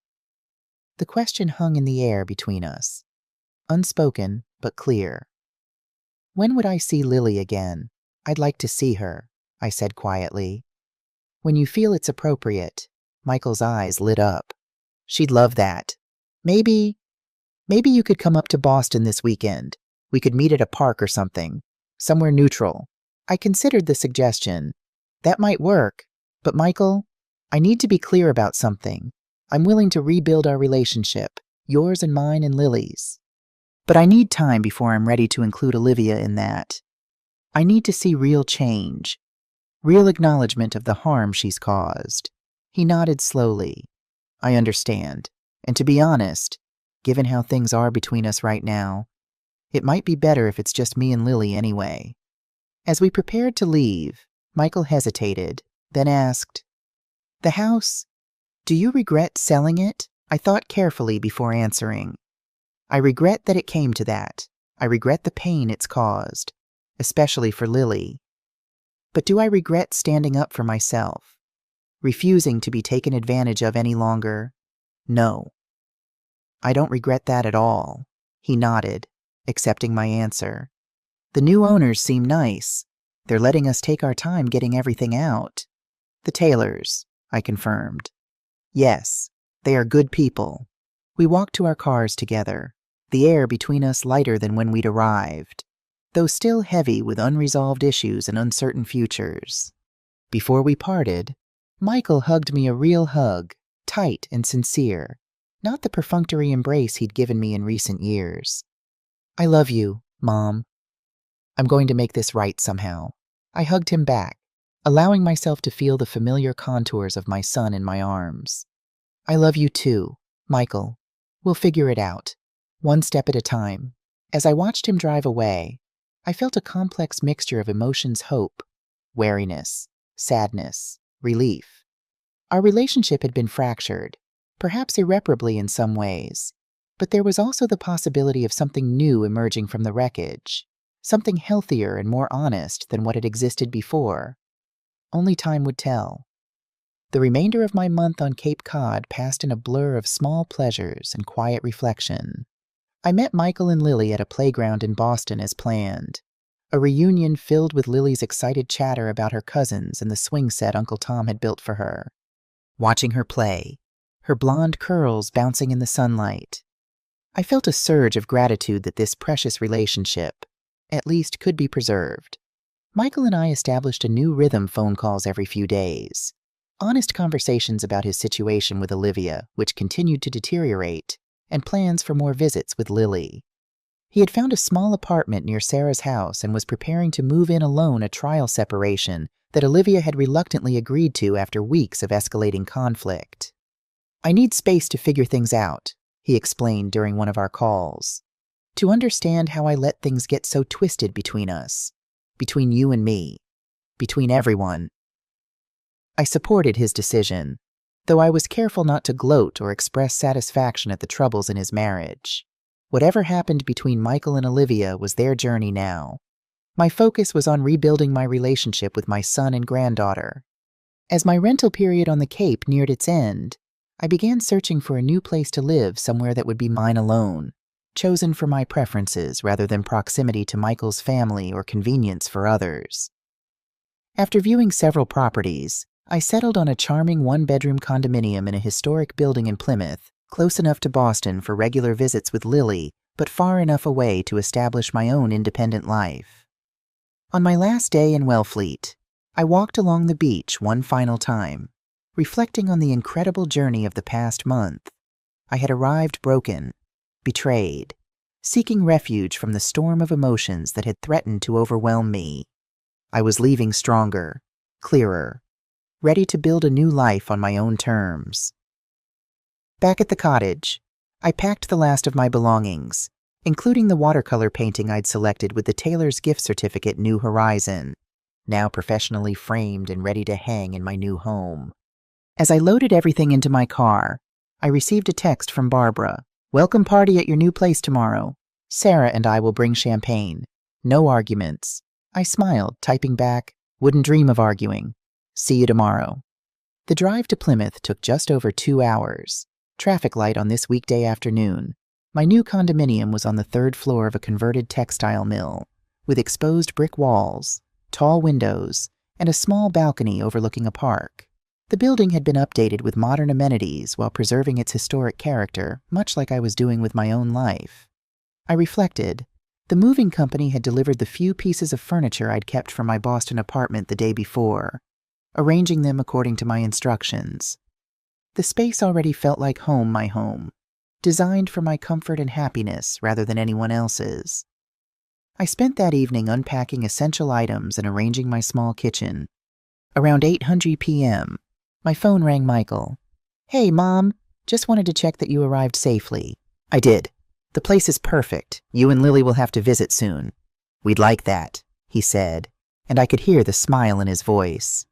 The question hung in the air between us. Unspoken, but clear. When would I see Lily again? I'd like to see her, I said quietly. When you feel it's appropriate. Michael's eyes lit up. She'd love that. Maybe you could come up to Boston this weekend. We could meet at a park or something. Somewhere neutral. I considered the suggestion. That might work. But Michael, I need to be clear about something. I'm willing to rebuild our relationship, yours and mine and Lily's. But I need time before I'm ready to include Olivia in that. I need to see real change, real acknowledgement of the harm she's caused. He nodded slowly. I understand. And to be honest, given how things are between us right now, it might be better if it's just me and Lily anyway. As we prepared to leave, Michael hesitated, then asked, "The house, do you regret selling it?" I thought carefully before answering. I regret that it came to that. I regret the pain it's caused, especially for Lily. But do I regret standing up for myself, refusing to be taken advantage of any longer? No. I don't regret that at all. He nodded, accepting my answer. The new owners seem nice. They're letting us take our time getting everything out. The Taylors, I confirmed. Yes, they are good people. We walked to our cars together, the air between us lighter than when we'd arrived, though still heavy with unresolved issues and uncertain futures. Before we parted, Michael hugged me a real hug, tight and sincere, not the perfunctory embrace he'd given me in recent years. I love you, Mom. I'm going to make this right somehow. I hugged him back, allowing myself to feel the familiar contours of my son in my arms. I love you too, Michael. We'll figure it out, one step at a time. As I watched him drive away, I felt a complex mixture of emotions: hope, wariness, sadness, relief. Our relationship had been fractured, perhaps irreparably in some ways, but there was also the possibility of something new emerging from the wreckage, something healthier and more honest than what had existed before. Only time would tell. The remainder of my month on Cape Cod passed in a blur of small pleasures and quiet reflection. I met Michael and Lily at a playground in Boston as planned, a reunion filled with Lily's excited chatter about her cousins and the swing set Uncle Tom had built for her. Watching her play, her blonde curls bouncing in the sunlight, I felt a surge of gratitude that this precious relationship, at least, could be preserved. Michael and I established a new rhythm: phone calls every few days, honest conversations about his situation with Olivia, which continued to deteriorate, and plans for more visits with Lily. He had found a small apartment near Sarah's house and was preparing to move in alone, a trial separation that Olivia had reluctantly agreed to after weeks of escalating conflict. I need space to figure things out, he explained during one of our calls, to understand how I let things get so twisted between us, between you and me, between everyone. I supported his decision, though I was careful not to gloat or express satisfaction at the troubles in his marriage. Whatever happened between Michael and Olivia was their journey now. My focus was on rebuilding my relationship with my son and granddaughter. As my rental period on the Cape neared its end, I began searching for a new place to live, somewhere that would be mine alone, chosen for my preferences rather than proximity to Michael's family or convenience for others. After viewing several properties, I settled on a charming one-bedroom condominium in a historic building in Plymouth, close enough to Boston for regular visits with Lily, but far enough away to establish my own independent life. On my last day in Wellfleet, I walked along the beach one final time, reflecting on the incredible journey of the past month. I had arrived broken, betrayed, seeking refuge from the storm of emotions that had threatened to overwhelm me. I was leaving stronger, clearer, ready to build a new life on my own terms. Back at the cottage, I packed the last of my belongings, including the watercolor painting I'd selected with the Taylor's gift certificate, New Horizon. now professionally framed and ready to hang in my new home. As I loaded everything into my car, I received a text from Barbara. "Welcome party at your new place tomorrow. Sarah and I will bring champagne. No arguments." I smiled, typing back, "Wouldn't dream of arguing. See you tomorrow." The drive to Plymouth took just over 2 hours. Traffic light on this weekday afternoon. My new condominium was on the 3rd floor of a converted textile mill, with exposed brick walls, tall windows, and a small balcony overlooking a park. The building had been updated with modern amenities while preserving its historic character, much like I was doing with my own life. I reflected. The moving company had delivered the few pieces of furniture I'd kept from my Boston apartment the day before, arranging them according to my instructions. The space already felt like home, my home, designed for my comfort and happiness rather than anyone else's. I spent that evening unpacking essential items and arranging my small kitchen. Around 8:00 p.m., my phone rang Michael. "Hey, Mom, just wanted to check that you arrived safely." "I did. The place is perfect. You and Lily will have to visit soon." "We'd like that," he said, and I could hear the smile in his voice.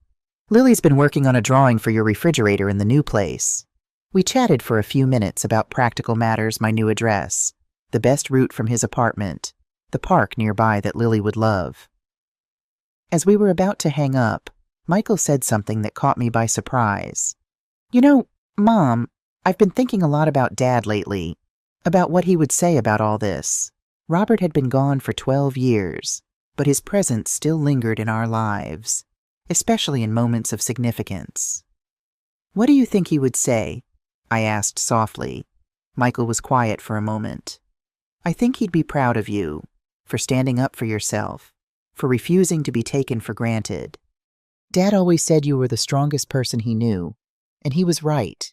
"Lily's been working on a drawing for your refrigerator in the new place." We chatted for a few minutes about practical matters, my new address, the best route from his apartment, the park nearby that Lily would love. As we were about to hang up, Michael said something that caught me by surprise. "You know, Mom, I've been thinking a lot about Dad lately, about what he would say about all this." Robert had been gone for 12 years, but his presence still lingered in our lives, especially in moments of significance. "What do you think he would say?" I asked softly. Michael was quiet for a moment. "I think he'd be proud of you, for standing up for yourself, for refusing to be taken for granted. Dad always said you were the strongest person he knew, and he was right."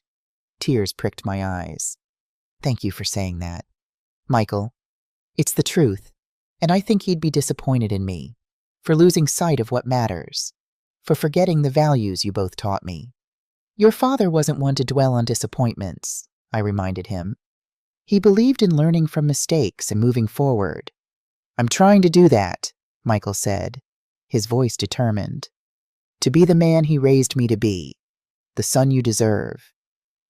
Tears pricked my eyes. "Thank you for saying that, Michael. It's the truth, and I think he'd be disappointed in me, for losing sight of what matters, for forgetting the values you both taught me." "Your father wasn't one to dwell on disappointments," I reminded him. "He believed in learning from mistakes and moving forward." "I'm trying to do that," Michael said, his voice determined. "To be the man he raised me to be, the son you deserve."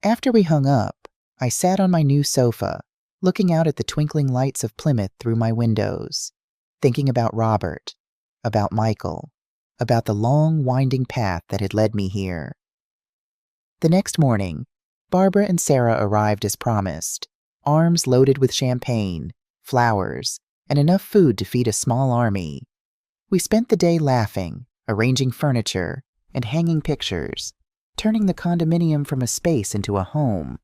After we hung up, I sat on my new sofa, looking out at the twinkling lights of Plymouth through my windows, thinking about Robert, about Michael, about the long, winding path that had led me here. The next morning, Barbara and Sarah arrived as promised, arms loaded with champagne, flowers, and enough food to feed a small army. We spent the day laughing, arranging furniture, and hanging pictures, turning the condominium from a space into a home.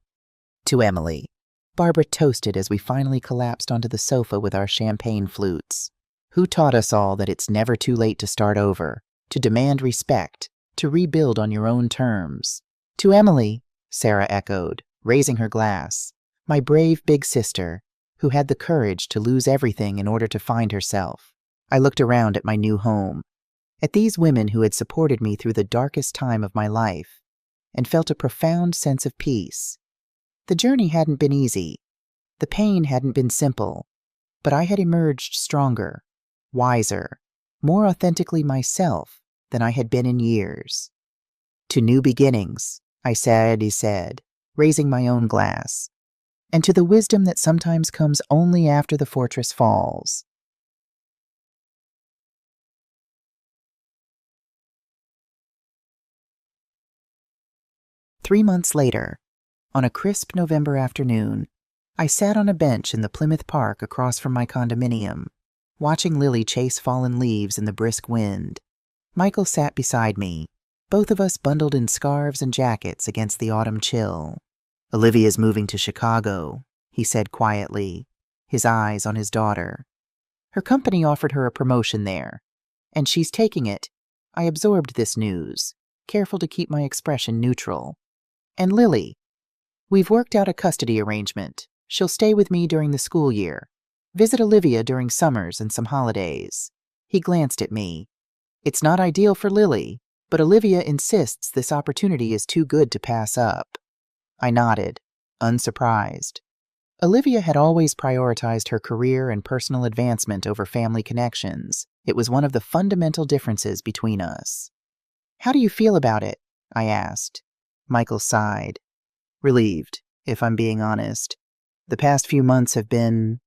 To Emily, Barbara toasted as we finally collapsed onto the sofa with our champagne flutes. Who taught us all that it's never too late to start over, to demand respect, to rebuild on your own terms? To Emily, Sarah echoed, raising her glass, my brave big sister, who had the courage to lose everything in order to find herself. I looked around at my new home, at these women who had supported me through the darkest time of my life, and felt a profound sense of peace. The journey hadn't been easy. The pain hadn't been simple, but I had emerged stronger, wiser, more authentically myself than I had been in years. To new beginnings, I said, raising my own glass, and to the wisdom that sometimes comes only after the fortress falls. Three months later, on a crisp November afternoon, I sat on a bench in the Plymouth Park across from my condominium, watching Lily chase fallen leaves in the brisk wind. Michael sat beside me, both of us bundled in scarves and jackets against the autumn chill. "Olivia's moving to Chicago," he said quietly, his eyes on his daughter. "Her company offered her a promotion there, and she's taking it." I absorbed this news, careful to keep my expression neutral. "And Lily, we've worked out a custody arrangement. She'll stay with me during the school year, visit Olivia during summers and some holidays." He glanced at me. "It's not ideal for Lily, but Olivia insists this opportunity is too good to pass up." I nodded, unsurprised. Olivia had always prioritized her career and personal advancement over family connections, It was one of the fundamental differences between us. "How do you feel about it?" I asked. Michael sighed. "Relieved, if I'm being honest. The past few months have been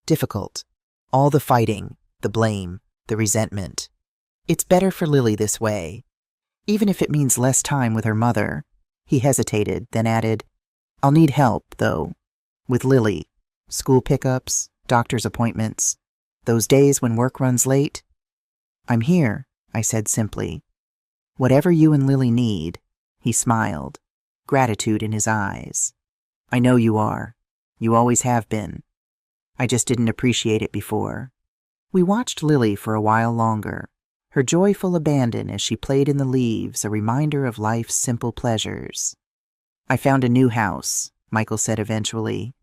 difficult. All the fighting, the blame, the resentment. It's better for Lily this way, even if it means less time with her mother." He hesitated, then added, "I'll need help, though, with Lily. School pickups, doctor's appointments, those days when work runs late." "I'm here," I said simply. "Whatever you and Lily need." He smiled, gratitude in his eyes. "I know you are. You always have been. I just didn't appreciate it before." We watched Lily for a while longer, her joyful abandon as she played in the leaves, a reminder of life's simple pleasures. "I found a new house," Michael said eventually.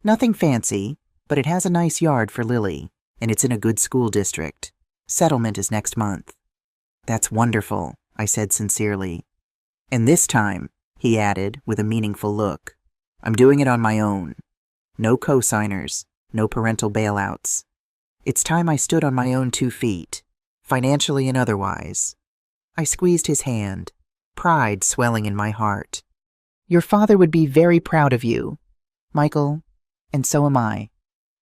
"Nothing fancy, but it has a nice yard for Lily, and it's in a good school district. Settlement is next month." "That's wonderful," I said sincerely. "And this time," he added with a meaningful look, "I'm doing it on my own. No co-signers, no parental bailouts. It's time I stood on my own 2 feet, financially and otherwise." I squeezed his hand, pride swelling in my heart. "Your father would be very proud of you, Michael, and so am I."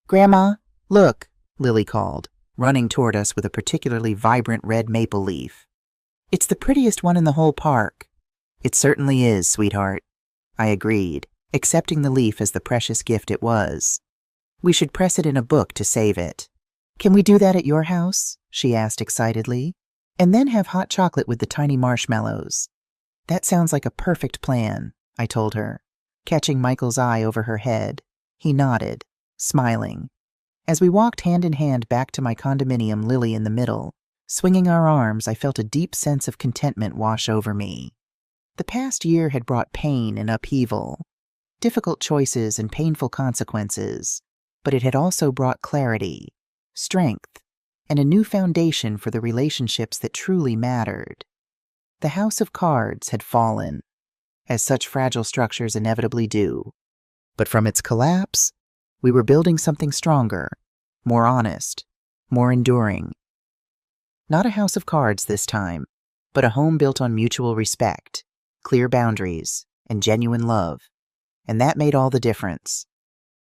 "Grandma, look," Lily called, running toward us with a particularly vibrant red maple leaf. "It's the prettiest one in the whole park." "It certainly is, sweetheart," I agreed, accepting the leaf as the precious gift it was. "We should press it in a book to save it." "Can we do that at your house?" she asked excitedly. "And then have hot chocolate with the tiny marshmallows." "That sounds like a perfect plan," I told her, catching Michael's eye over her head. He nodded, smiling. As we walked hand in hand back to my condominium, Lily in the middle, swinging our arms, I felt a deep sense of contentment wash over me. The past year had brought pain and upheaval, difficult choices and painful consequences, but it had also brought clarity, strength, and a new foundation for the relationships that truly mattered. The house of cards had fallen, as such fragile structures inevitably do. But from its collapse, we were building something stronger, more honest, more enduring. Not a house of cards this time, but a home built on mutual respect, clear boundaries, and genuine love. And that made all the difference.